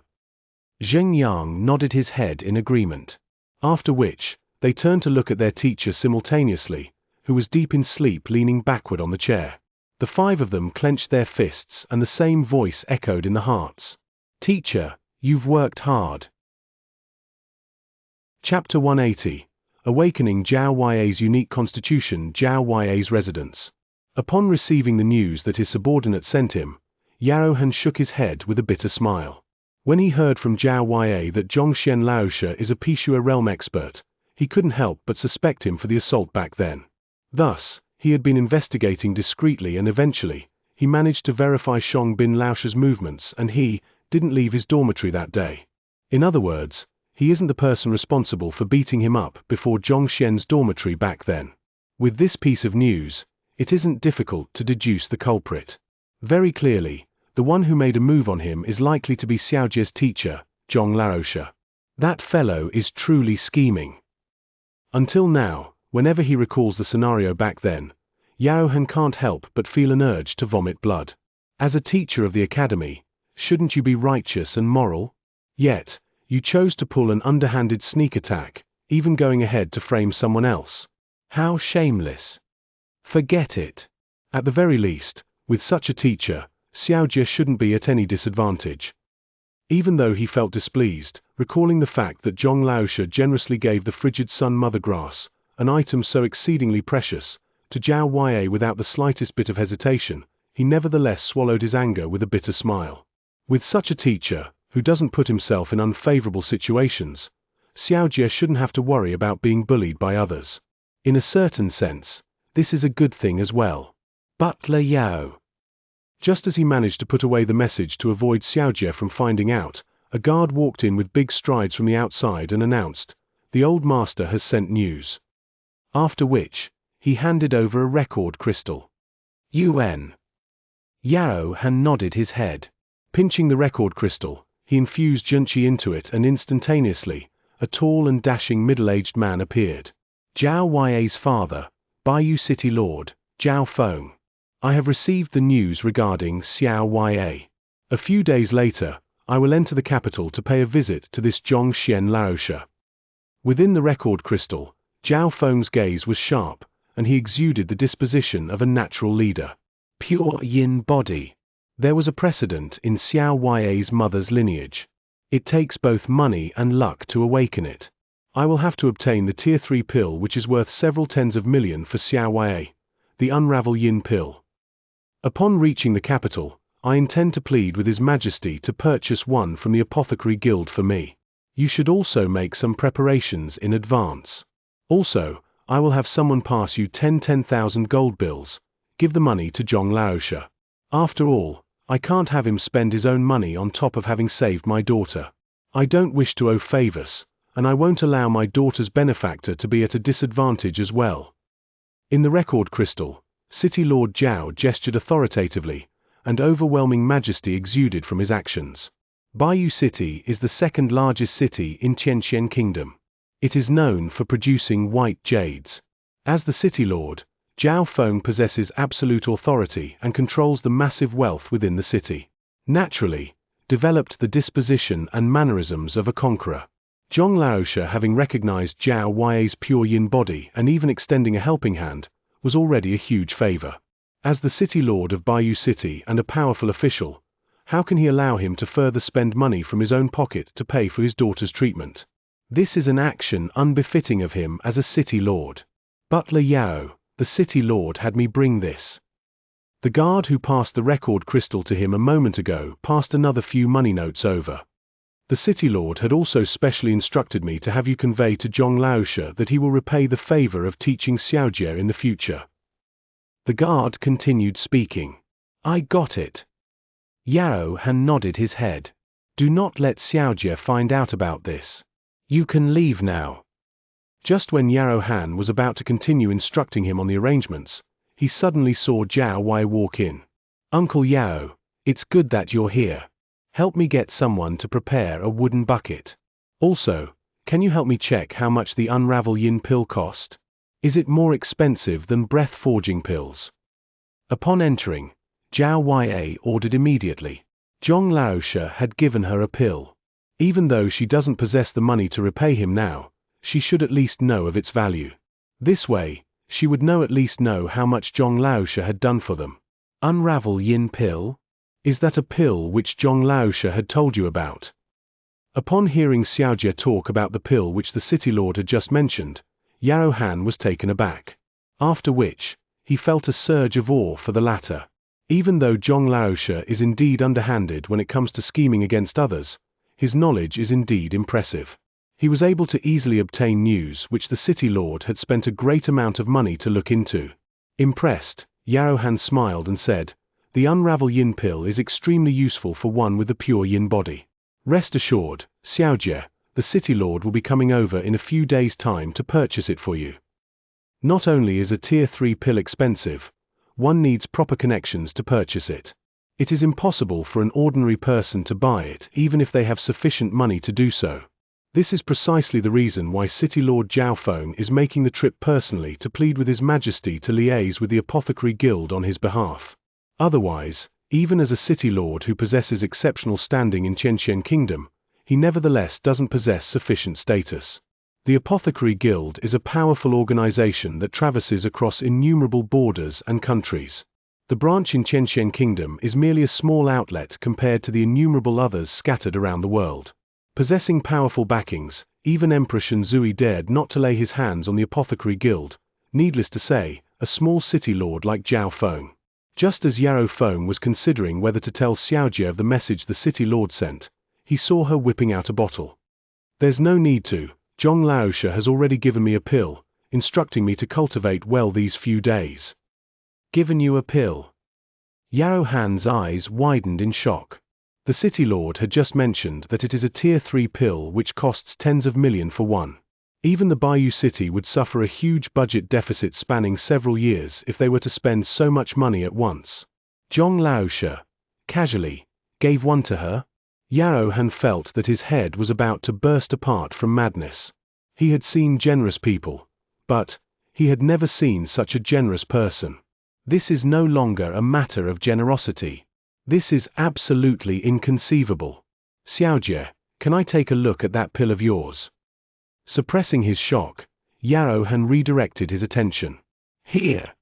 Xianxia nodded his head in agreement. After which, they turned to look at their teacher simultaneously, who was deep in sleep leaning backward on the chair. The 5 of them clenched their fists and the same voice echoed in the hearts. Teacher, you've worked hard. Chapter 180. Awakening Xiaoye's unique constitution. Xiaoye's residence. Upon receiving the news that his subordinate sent him, Yaohan shook his head with a bitter smile. When he heard from Xiaoye that Xianxia is a Pishua realm expert, he couldn't help but suspect him for the assault back then. Thus, he had been investigating discreetly and eventually, he managed to verify Shang bin Laosh's movements and he didn't leave his dormitory that day. In other words, he isn't the person responsible for beating him up before Zhongxian's dormitory back then. With this piece of news, it isn't difficult to deduce the culprit. Very clearly, the one who made a move on him is likely to be Xiaojia's teacher, Xianxia. That fellow is truly scheming. Until now, whenever he recalls the scenario back then, Yaohan can't help but feel an urge to vomit blood. As a teacher of the academy, shouldn't you be righteous and moral? Yet, you chose to pull an underhanded sneak attack, even going ahead to frame someone else. How shameless. Forget it. At the very least, with such a teacher, Xiaojia shouldn't be at any disadvantage. Even though he felt displeased, recalling the fact that Xianxia generously gave the frigid sun mother grass, an item so exceedingly precious, to Xiaoye without the slightest bit of hesitation, he nevertheless swallowed his anger with a bitter smile. With such a teacher, who doesn't put himself in unfavorable situations, Xiaojia shouldn't have to worry about being bullied by others. In a certain sense, this is a good thing as well. Butler Yao. Just as he managed to put away the message to avoid Xiaojia from finding out, a guard walked in with big strides from the outside and announced, "The old master has sent news." After which, he handed over a record crystal. UN. Yaohan nodded his head. Pinching the record crystal, he infused Xianxia into it and instantaneously, a tall and dashing middle-aged man appeared. Xiaoye's father, Bayou City Lord, Zhao Feng. I have received the news regarding Xiaoye. A few days later, I will enter the capital to pay a visit to this Xianxia. Within the record crystal, Zhao Feng's gaze was sharp, and he exuded the disposition of a natural leader. Pure yin body. There was a precedent in Xiaoye's mother's lineage. It takes both money and luck to awaken it. I will have to obtain the tier 3 pill which is worth several tens of millions for Xiaoye, the Unravel Yin pill. Upon reaching the capital, I intend to plead with His Majesty to purchase one from the Apothecary Guild for me. You should also make some preparations in advance. Also, I will have someone pass you 10,000 gold bills. Give the money to Xianxia. After all, I can't have him spend his own money on top of having saved my daughter. I don't wish to owe favors, and I won't allow my daughter's benefactor to be at a disadvantage as well. In the record crystal, City Lord Zhao gestured authoritatively, and overwhelming majesty exuded from his actions. Bayou City is the second largest city in Xianxia Kingdom. It is known for producing white jades. As the City Lord, Zhao Feng possesses absolute authority and controls the massive wealth within the city. Naturally, developed the disposition and mannerisms of a conqueror. Zhong Laosha, having recognized Zhao Yue's pure yin body and even extending a helping hand, was already a huge favor. As the City Lord of Bayou City and a powerful official, how can he allow him to further spend money from his own pocket to pay for his daughter's treatment? This is an action unbefitting of him as a City Lord. Butler Yao, the City Lord, had me bring this. The guard who passed the record crystal to him a moment ago passed another few money notes over. The City Lord had also specially instructed me to have you convey to Zhong Laosha that he will repay the favor of teaching Xiaojie in the future. The guard continued speaking. I got it. Yao Han nodded his head. Do not let Xiaojie find out about this. You can leave now. Just when Yao Han was about to continue instructing him on the arrangements, he suddenly saw Zhao Wei walk in. Uncle Yao, it's good that you're here. Help me get someone to prepare a wooden bucket. Also, can you help me check how much the Unravel Yin pill cost? Is it more expensive than breath-forging pills? Upon entering, Zhao Wei ordered immediately. Zhong Laosha had given her a pill. Even though she doesn't possess the money to repay him now, she should at least know of its value. This way, she would at least know how much Zhong Laosha had done for them. Unravel Yin pill? Is that a pill which Zhong Laosha had told you about? Upon hearing Xiaojie talk about the pill which the City Lord had just mentioned, Yao Han was taken aback. After which, he felt a surge of awe for the latter. Even though Zhong Laosha is indeed underhanded when it comes to scheming against others, his knowledge is indeed impressive. He was able to easily obtain news which the City Lord had spent a great amount of money to look into. Impressed, Yao Han smiled and said, the Unravel Yin pill is extremely useful for one with the pure yin body. Rest assured, Xiaojie, the City Lord will be coming over in a few days' time to purchase it for you. Not only is a Tier 3 pill expensive, one needs proper connections to purchase it. It is impossible for an ordinary person to buy it even if they have sufficient money to do so. This is precisely the reason why City Lord Zhao Feng is making the trip personally to plead with His Majesty to liaise with the Apothecary Guild on his behalf. Otherwise, even as a City Lord who possesses exceptional standing in Xianxia Kingdom, he nevertheless doesn't possess sufficient status. The Apothecary Guild is a powerful organization that traverses across innumerable borders and countries. The branch in Xianxia Kingdom is merely a small outlet compared to the innumerable others scattered around the world. Possessing powerful backings, even Emperor Shenzui dared not to lay his hands on the Apothecary Guild, needless to say, a small city lord like Zhao Feng. Just as Yao Feng was considering whether to tell Xiaojie of the message the City Lord sent, he saw her whipping out a bottle. There's no need to, Zhong Laosha has already given me a pill, instructing me to cultivate well these few days. Given you a pill? Yao Han's eyes widened in shock. The City Lord had just mentioned that it is a Tier 3 pill which costs tens of millions for one. Even the Bayou City would suffer a huge budget deficit spanning several years if they were to spend so much money at once. Zhong Laosha, casually, gave one to her. Yao Han felt that his head was about to burst apart from madness. He had seen generous people, but he had never seen such a generous person. This is no longer a matter of generosity. This is absolutely inconceivable. Xiaojie, can I take a look at that pill of yours? Suppressing his shock, Yao Han redirected his attention. Here.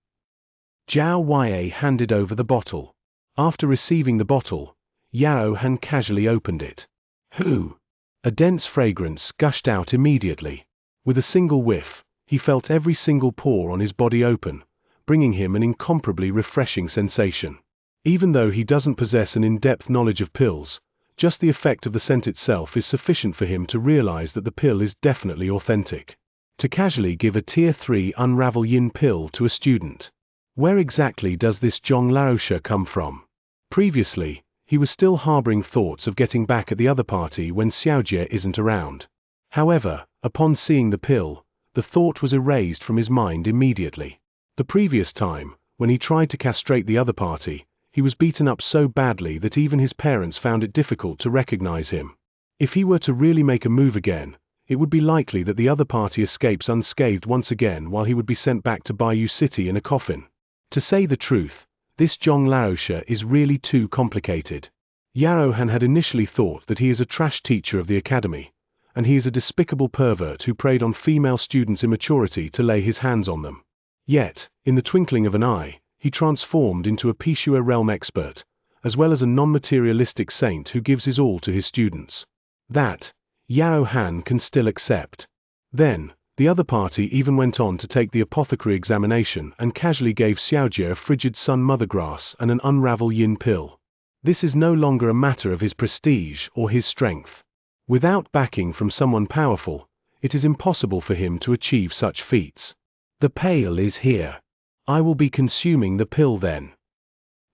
Zhao Wei handed over the bottle. After receiving the bottle, Yao Han casually opened it. Who? A dense fragrance gushed out immediately. With a single whiff, he felt every single pore on his body open, bringing him an incomparably refreshing sensation. Even though he doesn't possess an in-depth knowledge of pills, just the effect of the scent itself is sufficient for him to realize that the pill is definitely authentic. To casually give a Tier 3 Unravel Yin pill to a student. Where exactly does this Zhong Laosha come from? Previously, he was still harboring thoughts of getting back at the other party when Xiaojie isn't around. However, upon seeing the pill, the thought was erased from his mind immediately. The previous time, when he tried to castrate the other party, he was beaten up so badly that even his parents found it difficult to recognize him. If he were to really make a move again, it would be likely that the other party escapes unscathed once again while he would be sent back to Bayou City in a coffin. To say the truth, this Zhong Laosha is really too complicated. Yao Han had initially thought that he is a trash teacher of the academy, and he is a despicable pervert who preyed on female students' immaturity to lay his hands on them. Yet, in the twinkling of an eye, he transformed into a Pishua realm expert, as well as a non-materialistic saint who gives his all to his students. That, Yao Han can still accept. Then, the other party even went on to take the apothecary examination and casually gave Xiaojie a frigid sun mother grass and an unravel yin pill. This is no longer a matter of his prestige or his strength. Without backing from someone powerful, it is impossible for him to achieve such feats. The pail is here. I will be consuming the pill then.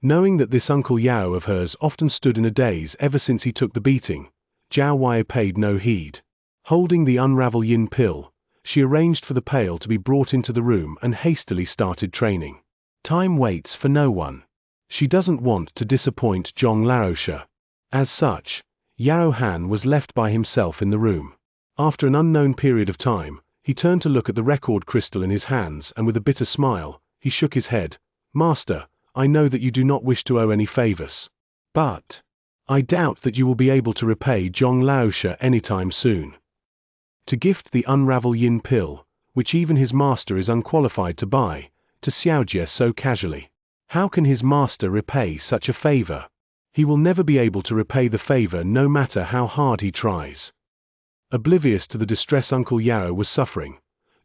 Knowing that this Uncle Yao of hers often stood in a daze ever since he took the beating, Zhao Wei paid no heed. Holding the unravel yin pill, she arranged for the pail to be brought into the room and hastily started training. Time waits for no one. She doesn't want to disappoint Zhong Laosha. As such, Yao Han was left by himself in the room. After an unknown period of time, he turned to look at the record crystal in his hands and with a bitter smile, he shook his head. Master, I know that you do not wish to owe any favors. But I doubt that you will be able to repay Zhong Laosha anytime soon. To gift the unravel yin pill, which even his master is unqualified to buy, to Xiaojie so casually. How can his master repay such a favor? He will never be able to repay the favor no matter how hard he tries. Oblivious to the distress Uncle Yao was suffering,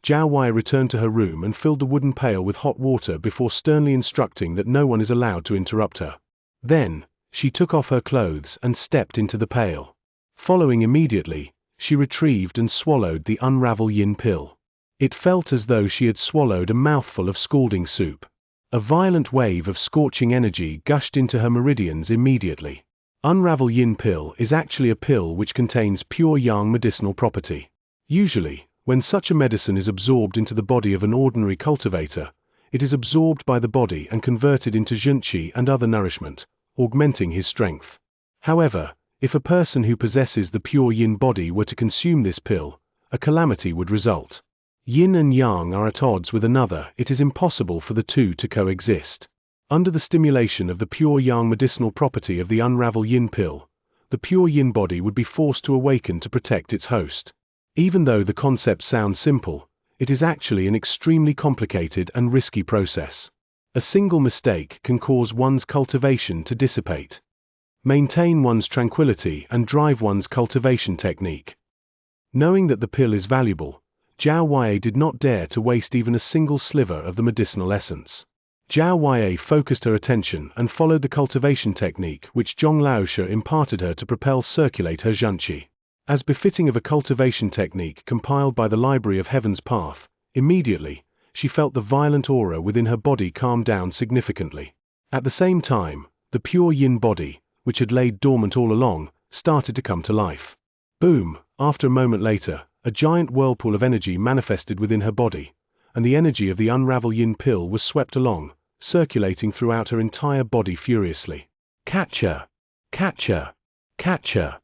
Zhao Wei returned to her room and filled the wooden pail with hot water before sternly instructing that no one is allowed to interrupt her. Then, she took off her clothes and stepped into the pail. Following immediately, she retrieved and swallowed the unravel yin pill. It felt as though she had swallowed a mouthful of scalding soup. A violent wave of scorching energy gushed into her meridians immediately. Unravel yin pill is actually a pill which contains pure yang medicinal property. Usually, when such a medicine is absorbed into the body of an ordinary cultivator, it is absorbed by the body and converted into Xianxia and other nourishment, augmenting his strength. However, if a person who possesses the pure yin body were to consume this pill, a calamity would result. Yin and yang are at odds with another. It is impossible for the two to coexist. Under the stimulation of the pure yang medicinal property of the unravel yin pill, the pure yin body would be forced to awaken to protect its host. Even though the concept sounds simple, it is actually an extremely complicated and risky process. A single mistake can cause one's cultivation to dissipate. Maintain one's tranquility and drive one's cultivation technique. Knowing that the pill is valuable, Zhao Wei did not dare to waste even a single sliver of the medicinal essence. Zhao Wei focused her attention and followed the cultivation technique which Zhong Laosha imparted her to circulate her Xianxia. As befitting of a cultivation technique compiled by the Library of Heaven's Path, immediately, she felt the violent aura within her body calm down significantly. At the same time, the pure yin body, which had laid dormant all along, started to come to life. Boom! After a moment later, a giant whirlpool of energy manifested within her body, and the energy of the unravel yin pill was swept along, circulating throughout her entire body furiously. Catch her! Catch her! Catch her!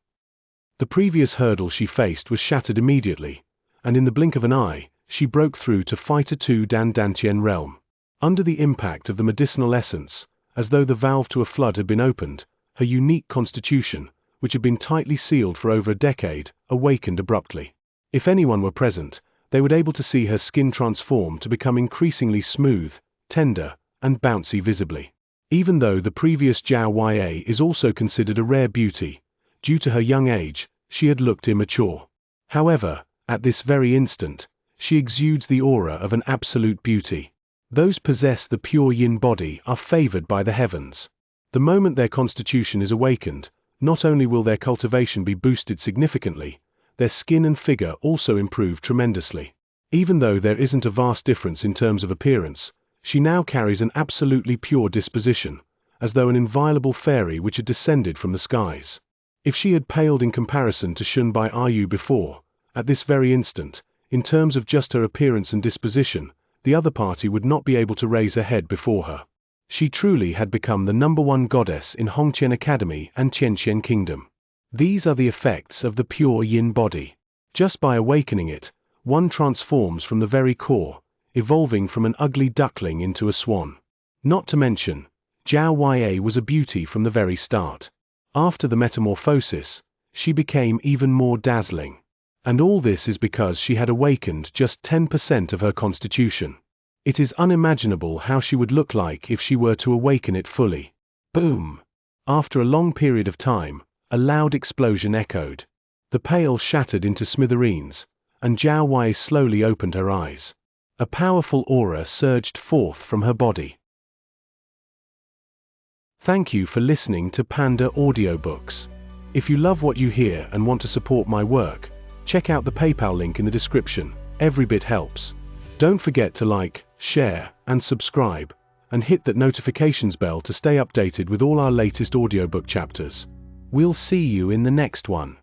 The previous hurdle she faced was shattered immediately, and in the blink of an eye, she broke through to Fighter 2 Dan Dantian realm. Under the impact of the medicinal essence, as though the valve to a flood had been opened, her unique constitution, which had been tightly sealed for over a decade, awakened abruptly. If anyone were present, they would be able to see her skin transform to become increasingly smooth, tender, and bouncy visibly. Even though the previous Zhao Wei is also considered a rare beauty, due to her young age, she had looked immature. However, at this very instant, she exudes the aura of an absolute beauty. Those possess the pure yin body are favored by the heavens. The moment their constitution is awakened, not only will their cultivation be boosted significantly, their skin and figure also improve tremendously. Even though there isn't a vast difference in terms of appearance, she now carries an absolutely pure disposition, as though an inviolable fairy which had descended from the skies. If she had paled in comparison to Shunbai Ayu before, at this very instant, in terms of just her appearance and disposition, the other party would not be able to raise a head before her. She truly had become the #1 goddess in Hongqian Academy and Xianxia Kingdom. These are the effects of the pure yin body. Just by awakening it, one transforms from the very core, evolving from an ugly duckling into a swan. Not to mention, Zhao Ya was a beauty from the very start. After the metamorphosis, she became even more dazzling. And all this is because she had awakened just 10% of her constitution. It is unimaginable how she would look like if she were to awaken it fully. Boom! After a long period of time, a loud explosion echoed. The pail shattered into smithereens, and Zhao Ya slowly opened her eyes. A powerful aura surged forth from her body. Thank you for listening to Panda Audiobooks. If you love what you hear and want to support my work, check out the PayPal link in the description. Every bit helps. Don't forget to like, share, and subscribe, and hit that notifications bell to stay updated with all our latest audiobook chapters. We'll see you in the next one.